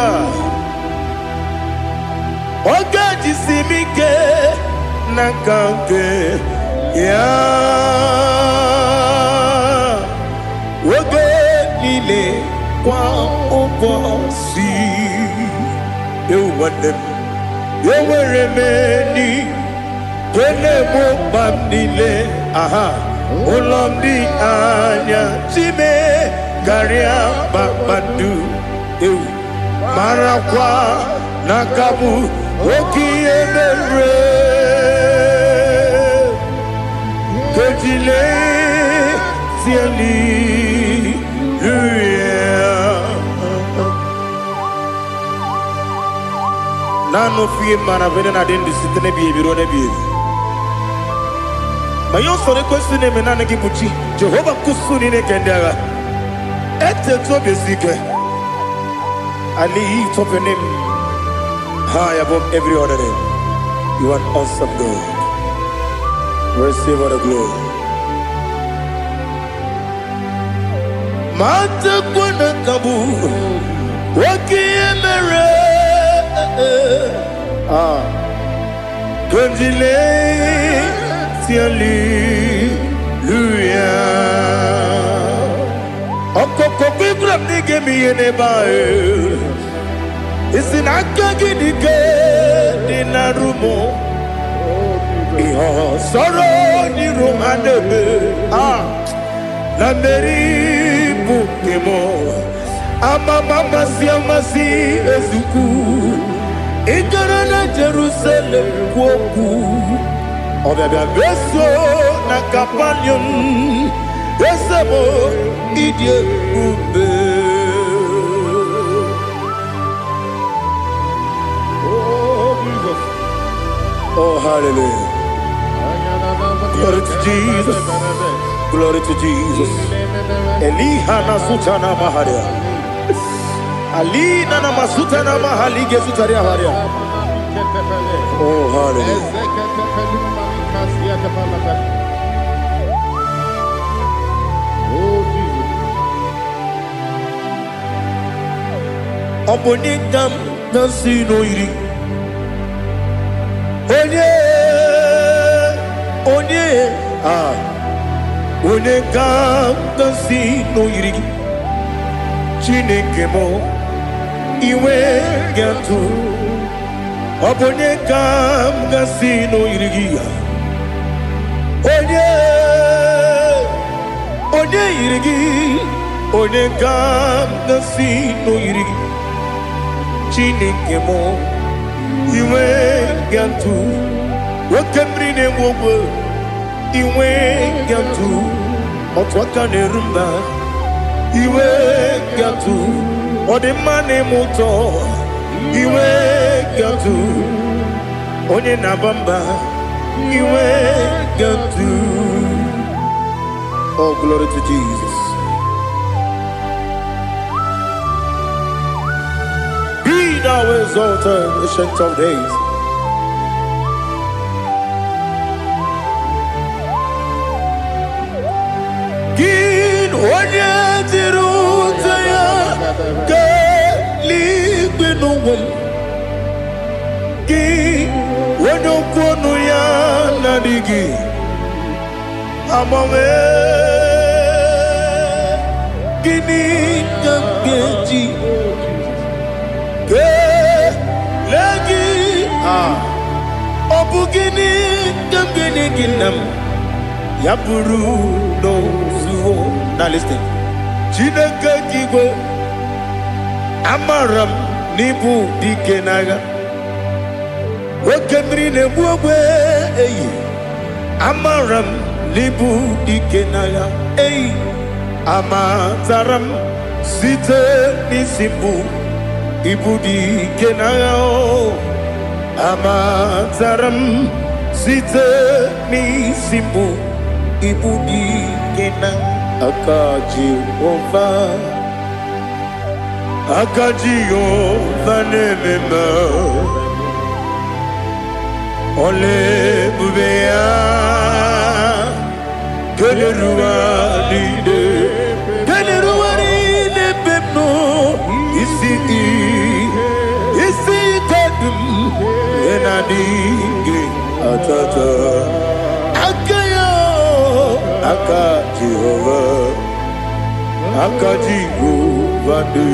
Oga jisimike nanganke ya. Oge nile kwa ubosi. You want them. You were remaining. Kene mo bandile. Aha. Ulomdi anya. Chime. Garia babandu. Marakwa. Nakabu. Oki emere. Kejile. Siali. Nano fiye mana vene na den disitene biye biro ne biye. Mayon sore kwesi ne menane kibuchi. Jehova kusuni ne kendera. Ete to besike. I lift up your name high above every other name. You are awesome God. Receive all the glory. Mata kuna kabu. Waki emere. Gondile Hallelujah. Okoko kikram nige mi enebae. Isin akagi nige dinarumo. Iho soro ni romanebe. La meri bukemo. Ama mama si ezuku. Igarana Jerusalem woku. Obebe beso na kapanium. Besamo idie ube. Oh, Jesus. Oh, hallelujah. Glory to Jesus. Glory to Jesus. Elihana sutana maharia. Alina na masuta na mahali gesutaria haria. Oh, hallelujah. Oh, Jesus. Obonikam nasino iri. Onye Onekam nasino iri. Chineke mo iwe gatu. Obonekam nasino iri. Onye irigi, Onekam nasino iri. Chineke mo iwe gatu. Wakemri ne wogo iwe gatu. Otwaka ne rumba iwe gatu. Odemane moto iwe gatu. Onye nabamba iwe gatu. Oh, glory to Jesus. Be thou exalted, ancient of days. Gin onye tirutaya ke ligbinugum. Gin onye kwonu ya nadigi. Amame gini kamgeji ke lagi obu gini kamgeni ginam yapuru no zuo. Now listen. Chineke kigwe amaram nibu dikenaga wakemri ne buogwe eyi amaram nibu dikenaga eyi amataram site nisimbu ibu dikenaga amataram site nisimbu ibu dikenaga. Akaji ova nemema ole bubea keleruwa lide bebno isi kadum enadinge atata Akaji Jehova de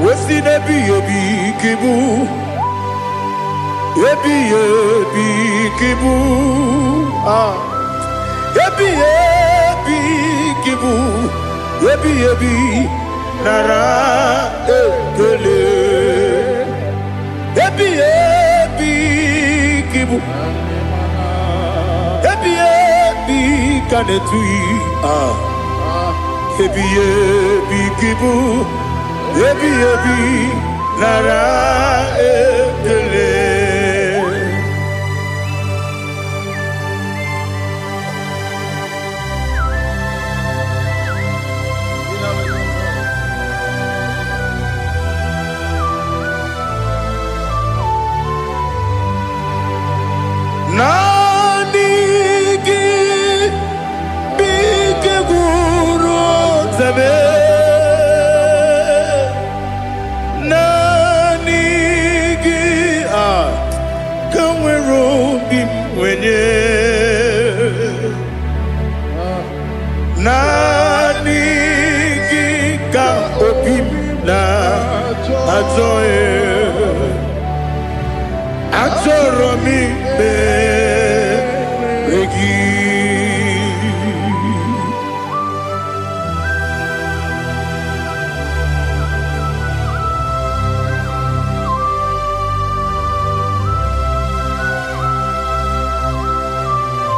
Wesi nebi ebi kibu Ebi kibu Ebi kibu Ebi nara ekele Ebi kibu Kanetui Ebi kibu Ebi nara ekele. Nani bim wenye nani gika obim na ajoye ajoro mi be regi.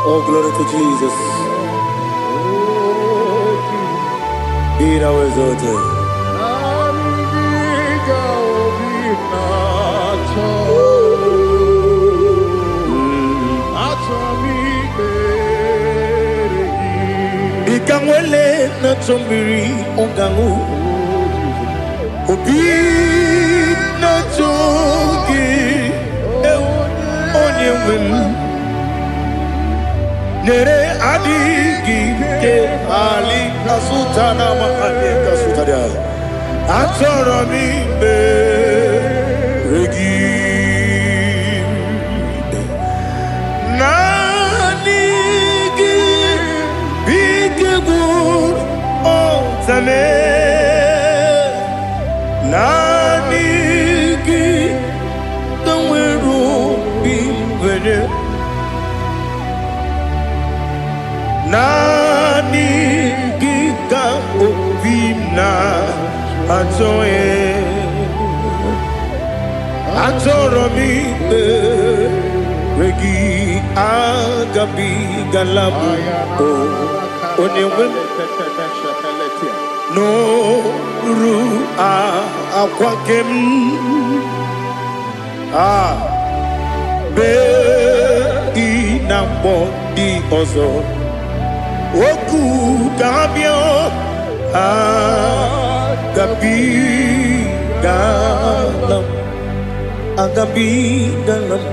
Oh, glory to Jesus. Be thou exalted. Ikangwele na chombiri ongangu obi na chogi onye wem nere adigi ke ali asutana mahali kasutaria atoro mi be regi nanigi biggur otame nanigi kanweru bimwere nani gika obimna atoye atoro mi regi agabi galabu onewe no ru akwakem be inambo di ozo oku kabio agabi galam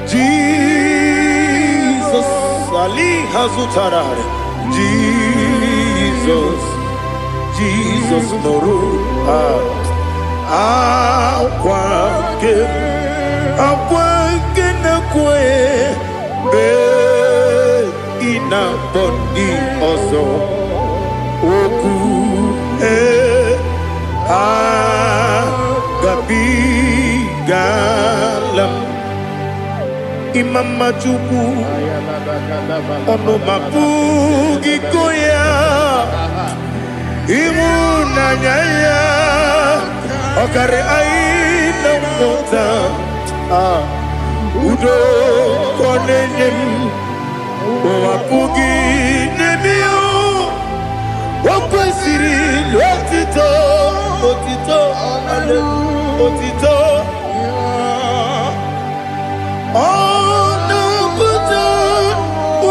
Jesus ali hazutarare Jesus noru akwake na kwe be ina boni ozo oku gabi galam imama chuku ono mapugi koya imuna nyaya okare aina mota udo konenyem wapugi nemio wakwesiri lotito ale otito ono buto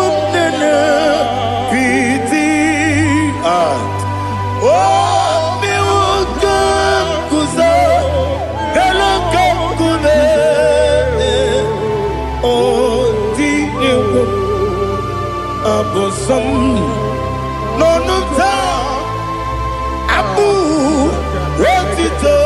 umnene piti miwoka kuzo galaka kune abosom nonuta abu rotito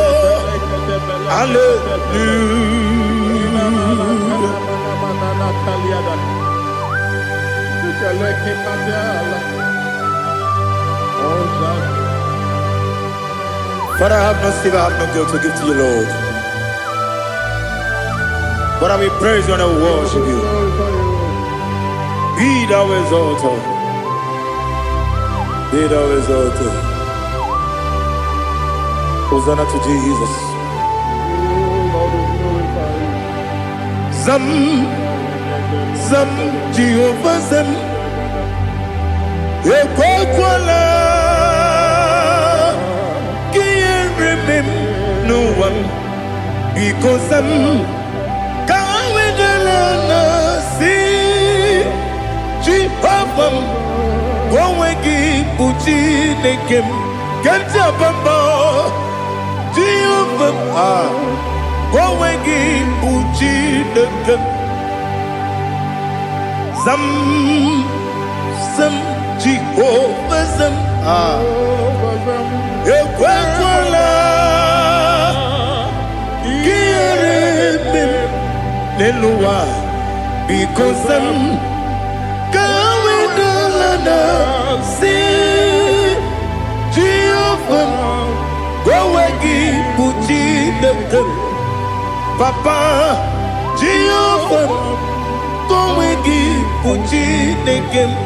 Father, I have no silver, I have no gold to give to you, Lord. But I will praise you and I will worship you. Be thou exalted. Be thou exalted. Hosanna to Jesus. Zam Jehovah Zam Ekwakwala Can't remember no one because Zam Kawedalana see Jehovah Gowegi Puchi Nekem Kanta Bamba Jehovah Gowegi Puchi Nekem Zam Jehovah Zam Ekwakwala Kieremem Nelua because I'm going to see Jehovah. Go away, Puchi the Papa Jehovah. Go away, Puchi the game.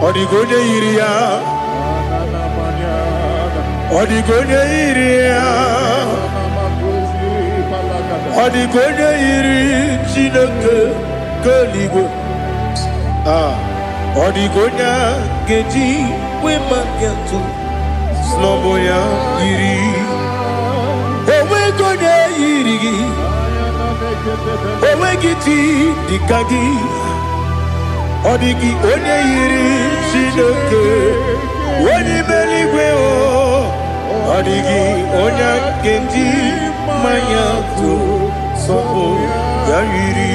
Odigonya iria, Odigonya iria, Odigonya iri chineke keligo. Odigonya geji we magetu snoboya iri. Owe gonya iri, owe giti dikagi. Odigi onye yiri Chineke onye meligwe o. Odigi onye kenji manya to sopo ya yiri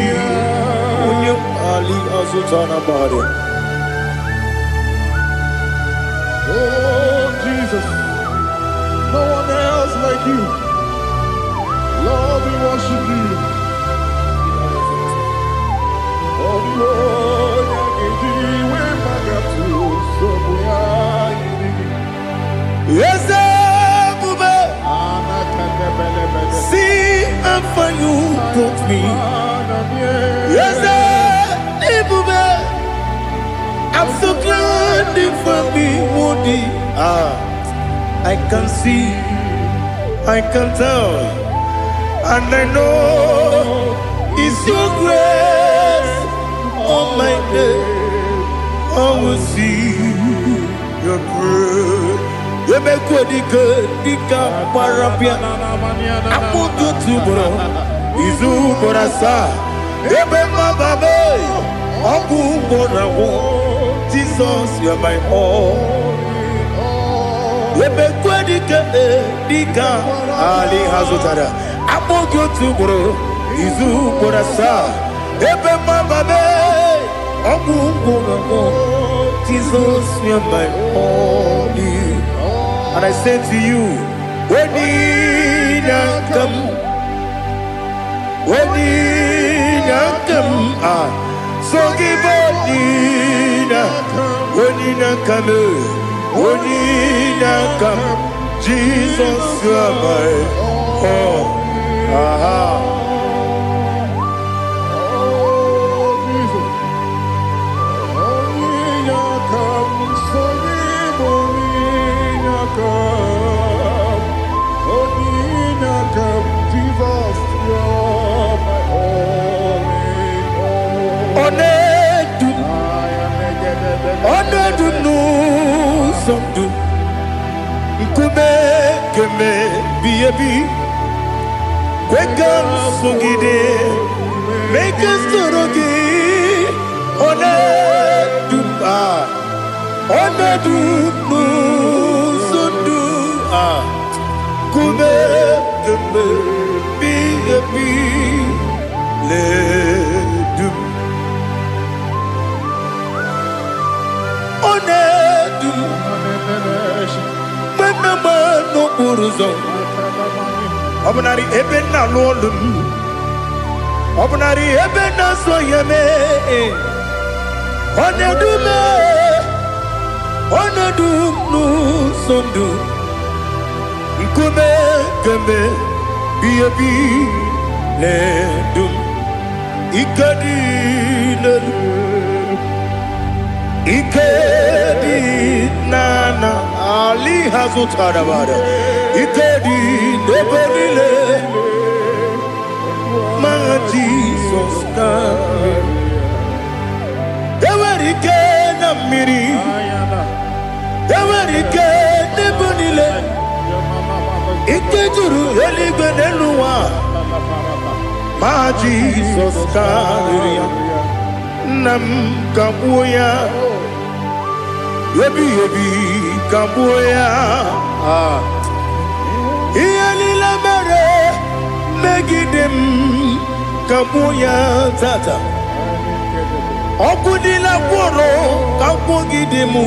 onye ali azutana bade. Oh Jesus, no one else like you. Lord, we worship you. Oh Lord, yes, see how far you brought me. Yes, I'm so glad you found me worthy. I can see, I can tell, and I know it's your grace on my day. I will see your grace. You make what you could, Dika Parapia. I'm going to bro. Izu Borasa. You make my baby. Abu Borawo. Jesus, you're my all. You make what you could, Dika Ali Hazutara. I'm going to bro. Izu Borasa. You make my baby. Jesus, you're my only. And I say to you, when you come, so give up, when you come, Jesus, you're my all. Make us Obnari ebena lolum, Obnari ebena soyeme, Onedu nu sondu, Nkume keme biyebi ledum, Ikadi nana Ali Hazutarabada, Ikadi nebelile, my Jesus come. Ewerike na miri, Ewerike nebelile, Ikejuru eligwe neluwa, my Jesus come. Nam kabuya, yebi kabuya. Iyalila mere megidem kabuya tata. Okudila kworo kabugidemu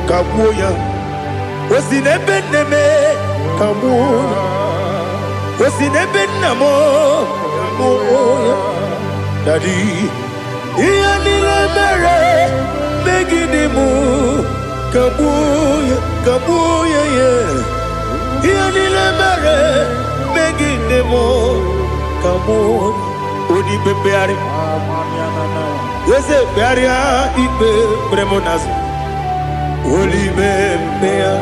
kabuya. Osinebenneme kabuya. Osinebennamo kabuya. Daddy, iyanile mere megidimu kabuya ye. Iyanile mere megidimu kabuya. Odi bebeari, yese bearia ibe bremonas. Oli bebea.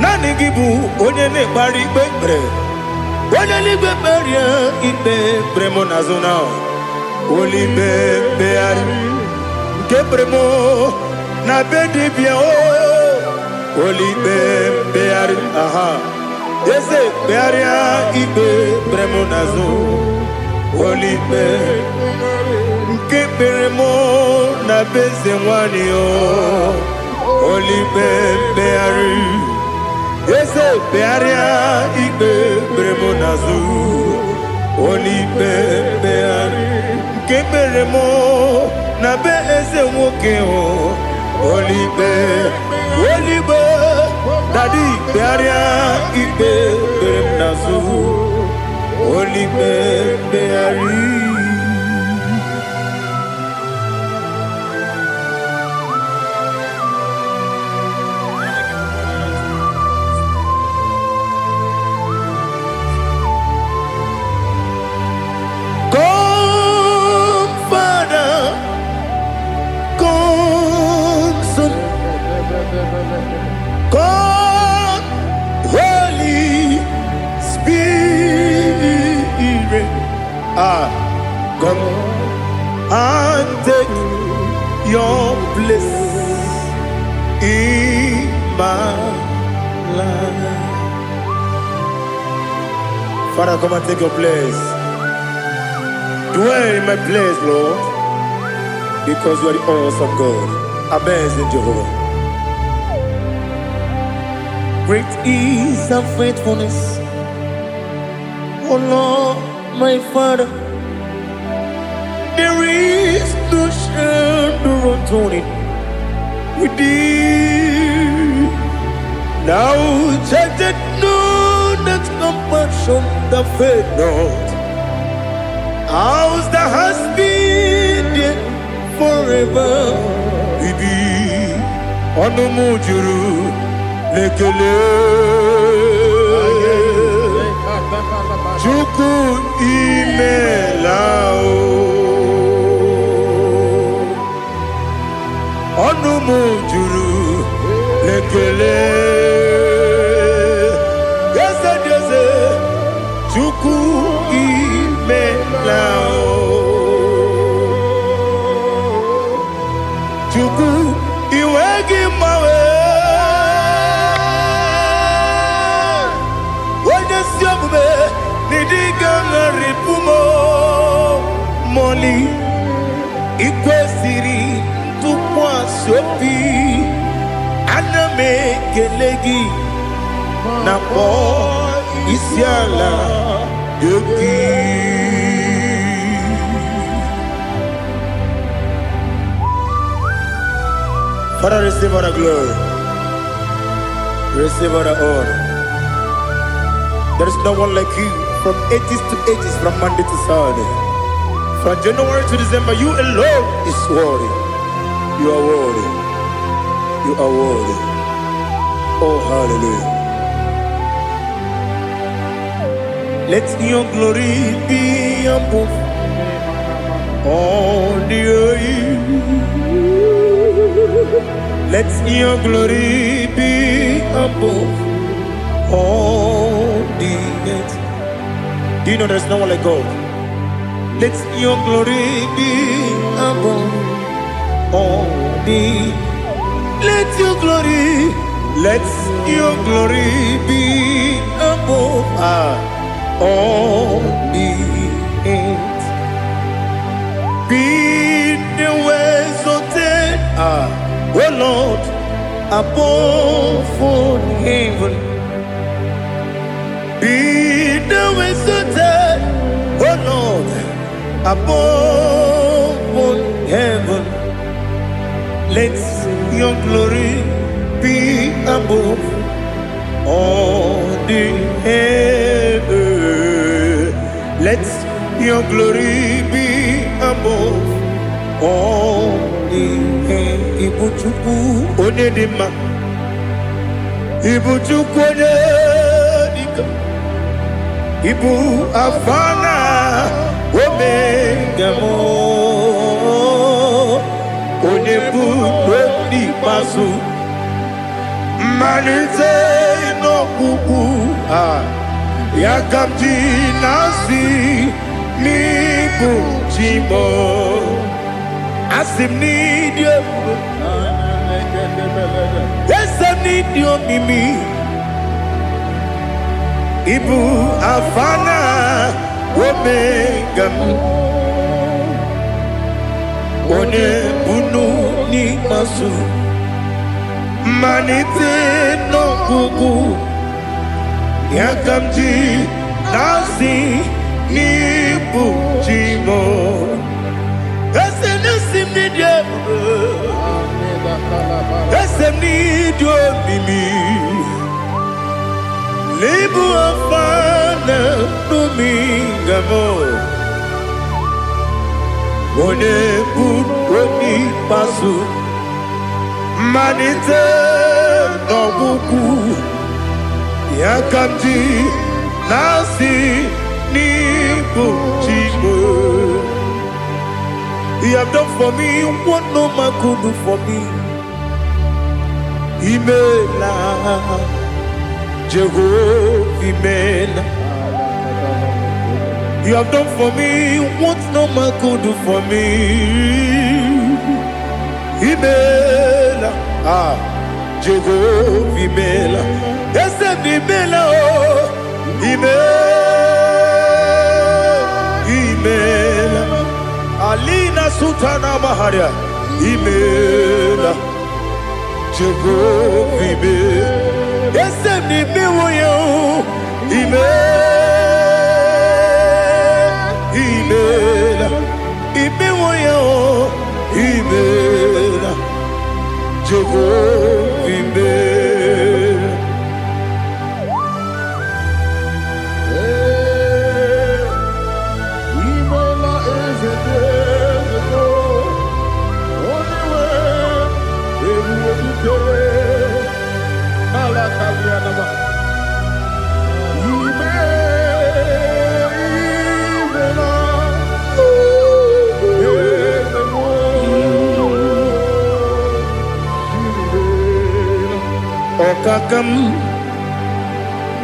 Nani gibu onye ne bari bebre. Onye ni beberia ibe bremonazona. Oli bebeari. Kebremo na bedi bia o. Oli bebeari aha. Yese bearia ibe bremonazo. Oli bebeari. Kebremo na beze wani o. Oli bebeari. Yese bearia ibe bremonazo. Oli bebeari. Kebremo na beze woke o. Oli be Daddy bearia ibe bremonazo. Oli bebeari. God, Holy Spirit, come and take your place in my life. Father, come and take your place. Dwell in my place, Lord, because you are the awesome God. Amazing Jehovah. Great is thy faithfulness, O Lord, my Father. There is no shadow of turning with thee. Now judged know that compassion that faith not. Ours that has been there forever. We be on the mujuru. Lekele Chuku imelao Onumu juru Lekele Yese Chuku imelao Chuku iwegi mawe Moli ikwesiri tukwa sopi aname kelegi na po isiala yoki. Father, receive all the glory, receive all the honor. There is no one like you. From ages to ages, from Monday to Saturday, from January to December, you alone is worthy. You are worthy. You are worthy. Oh, hallelujah. Let your glory be above all the earth. Let your glory be above all the earth. Do you know there's no one like God? Let your glory be above all the. Let your glory be above all the earth. Be the ways of oh Lord, above all heaven. Be the ways of oh Lord, above all heaven. Let your glory be above all the heaven. glory be above all the Ibu Chukwu onye dị mma, Ibu Chukwu onye dịka, Ibu Alfa na Omega mo, onye bụ n'ikpeazụ, mmalite n'ọgwụgwụ ya ka m ji na-asị n'ịbụ chi m, asị m n'ịdị ebube, ese m n'ịdị omimi, Ibu Alfa na Omega m, onye bunu n'ikpeazụ, mmalite n'ọgwụgwụ ya ka m ji na-asị n'ịbụ chi m, ese n'isi m n'ịdị ebube, ese m n'ịdị omimi, n'ịbụ Alfa na Omega m, onye bụ n'ikpeazụ, mmalite n'ọgwụgwụ ya ka m ji na-asị n'ịbụ chi m. You have done for me what no man could do for me. Imela Jehovah, Imela. You have done for me what no man could do for me. Imela, Jehovah, Imela. Yes, Imela, Imela. Alina Sultana Maharia, Imela, Jehovah, Imela. Yes, Imela, Imela, Imela, Imela, Jehovah, Imela.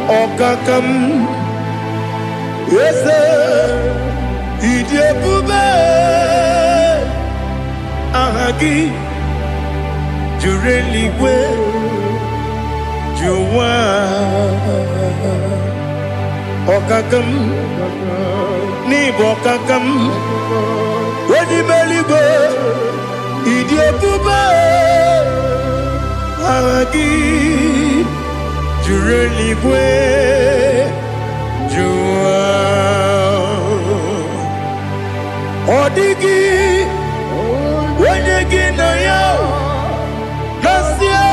Okakam, yes, Idebube, Ahagi, Jureliwe, Juwa, Okakam, Nibokakam, Wedimelibe, Idebube, Ahagi, Jureligwe, Jua, Odigi, Wenyegi na yo, Nasia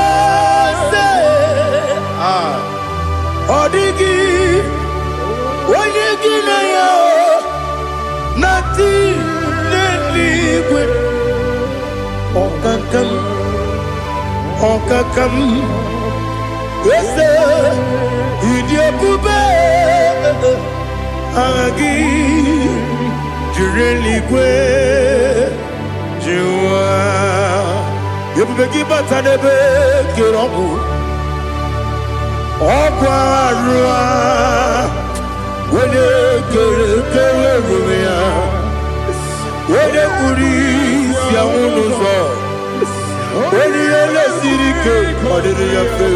se, Odigi, Wenyegi na yo, Nati neligwe, Okakam, Okakam. Ese Idebube Agi Jureligwe Jua Yebube Gibata Nebe Kirobu Okwarua Wene Kere Rumia Wene Kuri Siamunuzo Wene Ele Sirike Kodiri Yafe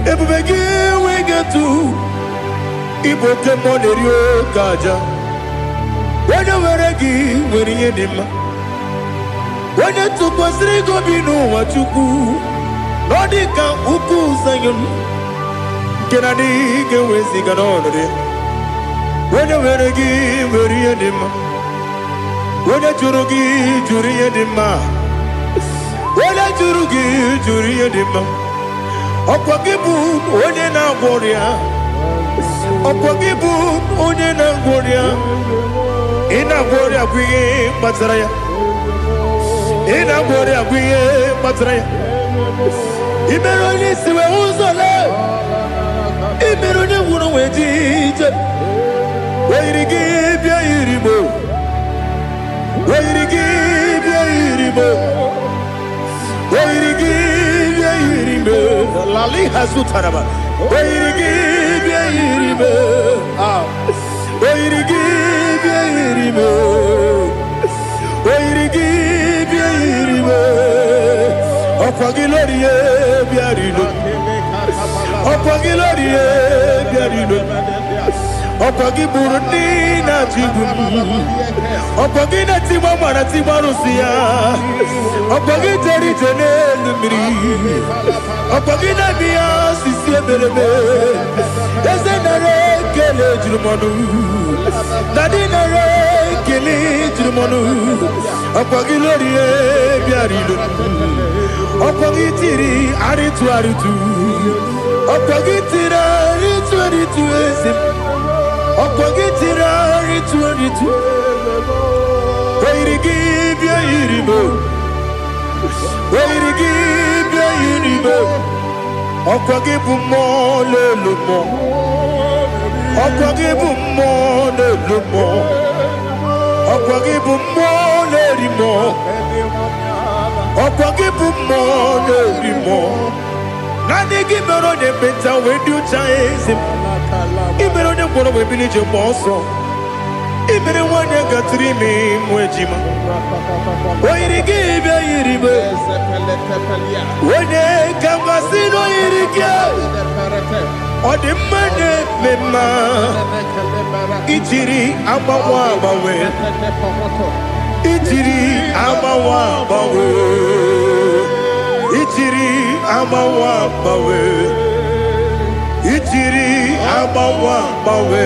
Ebubege we get to Igbo Kemonerio Kaja. When you were a gay, when you did, onye tụkwasịrị gị obi n'ụwa Chukwu ọ dị ka ukwu Zayọn nke na-adịghị ga-eweziga n'ọnọdụ ya. Onye nwere gị nwere ihe dị mma, onye jụrụ gị jụrụ ihe dị mma, onye jụrụ gị jụrụ ihe dị mma. Ọkwa gị bụ onye na-agwọ ọrịa, ọkwa gị bụ onye na-agwọ ọrịa. Ị na-agwọ ọrịa bụ ihe kpatara ya, ị na-agwọ ọrịa bụ ihe kpatara ya. I mere onye isi wee ụzọ lee, I mere onye nwụrụ wee dị ije. Oyiri gị bịa yiri mo, oyiri gị bịa yiri mo, oyiri gị bịa yiri mo. Lali hazutara ba. Oyiri gị bịa yiri mo, oyiri gị bịa yiri mo, oyiri gị bịa yiri mo. Ọkwa gị lórí ye bịa rilo, ọkwa gị lórí ye bịa rilo. Ọkwa gị bụrụ ndị na-achịgbu m, ọkwa gị na-etigba mara tigba arụsị ya, ọkwa gị jere ije n'elu mmiri, ọkwa gị na-eme ya osisi emereme. Eze nara ekele juru m ọnụ, na dị nara ekele juru m ọnụ. Ọkwa gị lórí ihe bịara ilo, ọkwa gị tiri arịtụ arịtụ, ọkwa gị tiri arịtụ arịtụ eze m. Ọkwa gị tiri arịtụ arịtụ, oyiri gị bịa yiri mo, oyiri gị bịa yiri mo. Ọkwa gị bụ mmụọ n'elu mmụọ, ọkwa gị bụ mmụọ n'elu mmụọ, ọkwa gị bụ mmụọ n'eri mmụọ, ọkwa gị bụ mmụọ n'eri mmụọ. Naanị gị mere onye ekpenta wee dị ụcha eze m. I mere onye gwọrọ wee bili ije gba ọsọ, I mere nwanyị gatụrụ ime mụ ejima. Oyiri gị bịa yiri mo, onye ka mmasị n'oyiri gị. Ọ dị mma na-eme mma, ijiri agbanwe agbanwe, ijiri agbanwe agbanwe, ijiri agbanwe agbanwe, ijiri agbanwe agbanwe.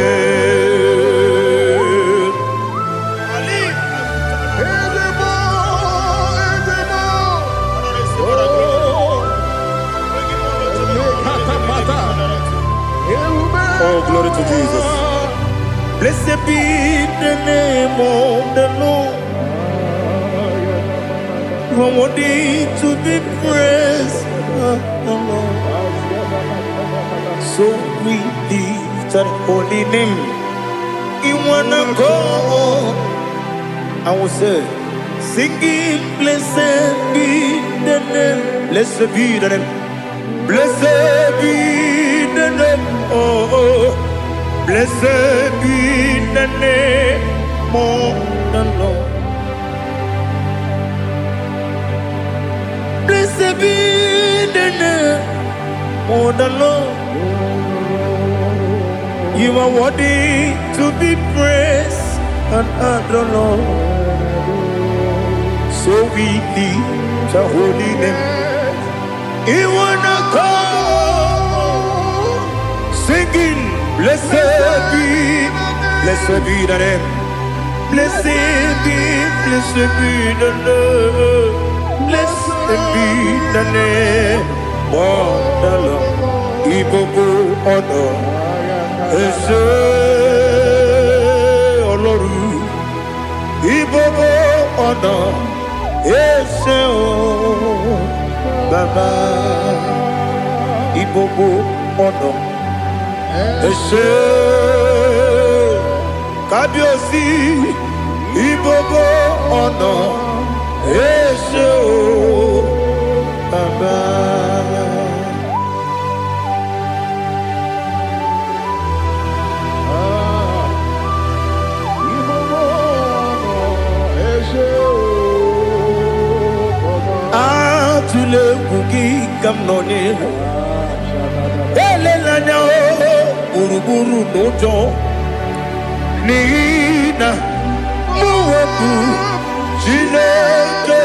Oh, glory to Jesus. Blessed be the name of the Lord. You are worthy to be praised, the Lord. So we lift that holy name. You wanna go, I will say, singing, blessed be the name, blessed be the name, blessed be the name, oh, blessed be the name of the Lord. Blessed be the name of the Lord. You are worthy to be praised and adored, Lord. So we lift the holy name. You wanna come singing, blessed be the name, blessed be the Lord, blessed be the name of the Lord. Igbo honor. Ese Oloru, Igbo ọ̀nà, ese o Baba, Igbo ọ̀nà, ese Kábíyèsí, Igbo ọ̀nà, ese o Baba. Tule kuki kamnoni elelanya uruburu nojo nina muwebu Chineke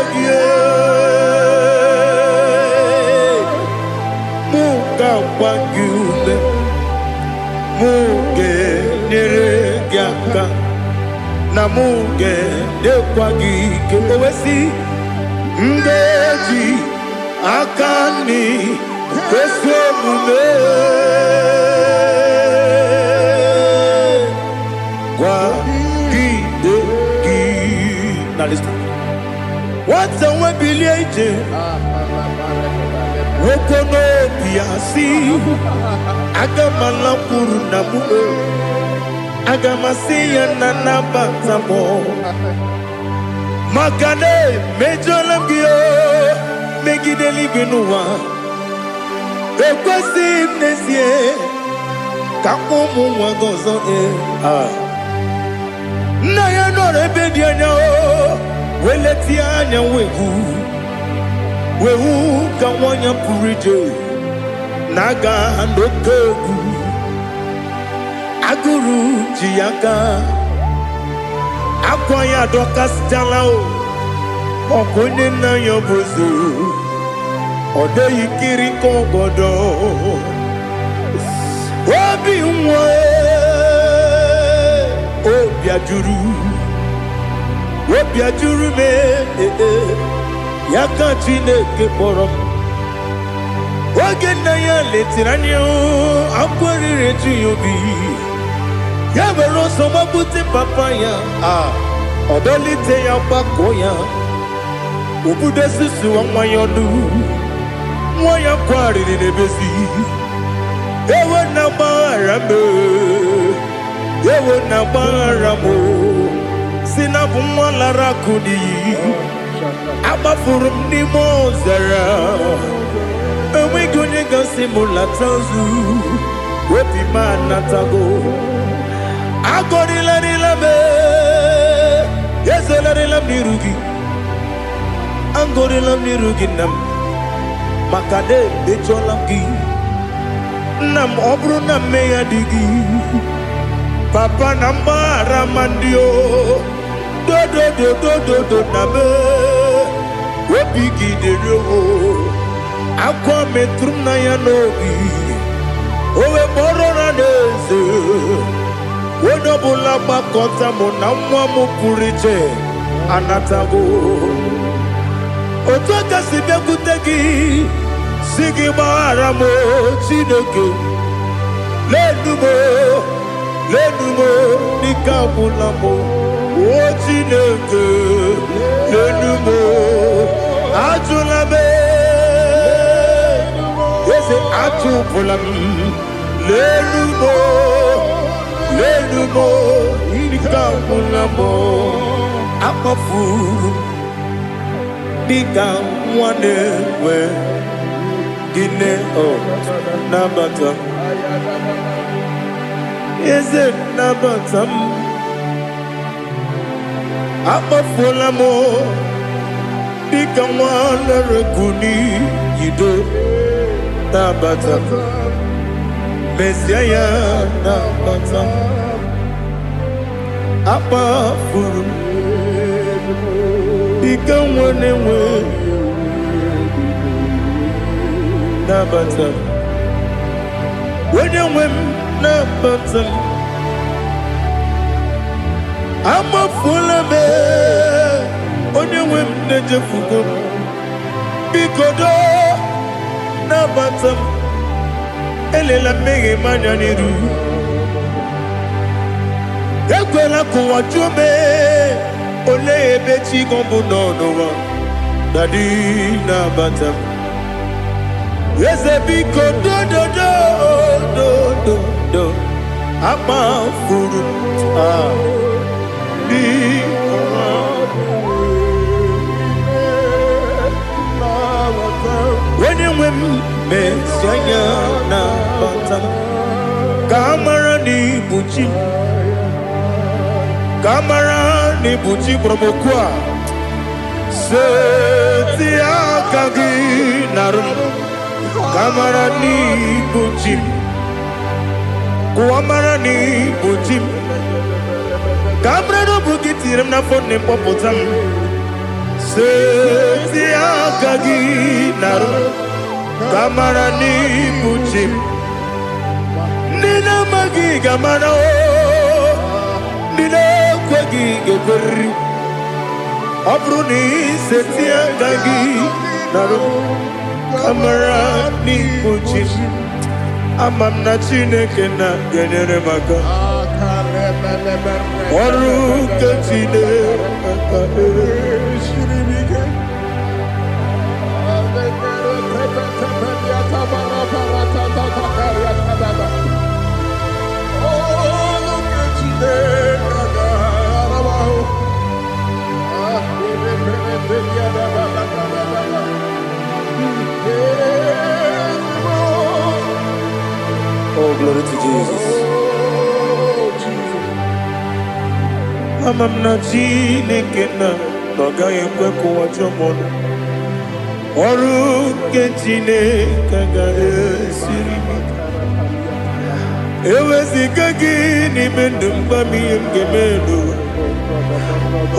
Wagyume Muge Neregiaka Namuge Dekwagi Kewesi Ndeji Akani Kwesomume Wagideki. Now listen. What's a webiliate? Wokono Piasi Agamalapuru Namu Agamasiya Nanabatamo Makane Mejolambio Megideli Benua Ekwesi Nesie Kakomu Wagozo Naya no Rebediana Weletianya Wegu Wehu Kawanya Purije Naga Ndokogu Aguru Jiaka Akwaya Dokas Jalao Okone na Yobozu Ode Yikiri Kogodo Obi Mwe Obiajuru Obiajuru me Yaka Chineke Borom Oge na ya letiranyo Akwarire Chiyobi Yabero Somabute Papaya Odolite ya Bakoya Ubude Susu Wamayonu Mwaya Kwarire Nebezi Ewe na Barame Ewe na Baramo Sinabu Mwalara Kudi Abafurum ni Mozara Ewe gonye gasi mulatazu Wepi manatago Agori la rilabe Yeze la rilam nirugi Angori lam nirugi nam Makade becholamgi Nam obru nam meya digi Papa namba ramandio Do do do do do do nabe Wepi gidero Akwa metrum na ya nobi Owe borona neze Wodobula bakota mona mwamu puriche Anatago Otoka sibe kutegi Sigi baramo Chineke Lenumo Nikabulamo O Chineke Lenumo Ajulabe Yese Ajubulam Lenumo Nikabulamo Akafu Bika Mwanewe Gine O Nabata Yese Nabatam Akafulamo Bika Mwanerekuni Yido Nabata Messiah Nabata Apa Furu Bika Mwanewe Nabata Wenye Nabata Ama Fulame Onye Nejefugo Bikodo Nabata Elela mege manyaniru Ekwela kuwa jume Ole ebechi gombu nonowa Dadi Nabata Yeze biko do do do do do do Ama furu Di When you win Messiah Nabata Kamara ni buchi Kamara ni buchi promokwa Setia kagi narum Kamara ni buchi Kuamara ni buchi Kamara no bukitiram na fone popotam Setia kagi narum Kamara ni buchim. Nina magi gamana o. Nina kwagi geberi. Abruni setia gagi. Naro. Kamara ni buchim. Amam na chineke na genere maka. Oru kachine akane. Oh, glory to Jesus. Amam na chineke na noga yekwe kuwa chomono. Oru kechine kaga esirimi. Ewezi kagi ni mendumba miyemgemelo.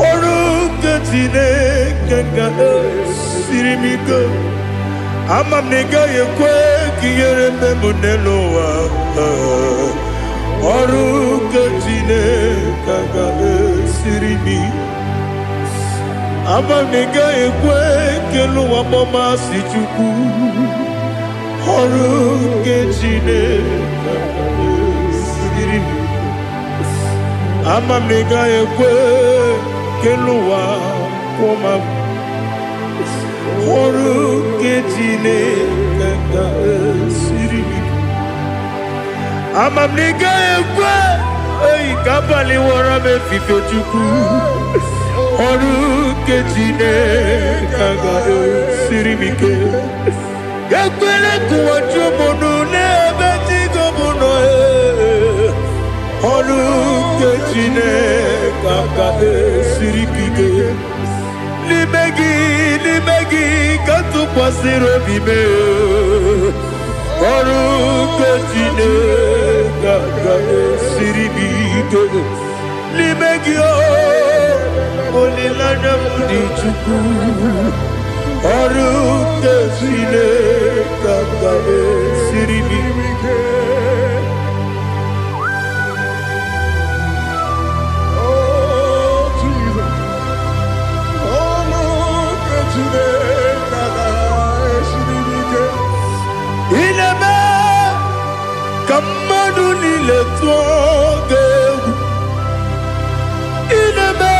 Oru kechine kaga esirimi go. Amam nega yekwe kiyere memunelo wa. Oru kechine kaga esirimi. Amam nega yekwe kelu wa mama si chuku. Oru kechine kaga esirimi. Amam nega yekwe kelu wa mama. Oru kechine kaga esirimi. Amam nega yekwe ei kabali wara me fife chuku. Oru kechine kaga esirimi ke. Yakwele kuwa chomono nebe tigo mono e. Oru kechine kaga esirimi ke. Limegi kantu pasiro bime. Oru kechine kaga esirimi ke. Limegi o olilana mudi chuku. Oru kechine kaga esirimi ke. Ineme kamadu nile tuogegu. Ineme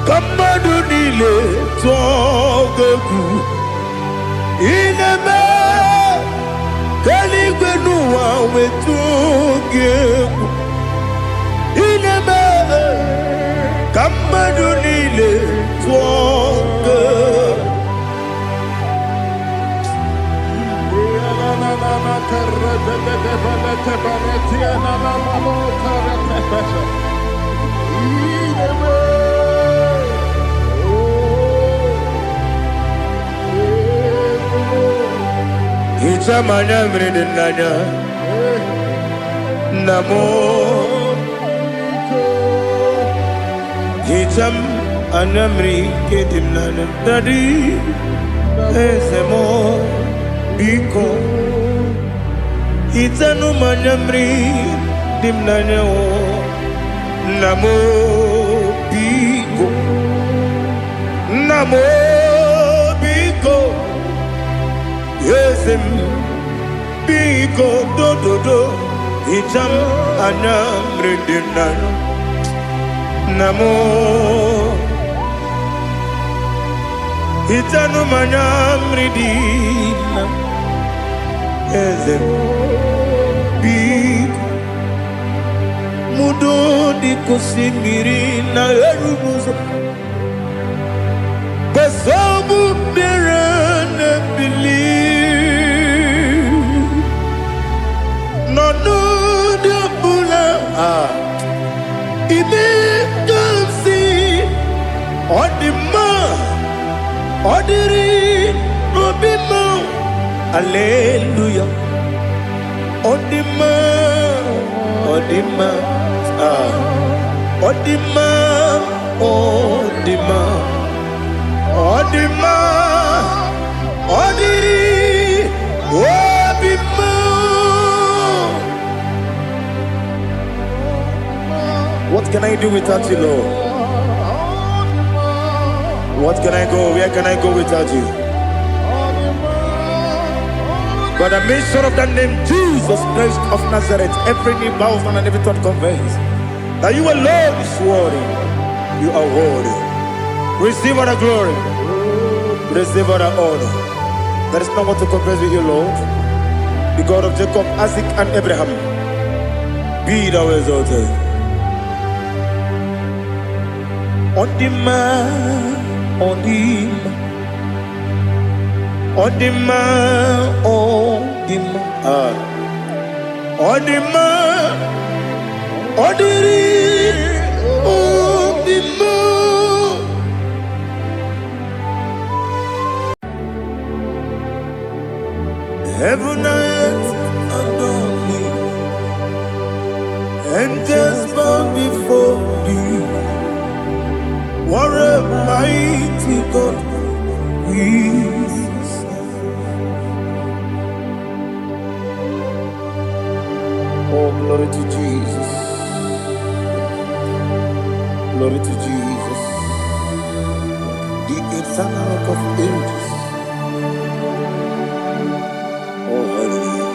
kamadu nile tuogegu. Ineme kaligwe nuwa wetuogegu. Ineme kamadu nile tuogegu. Icha manya mrede nanya namo. Icham anamri kedim nanya dadi esemo biko. Itanu manyamri dimnanya o namo biko. Namo biko. Yesem biko do do do. Icham anamri dimnanya namo. Itanu manyamri dimnanya. Yesem biko. Mudo di kusimiri na erumuzo. Basabu birane believe. No no de bula. Ibe kansi. Odima. Odiri. Obima. Hallelujah. Odima. Odima. Odima. Odima. Odima. Odiri. can I do without you, Lord? What can I go? Where can I go without you? By the mention of that name, Jesus Christ of Nazareth, every knee bows and every tongue confess that you alone is worthy. You are worthy. Receive all the glory. Receive all the honor. There is no one to compare with you, Lord. The God of Jacob, Isaac, and Abraham. Be thou exalted. On the man, on the man, on the man, on the man, on the man, on the man. Heaven and earth adore me, angels bow before thee. What a mighty God we serve. Oh, glory to Jesus. Glory to Jesus. The eternal rock of ages. Oh, hallelujah.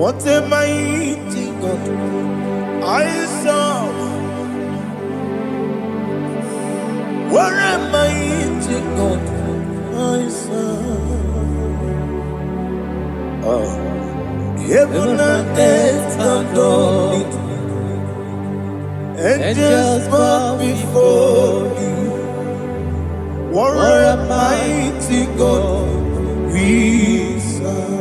What a mighty God I serve. What a mighty God I serve. Oh. Heaven and earth adore it. Angels bow before you. What a mighty God we serve.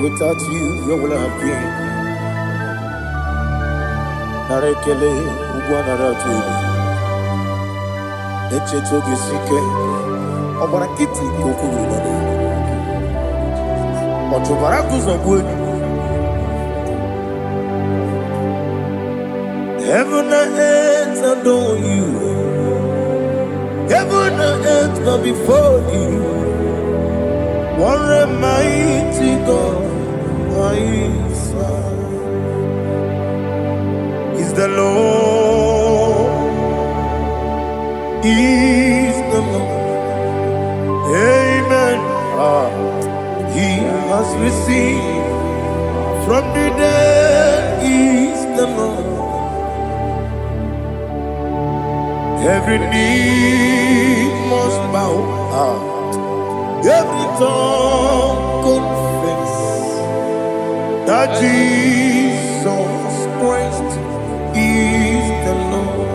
Without you, where would I have been? Narekele, Ugwanaratu, Echetoge Sike, Obarakiti, Kokuru, Otobarakus of wood. Heaven and earth adore you. Heaven and earth bow before you. What a mighty God I serve. Is the Lord, is the Lord. Amen. He has received from the dead, is the Lord. Every knee must bow. Every tongue confess that Jesus Christ is the Lord.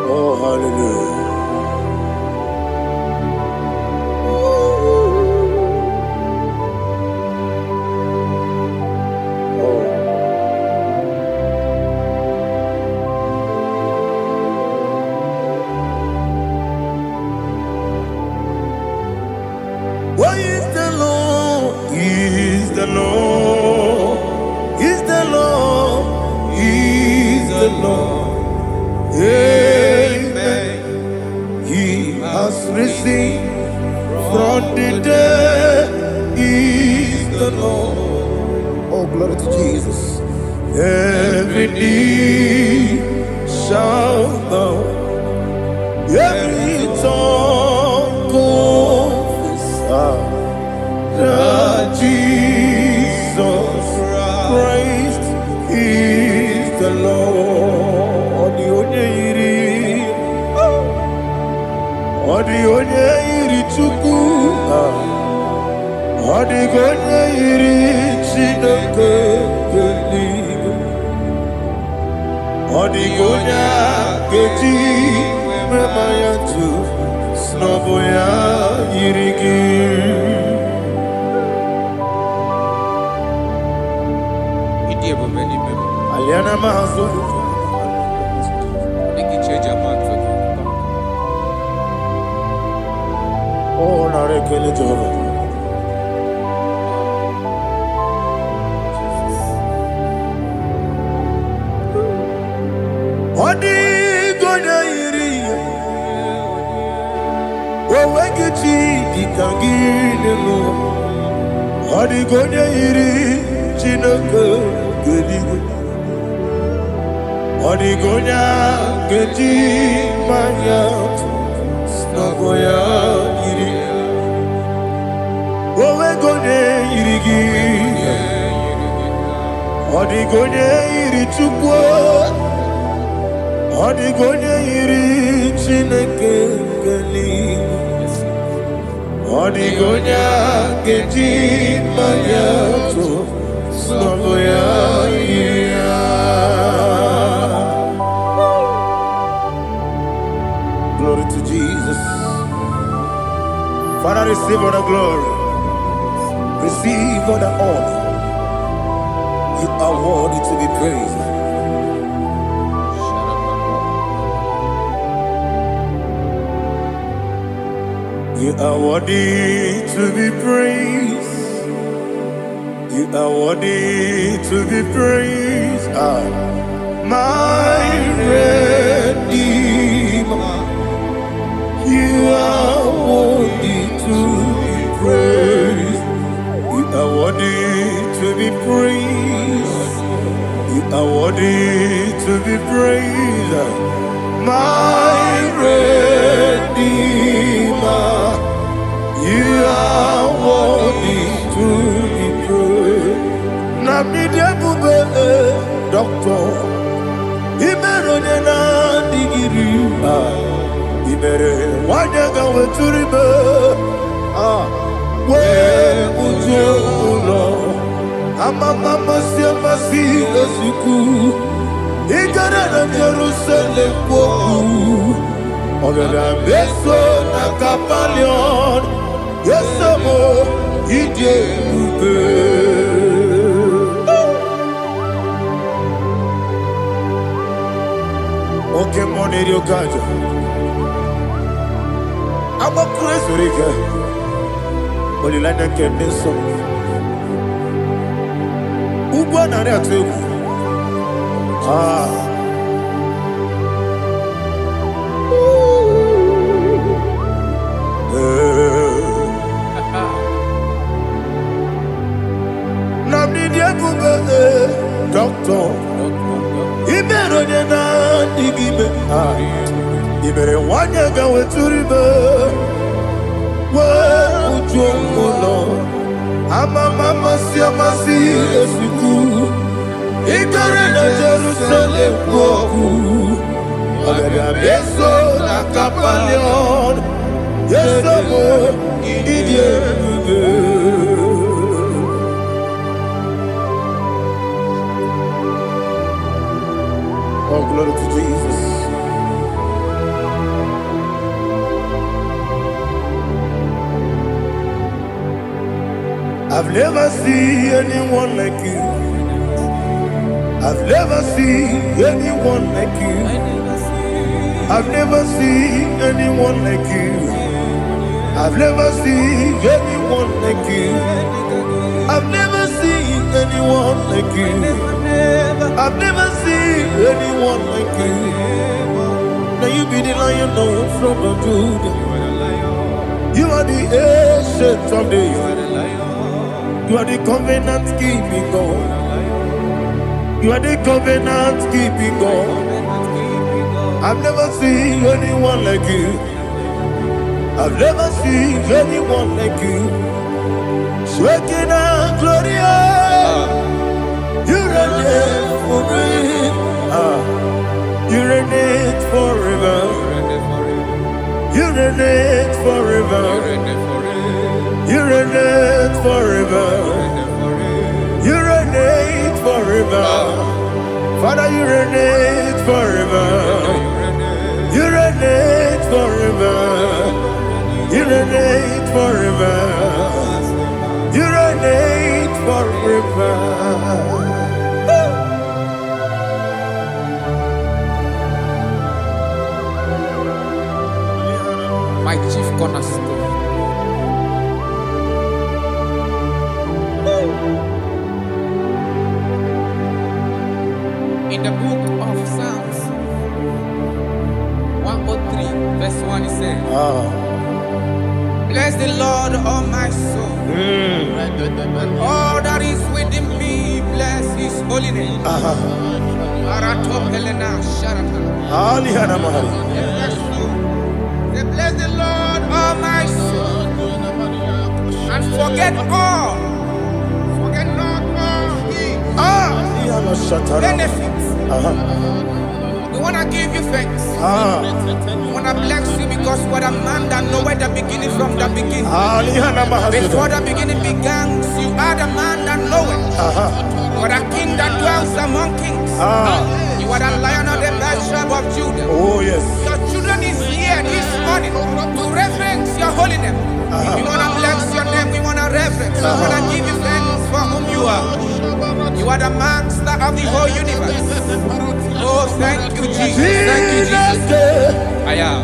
Oh, hallelujah. Why is the Lord? Is the Lord? Is the Lord? Is the Lord? Amen. He has risen from the dead. Is the Lord? Oh, glory to Jesus. Every knee shall bow. Every tongue confess that Jesus Christ is the Lord. The onye iri Chukwu, the onye iri Chineke eluigwe, the onye ga-eji mema ya tu n'ọbụ ya yiri gị. Yana Maso. Oh, Narekele Jehovah. Odi gonya iri, owegichi dikangine mo. Odi gonya iri, chineke geligo. Odi gonya geji maya, snagoya iri. Owe gonya iri gi, odi gonya iri chukwo. Odigonya iri chineke geli, odigonya geji maya to slogoya ira. Glory to Jesus. Father, receive all the glory, receive all the honor. You are worthy to be praised. You are worthy to be praised. You are worthy to be praised. My Redeemer. You are worthy to be praised. You are worthy to be praised. You are worthy to be praised. My Redeemer. You are worthy to be praised. Namidia bube doctor. Imerone na digiri. Imere wanyaga weturibe. We ujo ulo. Amama siamasi esiku. Igara na Jerusalem woku. Ogada beso na kapalion. Yes, amo, ije ube. Okay, money rio kaja. I'm a crazy rika. Only like that can be so. Uba na rea tegu. Doctor, Ibero na digibe. Ibere wanyaga weturibe. We ujongulo. Mama siamasi esiku. Igare na Jerusalem woku. Ogada beso na kapalion. Yesomo idie ube. Oh, glory to Jesus. I've never seen anyone like you. I've never seen anyone like you. I've never seen anyone like you. I've never seen anyone like you. I've never seen anyone like you. I've never seen anyone like you. Now you be the lion from the Judah. You are the ancient of days. You are the covenant keeping God. You are the covenant keeping God. I've never seen anyone like you. I've never seen anyone like you. Shaking and glorious. You reign forever. You reign forever. You reign forever. You reign forever. You reign forever. Father, you reign forever. You reign forever. You reign forever. You reign forever. chief cornerstone. In the book of Psalms 103, verse 1, it says, bless the Lord, all my soul, and all that is within me, bless his holy name. Bless the Lord, all my soul, and forget not all his benefits. We want to give you thanks. We want to bless you because what a man that knoweth the beginning from the beginning. Before the beginning began, you are the man that knoweth. You are the king that dwells among kings. You are the lion of the tribe of Judah. Oh yes. Your children is here this morning to reverence your holy name. We want to bless your name. We want to reverence. We want to give you thanks for whom you are. You are the master of the whole universe. Oh, thank you, Jesus. Thank you, Jesus. I am.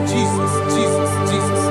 Jesus, Jesus, Jesus.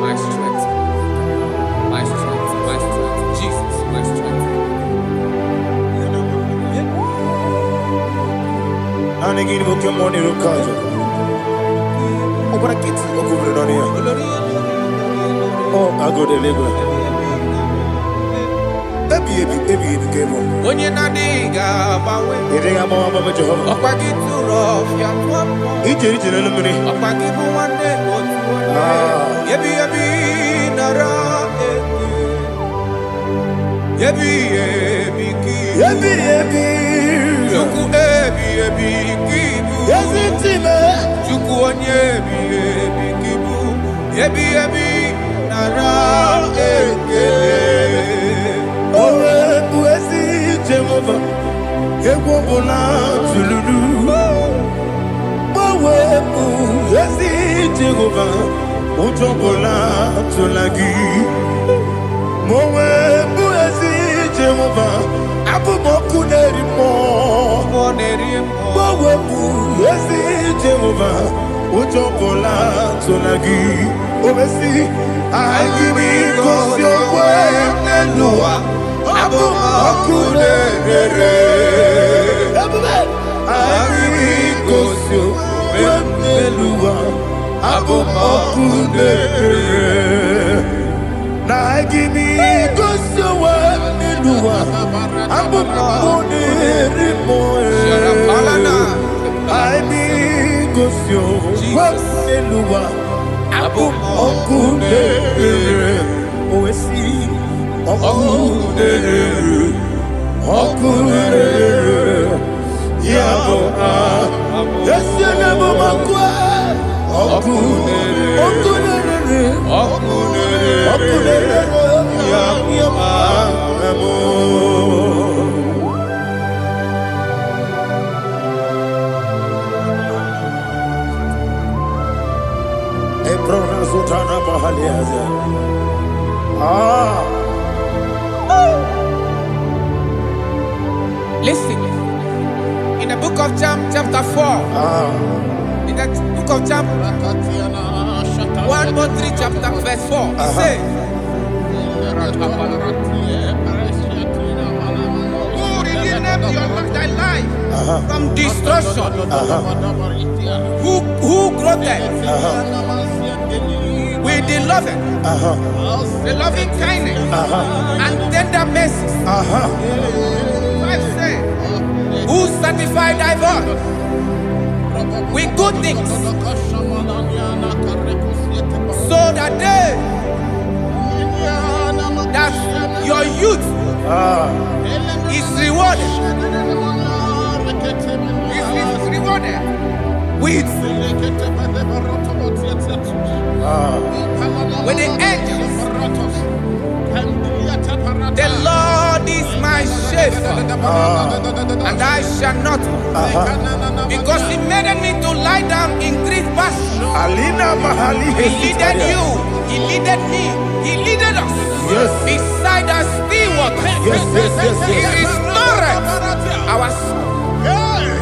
My strength, my strength, my strength, Jesus, my strength. Anegini Pokemon Rukaja. Obrakiti Okubrinonia. Oh, I go to Lagos. Baby, came on. When you're not diga, If they are more about Jehovah, Opaki too rough, you're each eliminate. Opaki one day, Yebi, Nara, Yebi, Juku, Kibu, Yes, it's him. Juku, Kibu, Yebi, Nara, Jehovah, Ewobola Tululu. Mowebu, Ezi Jehovah, Utobola Tulagi. Mowebu, Ezi Jehovah, Abumoku Nerimo. Mowebu, Ezi Jehovah, Utobola Tulagi. Obesi, I give you cause your way, Nelua. Abu Makunere, Agibigosio, Wemelua, Abu Makunere, Nagibigosio, Wemelua, Abu Makunere, Agibigosio, Wemelua, Abu Makunere, Oesi. Okunere, Yabo, Yesenemo Makwa, Okunere, Yabo, Ebrona Sultana Bahaliaza. Listen, in the book of Psalm chapter 4, in the book of Psalm 1 or 3 chapter verse 4. He says, who redeemed thy life from destruction? Who clothed with the loving kindness and tender mercies? Who sanctified thy body with good things, so that your youth is rewarded. Is rewarded with the angels. The Lord is my shepherd, and I shall not want, because He made me to lie down in green pastures. He leaded you, He leaded me, He leaded us beside the still waters. He restored our soul.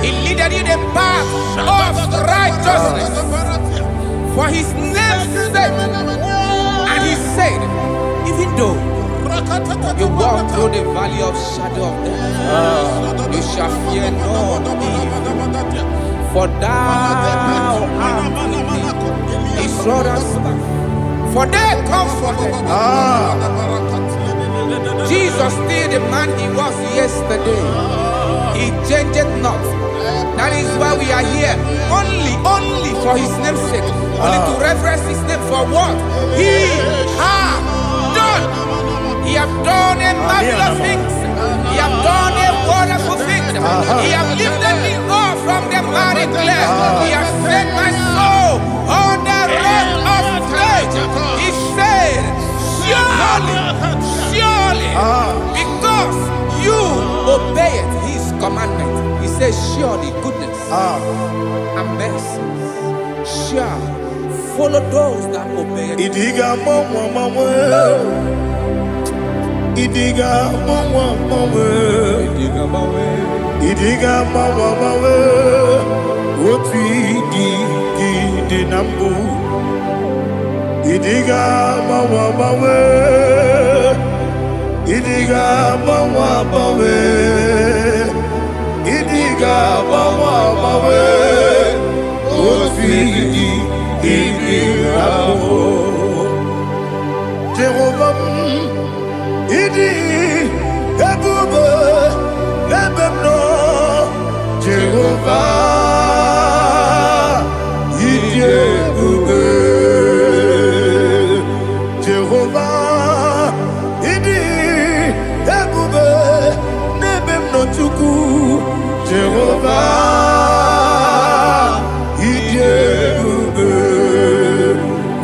He leaded you the path of righteousness for His name's sake. And He said, even though you walk through the valley of shadow of death, you shall fear no evil, for thou art with me. His rod and staff, for they comforted. Jesus still the man He was yesterday. He changed not. That is why we are here. Only for His name's sake. Only to reverence His name for what He has done. He has done a marvelous things. He has done a wonderful thing. He has lifted me up from the miry clay. He has set my soul on the rock of faith. He said, surely, because you obeyed His commandment. He says, surely goodness and mercy shall follow those that obey it. Idiga mawe Oti di nambu Idiga mawe Idiga mawe Idiga mawe Oti di nambu Jehovah Idi ebube ebemno Jehovah Idi ebube Jehovah Idi ebube nebemno chuku Jehovah Idi ebube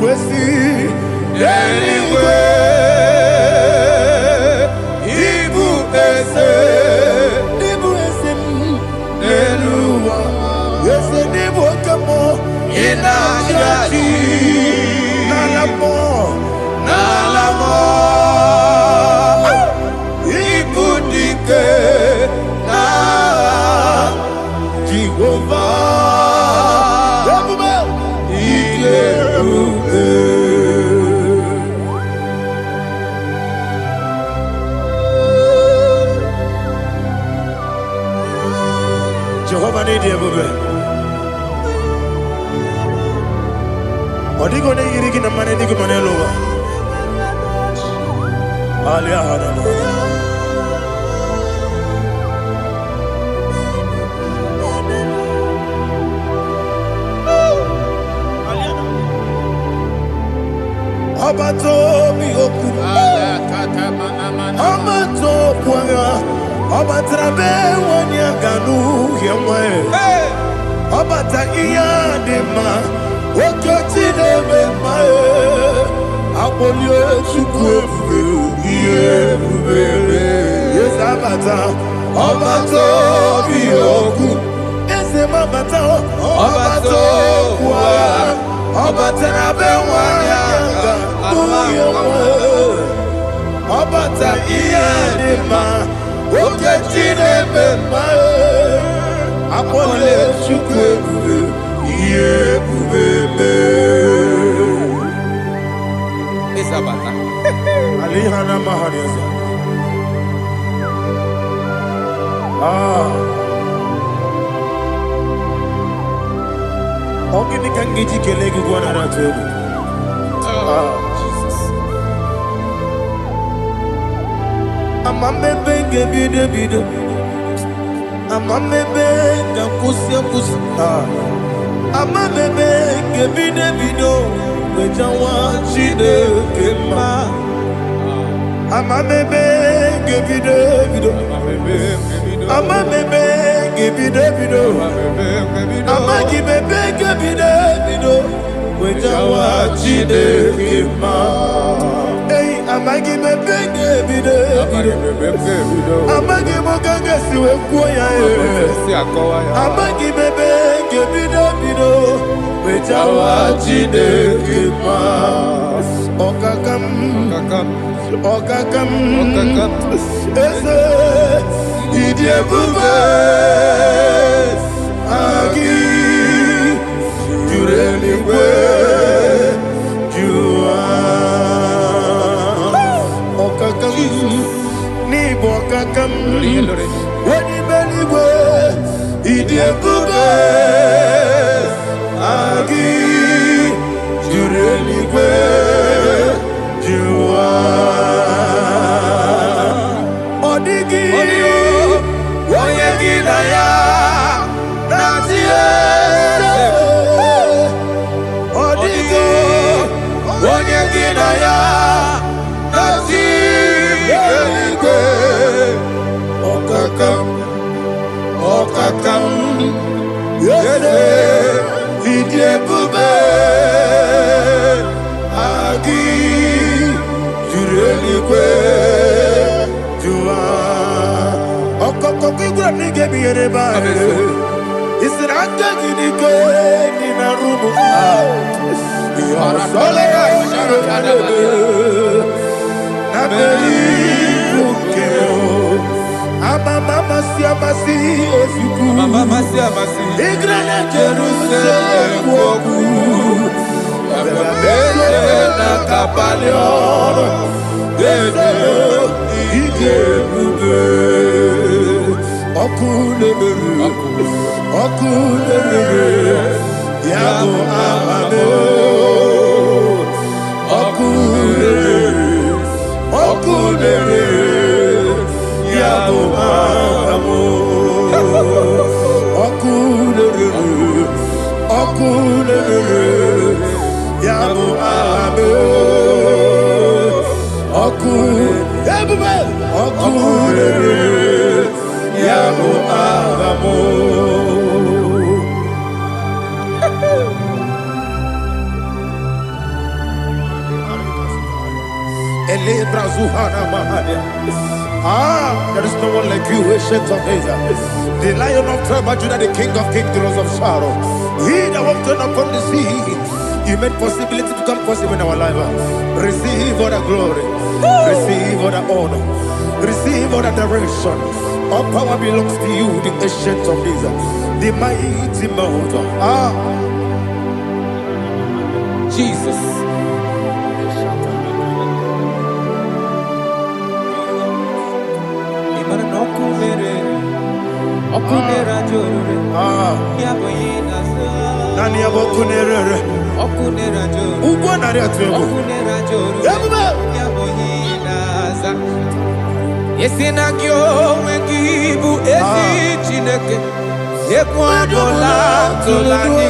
wesi anyway Nalamo Ibudike na Jehovah Ibube Jehovah Nidi Ibube Odigo ne yiriki na mane digo manelowa Alia hadamo Abato mi oku Abato kwanga Abatrabe wanya ganu yemwe Abata iya dema Okoti nebe mae Apolio chukwu ebube Yes abata Obato biyoku Ese mabata Obato kwa Obata nabe wanyanga Uyemwe Obata iya dema Okoti nebe mae Apolio chukwu ebube Ogini kangiji kelegu gwana ratubu. Jesus. Amamebe gebide bide. Amamebe gakusia kusi. Amamebe gebide bido. Wejawa chide kema. Amamebe gebide bido. Amamebe gebide bido. Amagi bebe gebide bido. Wejawa chide kema. Hey, amagi bebe gebide bido. Amagi mogaga siwe kuya amagi bebe gebide bido. Wejawa chide kema. Okakam. Ese idiebube agi jureligwe jua okakam ni bokakam wani beligwe idiebube agi jureligwe jua odigi oyegi na ya natie odigi oyegi na ya natie eligwe okakam yese idiebube agi jureligwe jua okoko kigura nige biyere ba isira kagini ke ni na rumu ya sole na beli ukeo mama siamasi ofiku mama siamasi igrana Jerusalem woku bebe na kapalion dede igebube okulere yabo amamo okulere yabo amamo okulere yabo amamo okulere yabo amamo. There is no one like you, ancient of days. The Lion of tribe of Judah, the King of kings, the Rose of Sharon. He that walked upon the sea, you made possibility to come possible in our life. Receive all the glory, receive all the honor, receive all the direction. All power belongs to you, the ancient of days, the mighty mountain. Jesus. Okunera jorore yaboyina nani abokunere okunera jorore ugwo nari atwego okunera jorore yaboyina za yesina kyo wengibu esi chineke yekwadola tolani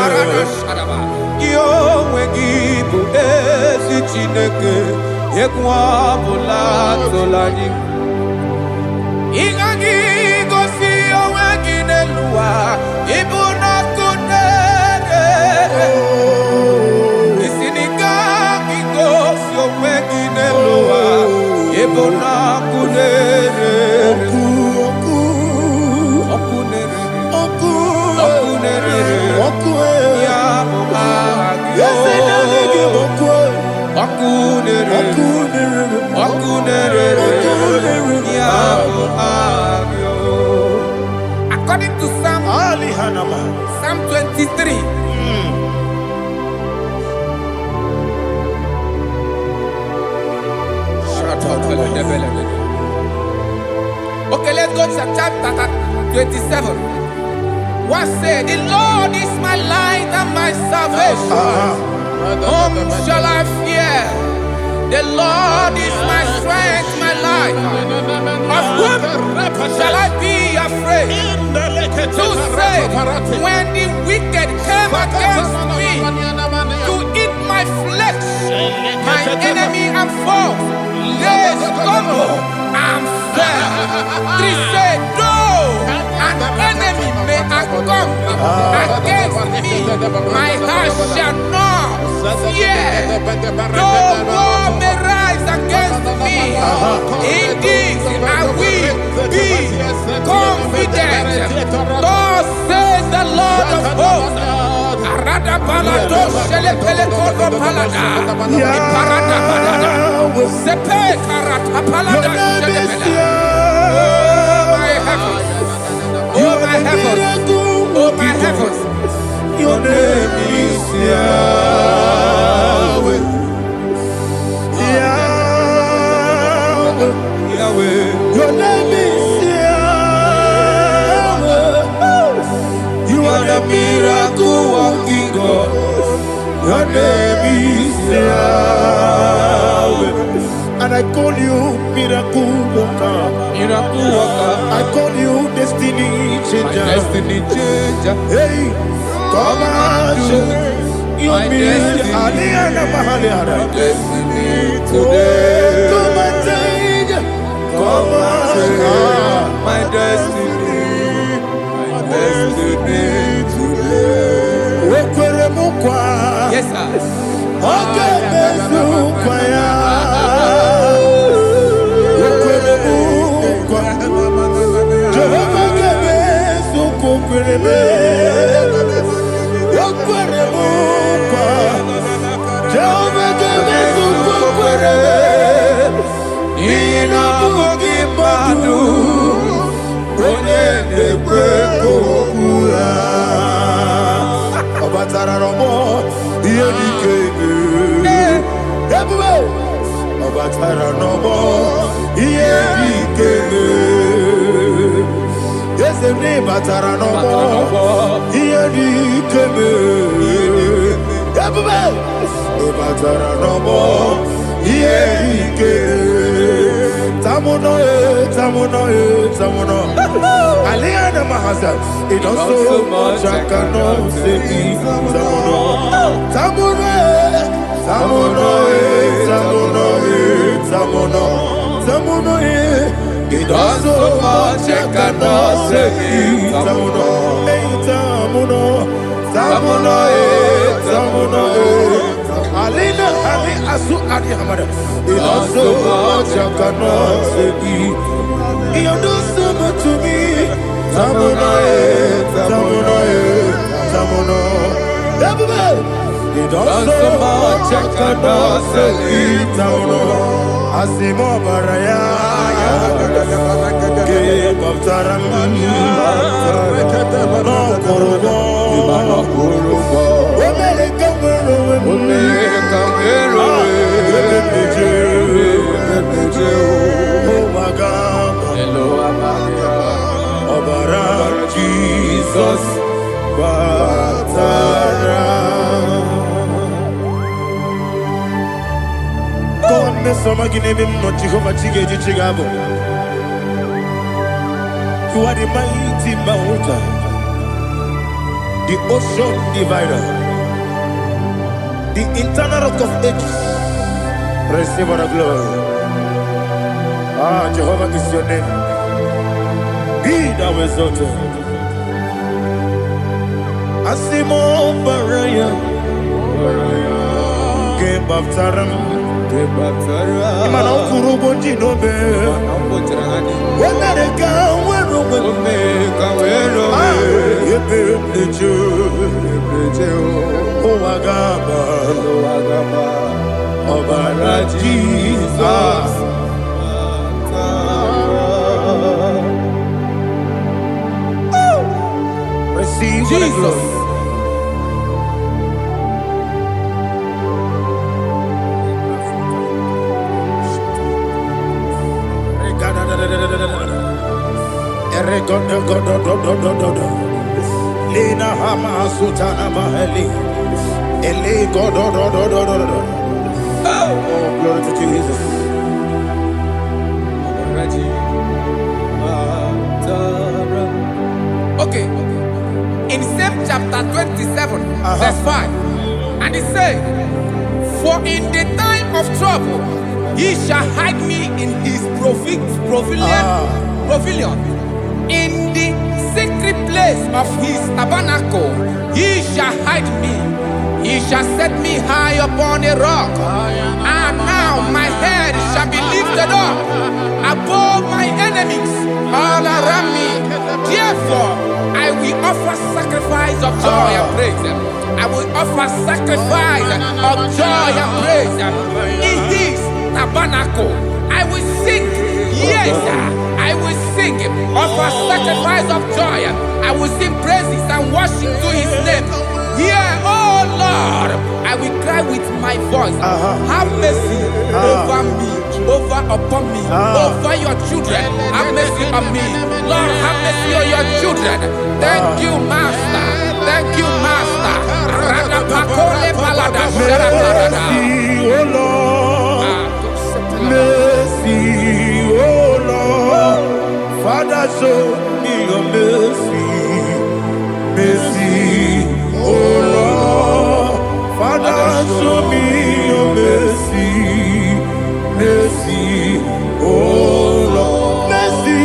arana sharaba kyo wengibu esi chineke yekwadola tolani ingagi gosi owegi neluwa ibuna kunere isinika gosi owegi neluwa ibuna kunere okunere ya muhagyo okunere according to Psalm 23. chapter 27. What said? The Lord is my light and my salvation. Whom shall I fear? The Lord is my strength, my life. Of whom shall I be afraid? To say, when the wicked came against me to eat my flesh, my enemy and foe, they stumble and fell. 3 said, though an enemy may have come against me, my heart shall not fear. Though war may rise against me, in this I will be confident. Thus says the Lord of hosts. Arada palado shele pele kodo palada. Iparada palada. Sepe karata palada shele pele. Oh my heavens. Oh my heavens. Oh my heavens. Your name is Yahweh. Yahweh. Yahweh. Your name is Yahweh. You are the miracle working God. Your name is Yahweh. And I call you miracle worker. Miracle worker. I call you destiny changer. Destiny changer. Hey, come on, your destiny. Destiny today. Come and change. Come on, my destiny. My destiny today. Yes, sir. Okay, Batara no more. Here he came. Batara no more. Here he came. Tamuno, tamuno, tamuno. Aliana Mahasa. It don't so much I cannot say. Tamuno, tamuno, tamuno, tamuno, tamuno, tamuno. It does so much I cannot say. Tamuno, tamuno, tamuno, tamuno. Alina, Ali, Asu, Ali, Hamada. It does so much I cannot say. You do so much to me. Tamuno, tamuno, tamuno. It does so much I cannot say. Tamuno, Asimo Baraya. Give up Taram, no Korogo, Jesus, Batara. Go on, Miss Somaginevim, not Jehovah Chiggy Chigabo. You are the mighty mountain, the ocean divider, the internal rock of ages. Receive all the glory. Ah, Jehovah is your name. Be thou exalted. Asimo Baraya, Game of Taram, Imano Kurubondi Nobe, when they come. Jesus. Receive Jesus. Lena Hama Sutana Mahali. Ele God. Oh, glory to Jesus. Okay. In same chapter 27, verse 5, and it says, "For in the time of trouble, he shall hide me in his pavilion. In the secret place of his tabernacle, he shall hide me. He shall set me high upon a rock. And now my head shall be lifted up above my enemies all around me. Therefore, I will offer sacrifice of joy and praise. I will offer sacrifice of joy and praise in his tabernacle. I will sing, yes, I will sing, offer sacrifice of joy. I will sing praises and worship to his name. Here, oh Lord, I will cry with my voice. Have mercy over me, upon me, over your children. Have mercy on me. Lord, have mercy on your children. Thank you, Master. Thank you, Master. Mercy, oh Lord. Mercy, oh Lord. Father, show me your mercy. Mercy, oh Lord. Father, show me your mercy. Mercy, oh Lord. Mercy.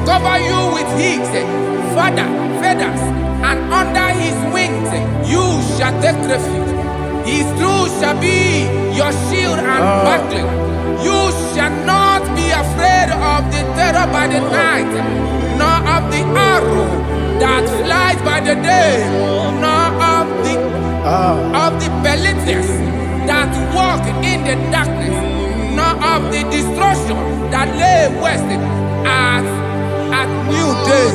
Cover you with his feathers, and under his wings you shall take refuge. His truth shall be your shield and buckler. You shall not be afraid of the terror by the night, nor of the arrow that flies by the day, nor of the pestilence that walk in the darkness, nor of the destruction that lay west at new day.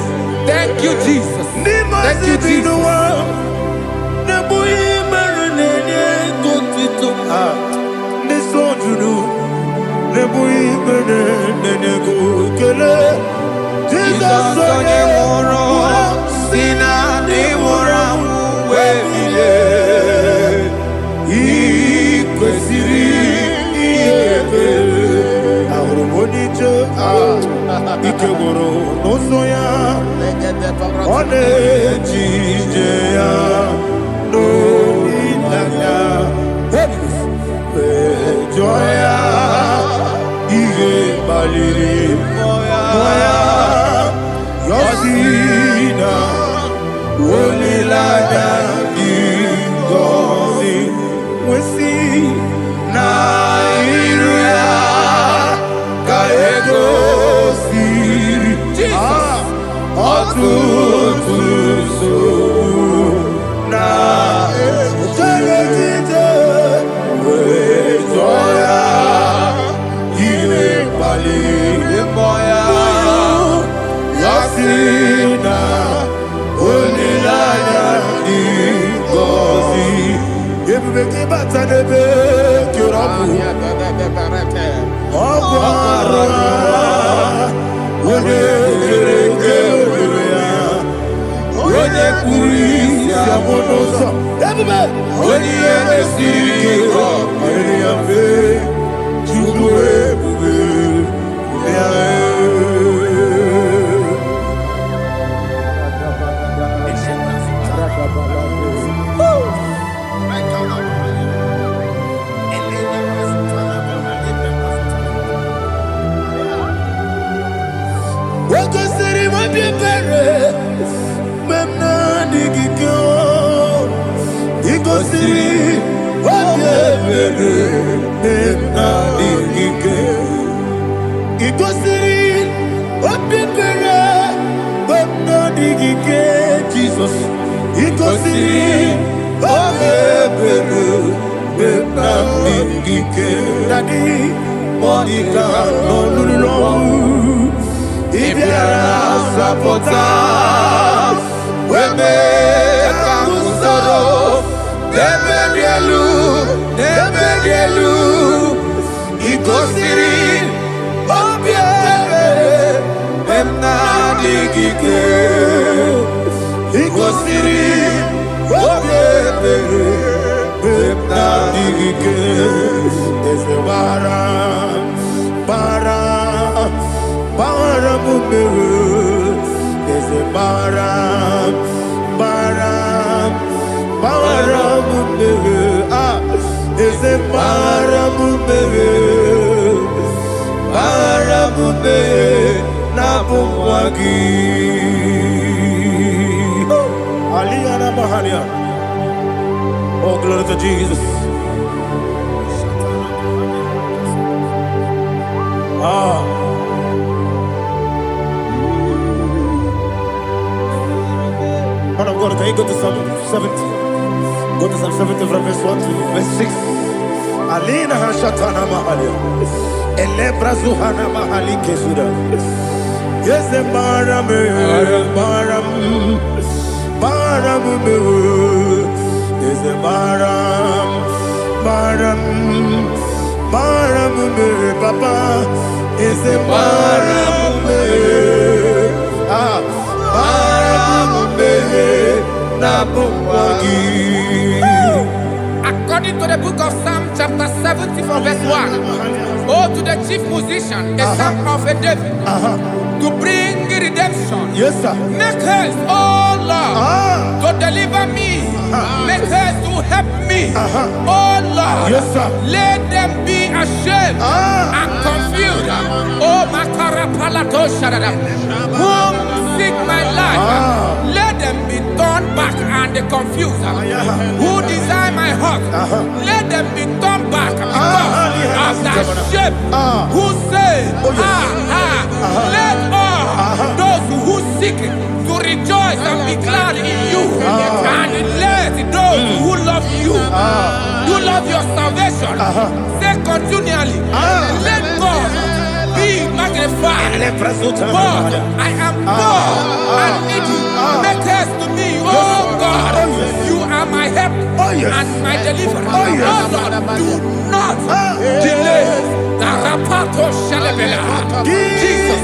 Thank you, Jesus. Thank you, Jesus. Ikegoro n'ụzọ ọ na-ejije ya n'olilanya jụọ ya ihe kpaliri mmụọ ya yọsi na olileanya dị ngọzi nwesị na iru ya ka ego ọtụtụ na ejeje wee jụọ ya ihe kpaliri mmụọ ya si na olileanya dị ngọzi ebube gị bata n'ebe kere ọgwụ arụ onye onye kpuru isi abụ n'ụzọ ebube onye ihe na-esiri ike mere ya mfe Chukwu ebube ya Wakosiri mabibere memna digiko Ikosiri mabibere memna digike Ikosiri mabibere memna digike Jesus Ikosiri mabibere memna digike Daddy Monica no lulu Ibiara sapota Weme Kamusoro Debedielu Igosiri Obiebe Emnadigike Igosiri Obiebe Emnadigike Ezebara Bara Mumeru Ezebara Bara Mumeru Ezebara Mumeru Nabumwagi Aliyana Mahalia. Oh, glory to Jesus. Man of God, can you go to Psalm 70? Go to Psalm 70 from verse 1 to verse 6. Alina Hashatana Mahalia. Elebra Zuhana Mahali Kesuda. Yes, the Baram. Yes, the Baram. Papa. Yes, the Baram. According to the book of Psalm chapter 70 from verse 1, oh, to the chief musician, a psalm of a David, to bring redemption. Yes, sir. Make haste, oh Lord, to deliver me. Make haste to help me. Oh Lord, yes, sir. Let them be ashamed and confused. Oh, Makara Palato Shadada, whom seek my life, let them be turned back and confused. Who desire my heart, let them be turned back because of that shape. Who say, let all those who seek to rejoice and be glad in you, and let those who love you, who love your salvation, say continually, let God be magnified. God, I am poor and needy. Make haste to me, oh God. You are my help and my deliverer. Oh Lord, do not delay. Jesus.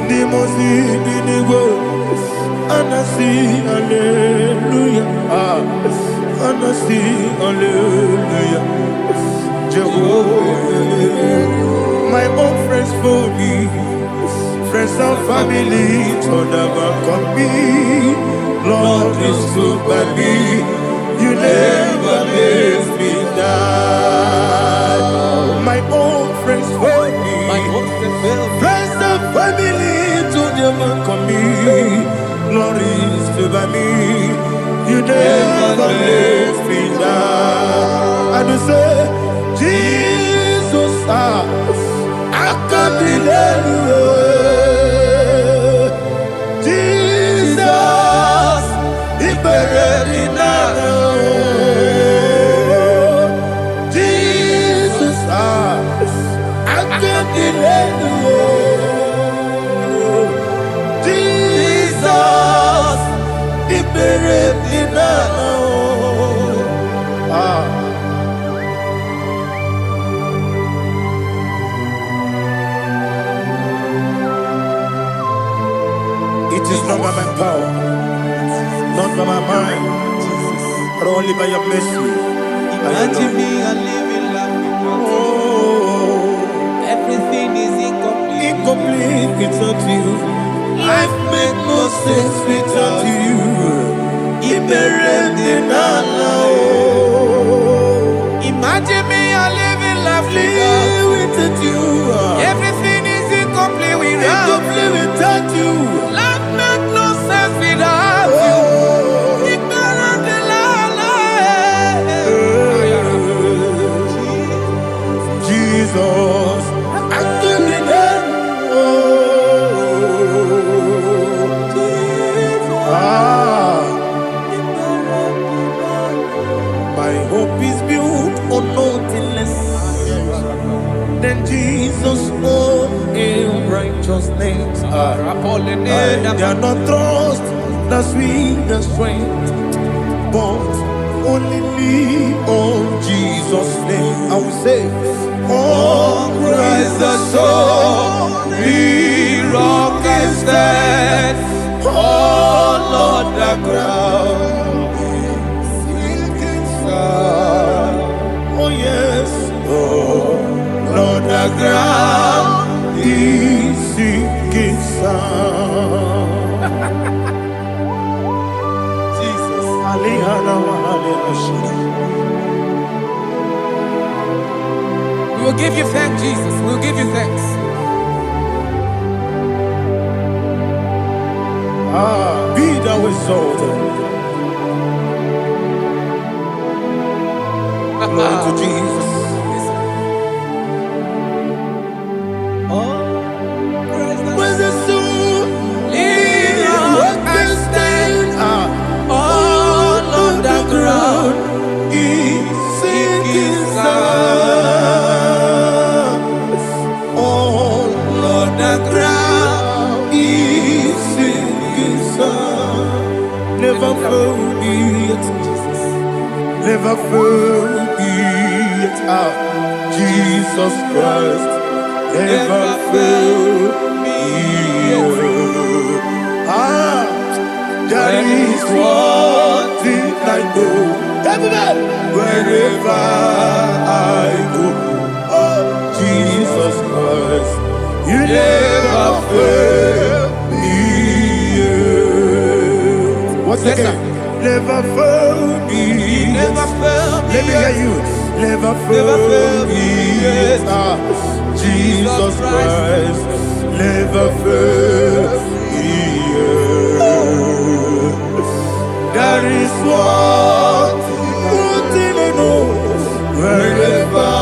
Nimosi Binigo, Anasi, Hallelujah, Anasi, Hallelujah, Jehovah, my own friends for me, friends and family, told them come me, Lord is good by me, you never leave me die, my own friends for me, friends and family, told them come me, Lord is good by me, you never leave me die, and you say, Jesus, I can't believe you. Jesus, He buried me now. Jesus, I can't believe you. Jesus, He buried me now. It is not by my power, not by my mind, but only by your mercy. Imagine me a living life without you. Everything is incomplete. Incomplete without you. Life makes no sense without you. Imagine me a living life without you. Everything is incomplete without you. Life makes no sense without you. Jesus, I can be there. My hope is built on nothing less than Jesus' own righteousness. I cannot trust the sweetest strength, but only me on Jesus' name. I will say, on Christ the solid rock is stand. Oh Lord, the ground is sinking sand. Oh yes, oh Lord, the ground is sinking sand. Jesus, We will give you thanks, Jesus. We will give you thanks. Be thou exalted. Glory to Jesus. Where's the soul? What can stand? All on the ground is sinking sand. All on the ground is sinking sand. Never forget, never forget, Jesus Christ. Never fail me. That is one thing I know. Wherever I go, oh Jesus Christ, you never fail me. What's again? Never fail me. Never fail me. Let me hear you. Never fail me. Jesus Christ, never fail me. That is one thing I know. Wherever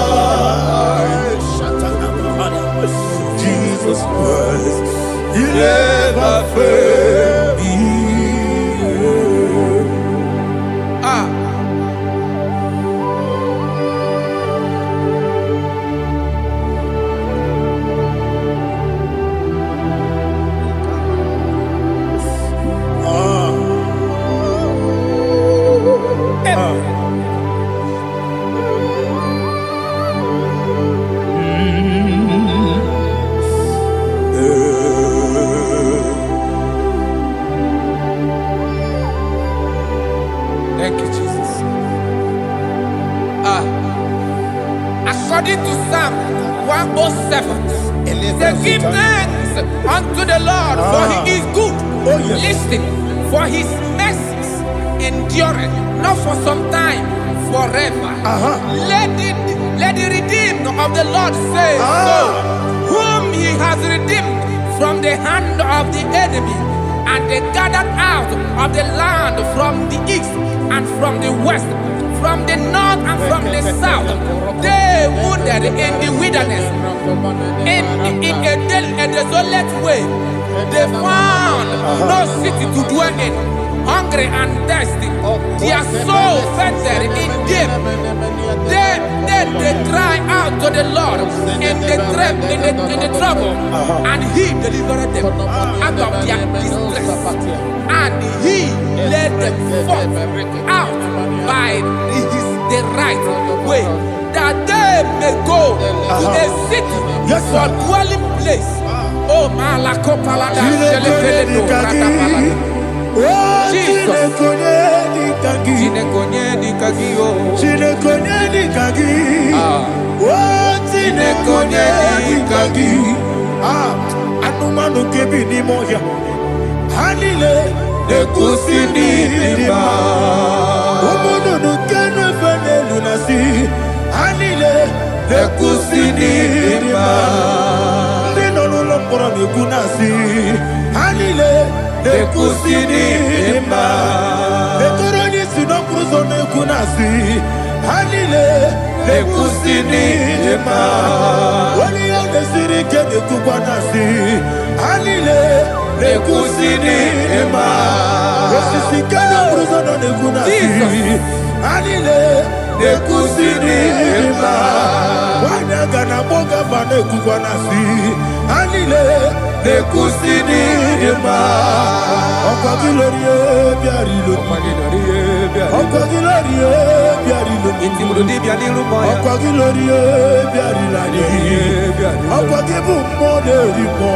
Jesus Christ, you never fail me. Thank you, Jesus. According to Psalm 107, they give thanks unto the Lord, for he is good. Oh, yes. Listen, for his mercies endureth, not for some time, forever. Let the redeemed of the Lord say so, whom he has redeemed from the hand of the enemy, and they gathered out of the land from the east and from the west, from the north and from the south. They wandered in the wilderness, in a desolate way. They found no city to dwell in, hungry and thirsty. Their soul fettered in deep. They cry out to the Lord in the trouble, and he delivered them out of their distress, and he led them forth out by the right way, that they may go to a city for dwelling place. Oh, Malakopalada, Anumanu kebi ni moya, hanile nekusini lima. Omono nukenu fene lunasi, hanile nekusini lima. Nino lulopora nekunasi, hanile nekusini lima. Nekoroni sinokruzo nekunasi, hanile nekusini lima. Wali yone sirike nekubwanasi, hanile nekusini lima. Wasisikana bruzo nekunasi, hanile nekusini lima. Wanaga na boga vane kubwanasi, hanile nekusini lima. Okwa gilorie biarilo, okwa gilorie biarilo, okwa gilorie biarilani, okwa gibu moderimo,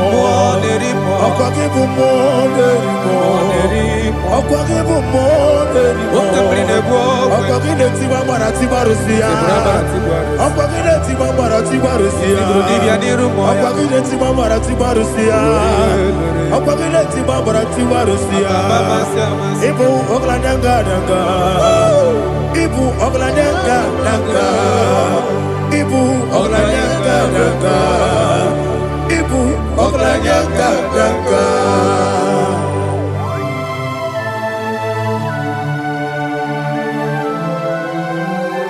okwa gibu moderimo, okwa gibu moderimo, okwa gine tiba mara tiba rusia, okwa gine tiba mara tiba rusia, okwa gine tiba mara tiba rusia, okwa gine tiba mara tiba rusia. Ibu oglananga danga, ibu oglananga danga, ibu oglananga danga, ibu oglananga danga.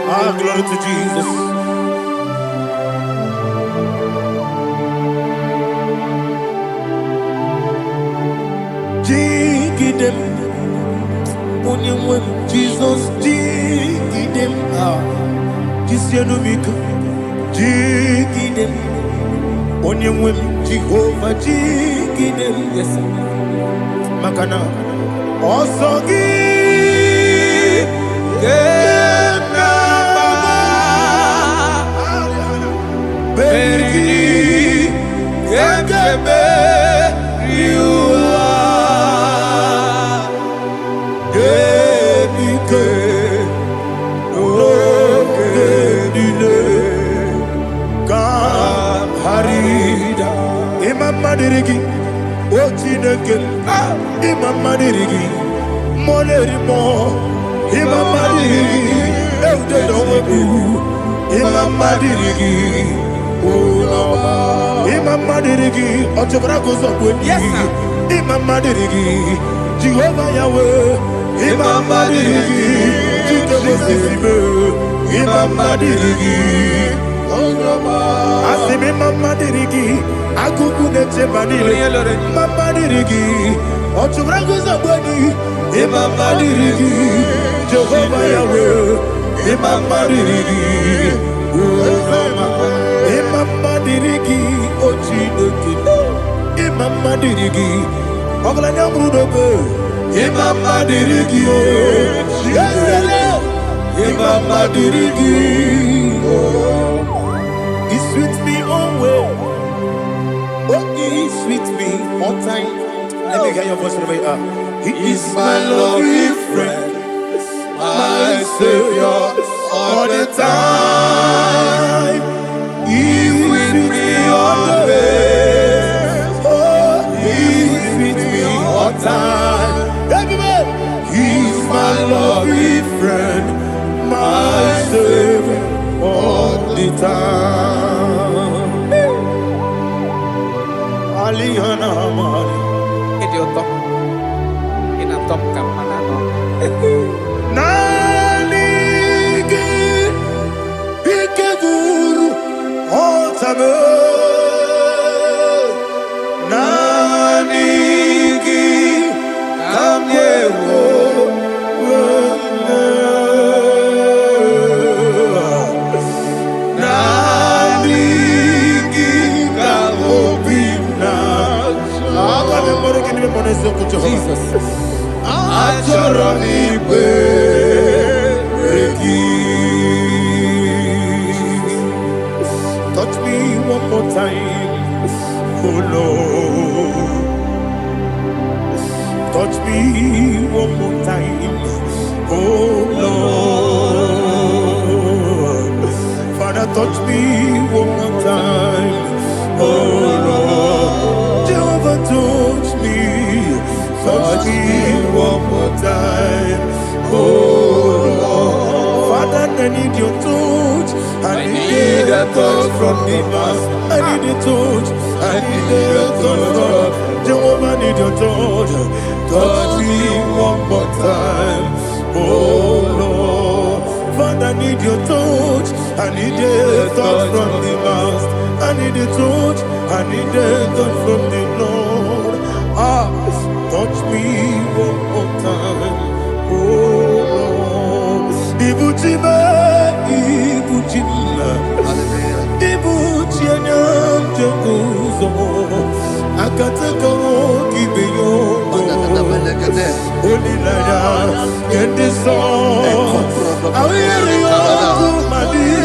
Ah, glory to Jesus. Jigidem, Onyemwem, Jesus, Jigidem, Jisianumika, Jigidem, Onyemwem, Jehovah, Jigidem, yes, Makana, Osogi, Kena Baba, Beri, Kekebe, Madirigi, o Chineke, Imam Madirigi, Molerimo, Imam Madirigi, Eude Dowebu, Imam Madirigi, Imam Madirigi, Otobrako Zobweni, Imam Madirigi, Jehovah Yahweh, Imam Madirigi, Jikabosibe, Imam Madirigi, Asimi Mama Dirigi, Akukune Chebanile, Mama Dirigi, Otubrago Zabani, Imama Dirigi, Jehovah Yahweh, Imama Dirigi, Imama Dirigi, Ochineki, Imama Dirigi, Oglanya Brudobe, Imama Dirigi, Imama Dirigi. He sweet me always. Oh, he sweet me all time. Let me hear your voice wherever you are. He is my lovely friend, my be friend, my Savior, all the time. Alihana Mari. Idiot. In a top campana. Nanigi, Ikeguru, Otame. Nanigi, Kamyewo. Jesus. Touch me one more time, oh Lord. Touch me one more time, oh Lord. Father, touch me one more time, oh Lord. Jehovah, touch me. Touch me one more time, oh Lord. Father, I need your touch. I need a touch from the Master. I need a touch. I need a touch from Jehovah. I need your touch. Touch me one more time, oh Lord. Father, I need your touch. I need a touch from the Master. I need a touch. I need a touch from the Lord. Touch me one more time, oh Lord. Ibuchima, Ibuchima, Ibuchianyam Jaguzo, Akataka Kibeyo, Olilaya, get this song. I will hear you, my dear.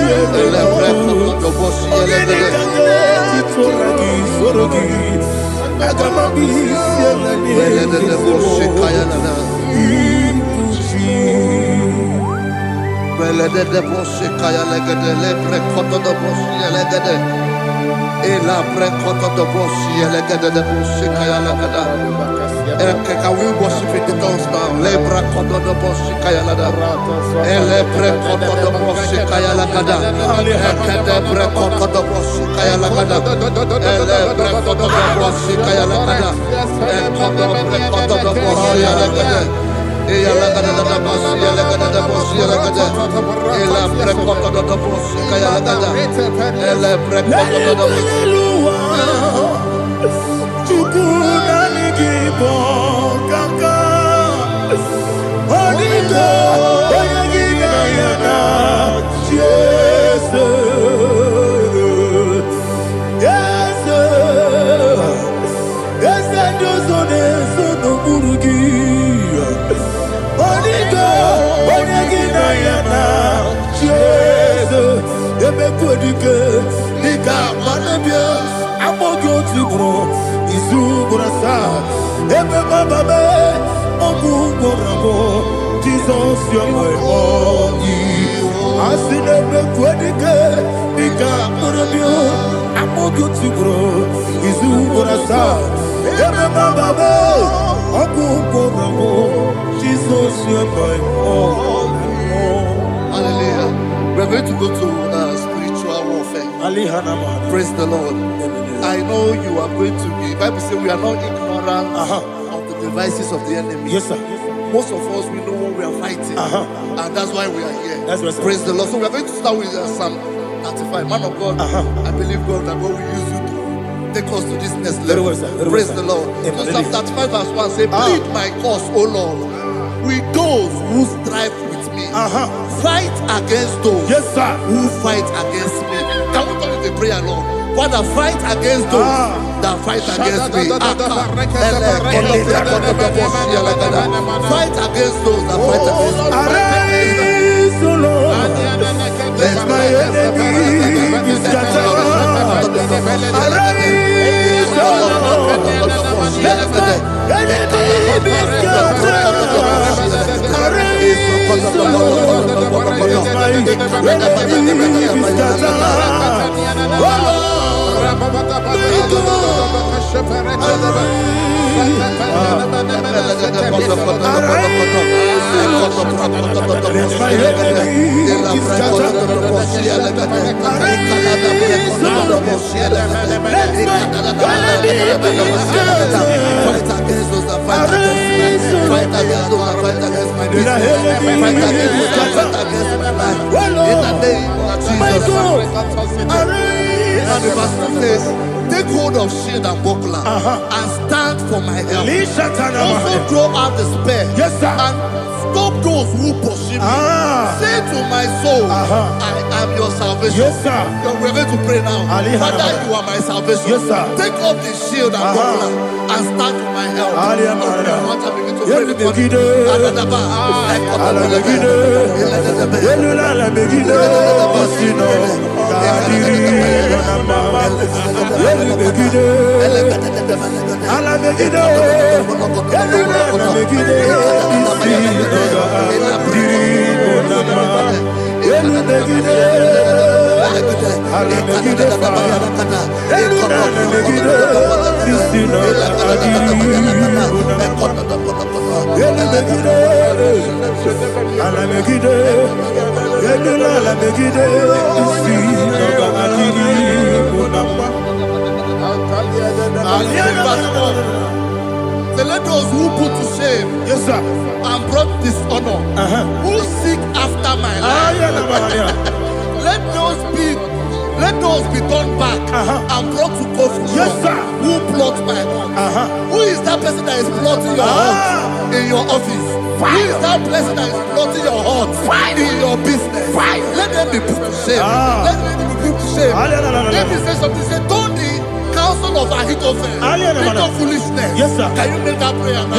Can we worship in the tongues now? Lebra koto do boshi kaya lada. Elebre koto do boshi kaya lada. Ekede bre koto do boshi kaya lada. Elebre koto do boshi kaya lada. Ekodo bre koto do boshi lada. Eya lada da boshi lada da boshi lada. Elebre koto do boshi kaya lada. Elebre koto do boshi. Jesus, you're my all. I see them quadrique, Nika, Morabio, I'm more good to grow. Is who I saw. Jesus, you're my all. Hallelujah. We're going to go to spiritual warfare. Praise the Lord. I know you are going to be. Bible says we are not ignorant of the devices of the enemy. Yes, sir. Most of us, we know what we are fighting. And that's why we are here. That's right, sir. Praise the Lord. So we are going to start with Psalm 35. Man of God, I believe God that God will use you to take us to this next level. Well, sir. Praise Well, the Lord. Amen. So Psalm 35 verse 1 say, plead my cause, O Lord, with those who strive with me. Fight against those who fight against me. Can we call it a prayer, Lord? Father, fight against those that fight against me. Fight against those that fight against me. Arise, O Lord. Let my enemy be scattered. Arise, O Lord. Let my enemy be scattered. Arise, O Lord. Let my enemy be scattered. Oh Lord. take hold of shield and buckler and stand for my help. Also draw out the spear and stop those who pursue me. Say to my soul, I am your salvation. We're going to pray now. Father, you are my salvation. Take off the shield and buckler and stand for my help. Let those who put to shame and brought dishonor, who seek after my life, let those be turned back and brought to confusion. Who plot my heart? Who is that person that is plotting your heart in your office? Who is that person that is plotting your heart in your business? Let them be put to shame. Let them be put to shame. Let me say something. Say, don't the counsel of Ahithophel into foolishness. Can you make that prayer now?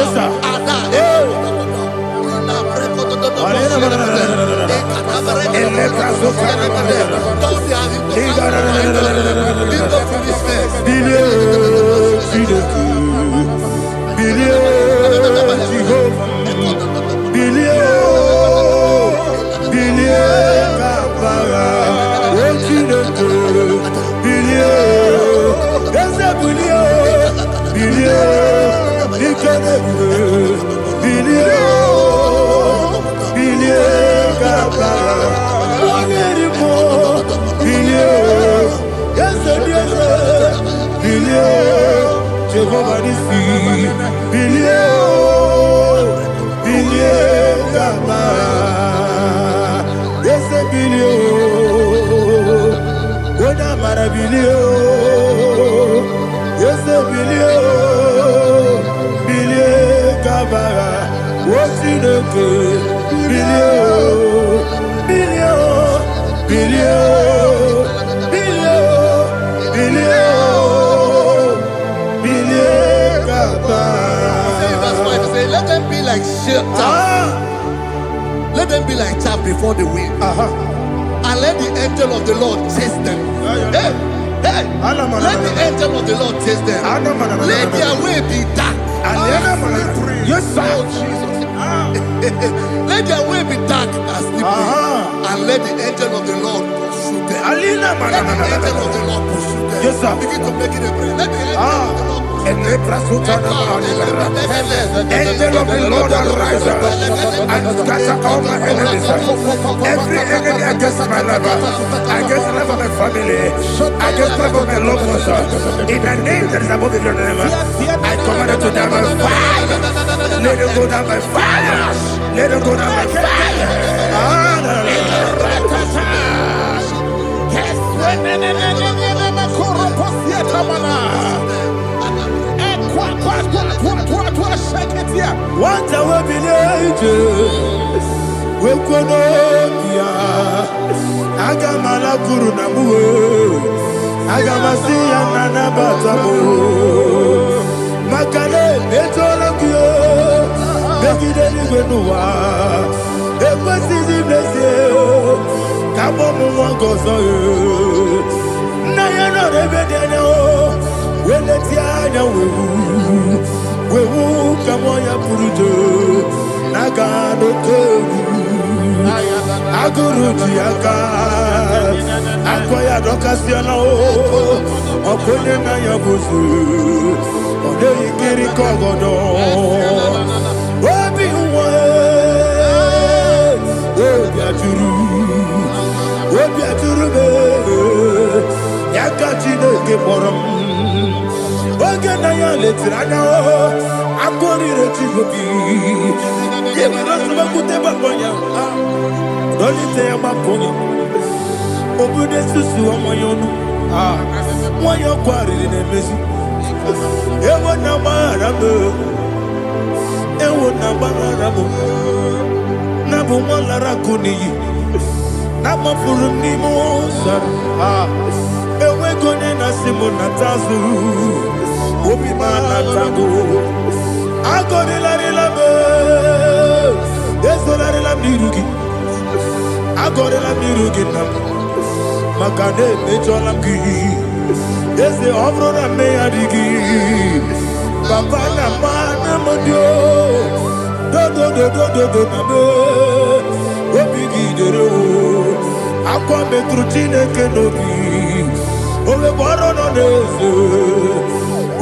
Let them be like let them be like chaff before the wind, and let the angel of the Lord chase them. Let the angel of the Lord chase them. Let their way be dark. Let their way be dark as slippery, and let the angel of the Lord pursue them. Let the angel of the Lord pursue them. Begin to make it a prayer. Let the angel of the Lord. Angel of the Lord arise and scatter all my enemies. Every enemy against my life, against the life of my family, against the life of my loved ones, in the name that is above the name, I command it to die by fire. Let it go down by fire. Let it go down by fire. What I will be ages, we could Agamala Guru Namu, Agamasi and Nanabatamu, Makale, Betolakio, Begideni Benua, Equasi Blessio, Kabomu Wangozo, Nayana Rebedeno, Weletiana Wewu Kamoya Purujo, Nagano Kogu, Aguru Diaka, Akoya Docasiano, Okone Nayabuzu, Ode Kiri Kogodo, Obi Uwe, gị kpọrọ m oge na ya letiri anya akụrịrị chigobi ịmara nsogbakwute gbapụ ya dolite ya gbapụ ya obodo susu ọmanye ọnụ nwanyị ọkụ arịrị na-emezi ewo na gbaghara m ewo na gbaghara m na bụ nwa lara akụ n'iyi na mafuru m n'ime ụzọ enweghị onye na-asị m nata azụ obi m anatago agọrịlarịla m ezorarịla m n'iru gị agọrịla m n'iru gị nna m maka na emejọla m gị eze ọ bụrụ na mmehie adịghị papa na mma na modio dodododododo na me obi gị dere akwa metụrụ Chineke n'obi owebe ọrụ nọ n'eze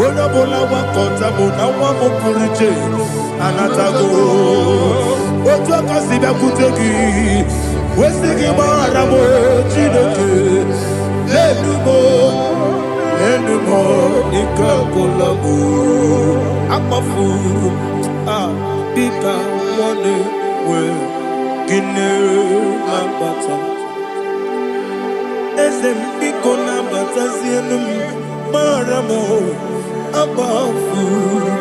onye ọbụla gbakọta mụ na nwa m pụrụ iche anatago otu aka si bịakwute gị wesị gị gbaghara m Chineke lenu m ike agwụla m akpafuru dịka nwanne nwee gịnị na-abata eze m biko na-abatazienu m mara m akpafuru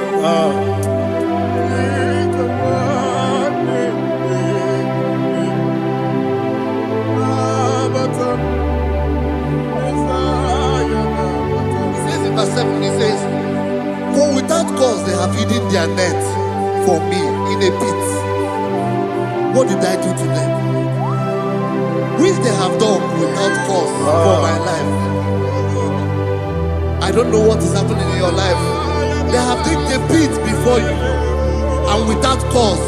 Verse 7, he says, for without cause they have hidden their net for me in a pit. What did I do to them? Which they have done without cause for my life. I don't know what is happening in your life. They have digged a pit before you, and without cause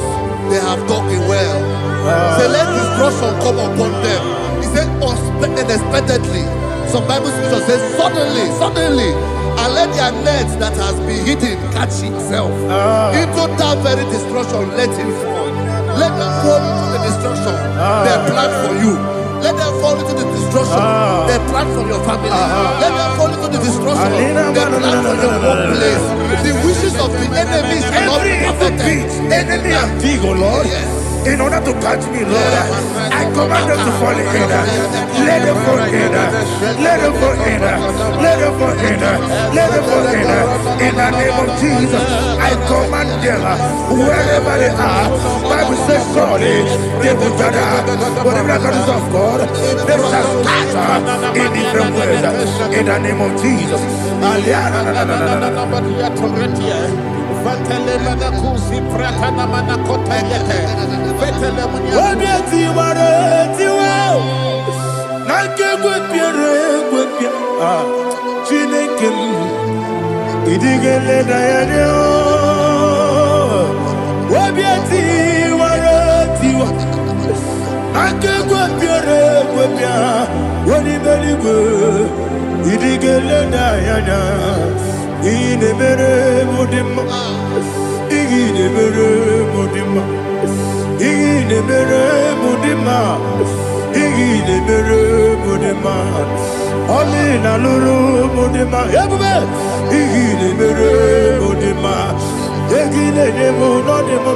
they have dug it well. Say, let destruction come upon them. He said, unexpectedly. Some Bible scripture says, suddenly, and let their net that has been hidden catch itself. Into that very destruction, let it fall. Let them fall into the destruction they plan for you. Let them fall into the destruction they plan for your family. Let them fall into the destruction they plan for your workplace. The wishes of the enemies cannot be perfected. Enemy and big, oh Lord. Yes. In order to catch me, Lord, I command them to fall in. Let them fall in. Let them fall in. Let them fall in. Let them fall in. In the name of Jesus, I command them wherever they are. Bible says surely they will gather. Whatever the is of God, they shall scatter in different ways. In the name of Jesus. Inemere modima, inemere modima, inemere modima, inemere modima. Oli na lulu modima, ebube. Inemere modima, inemere modima,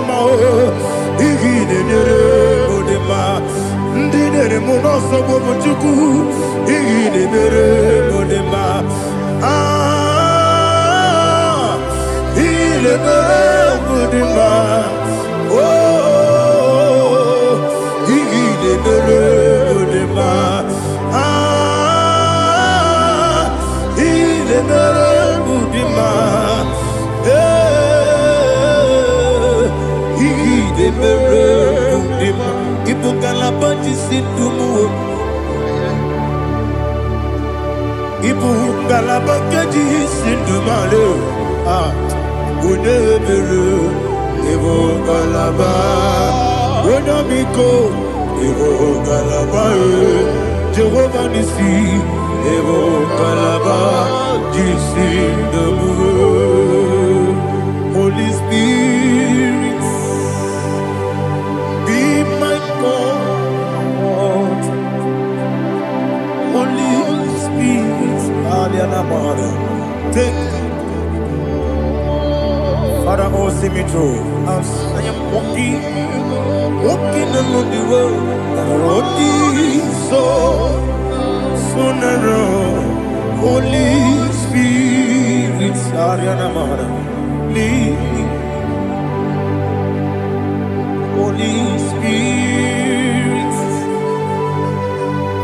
inemere modima. Ndinere monoso bobuchuku, inemere modima. Mudima, oh, Mudima, Mudima, Mudima, Ibukalabanji Sindumu, Ibukalabanji Sindumalo, Udebere, Evo Galaba, Udabiko, Evo Galaba, Jehovah Nissi, Evo Galaba, Jisi Damu, Holy Spirit, be my God, Holy Spirit, Alianama. me through. As I am walking along the road, the road is so narrow. Holy Spirit, Ariana Mara, lead me. Holy Spirit,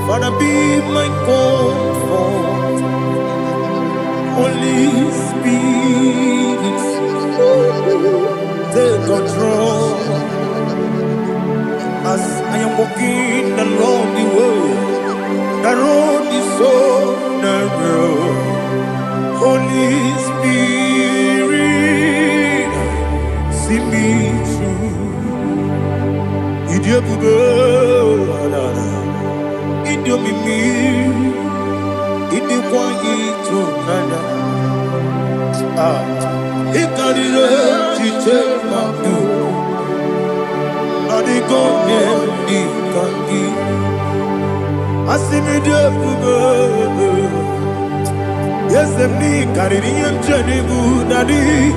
Father, be my comfort. Holy Spirit, take control. As I am walking along the way, the road is so narrow. Holy Spirit, see me through. Idiabube, Idiomimi, Idikwa Itonanya. Ikarire Chichema Du, Adigone Ikangi. Asimidabube. Yes, me carry him journey good daddy.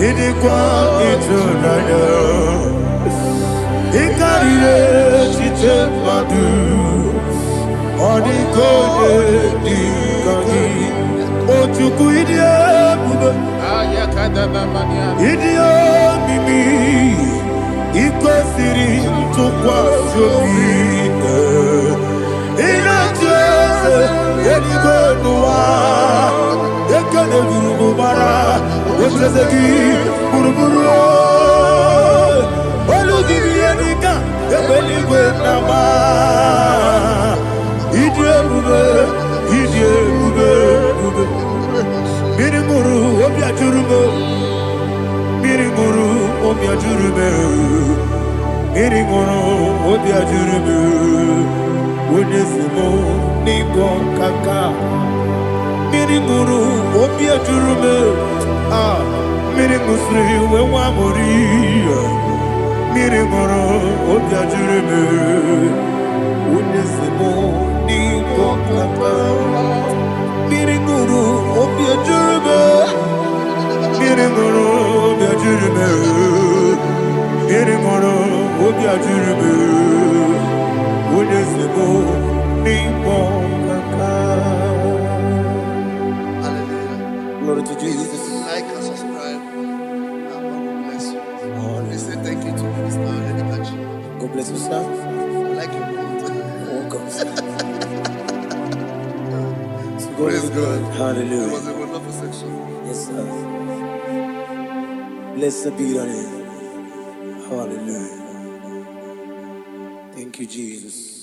In the quiet tonight, he carry it, she take my do. On the cold, the candy. Oh, to go idiot, idiot, mimi. Iko siri to kwash your feet. In a chest, any good noir. Ekene guru bara, oshezeki guru guru. Olu divi enika, ebeli gwe nama. Idie bube, bube. Miri guru obi ajurube, miri guru obi ajurube, miri guru obi ajurube. Onesimo nigo kaka. Miri guru obi ajurube, miri musri we wa mori. Miri guru obi ajurube, onesimo nigo kaka. Miri guru obi ajurube, miri guru obi ajurube, miri guru obi ajurube, onesimo nigo kaka. Glory to Jesus. Like and subscribe. God bless you. They say thank you to Minister Edikachi. God bless you, sir. I like your mouth. Welcome. Praise God. It Hallelujah. was a wonderful section. Yes, sir. Blessed be your name. Hallelujah. Thank you, Jesus.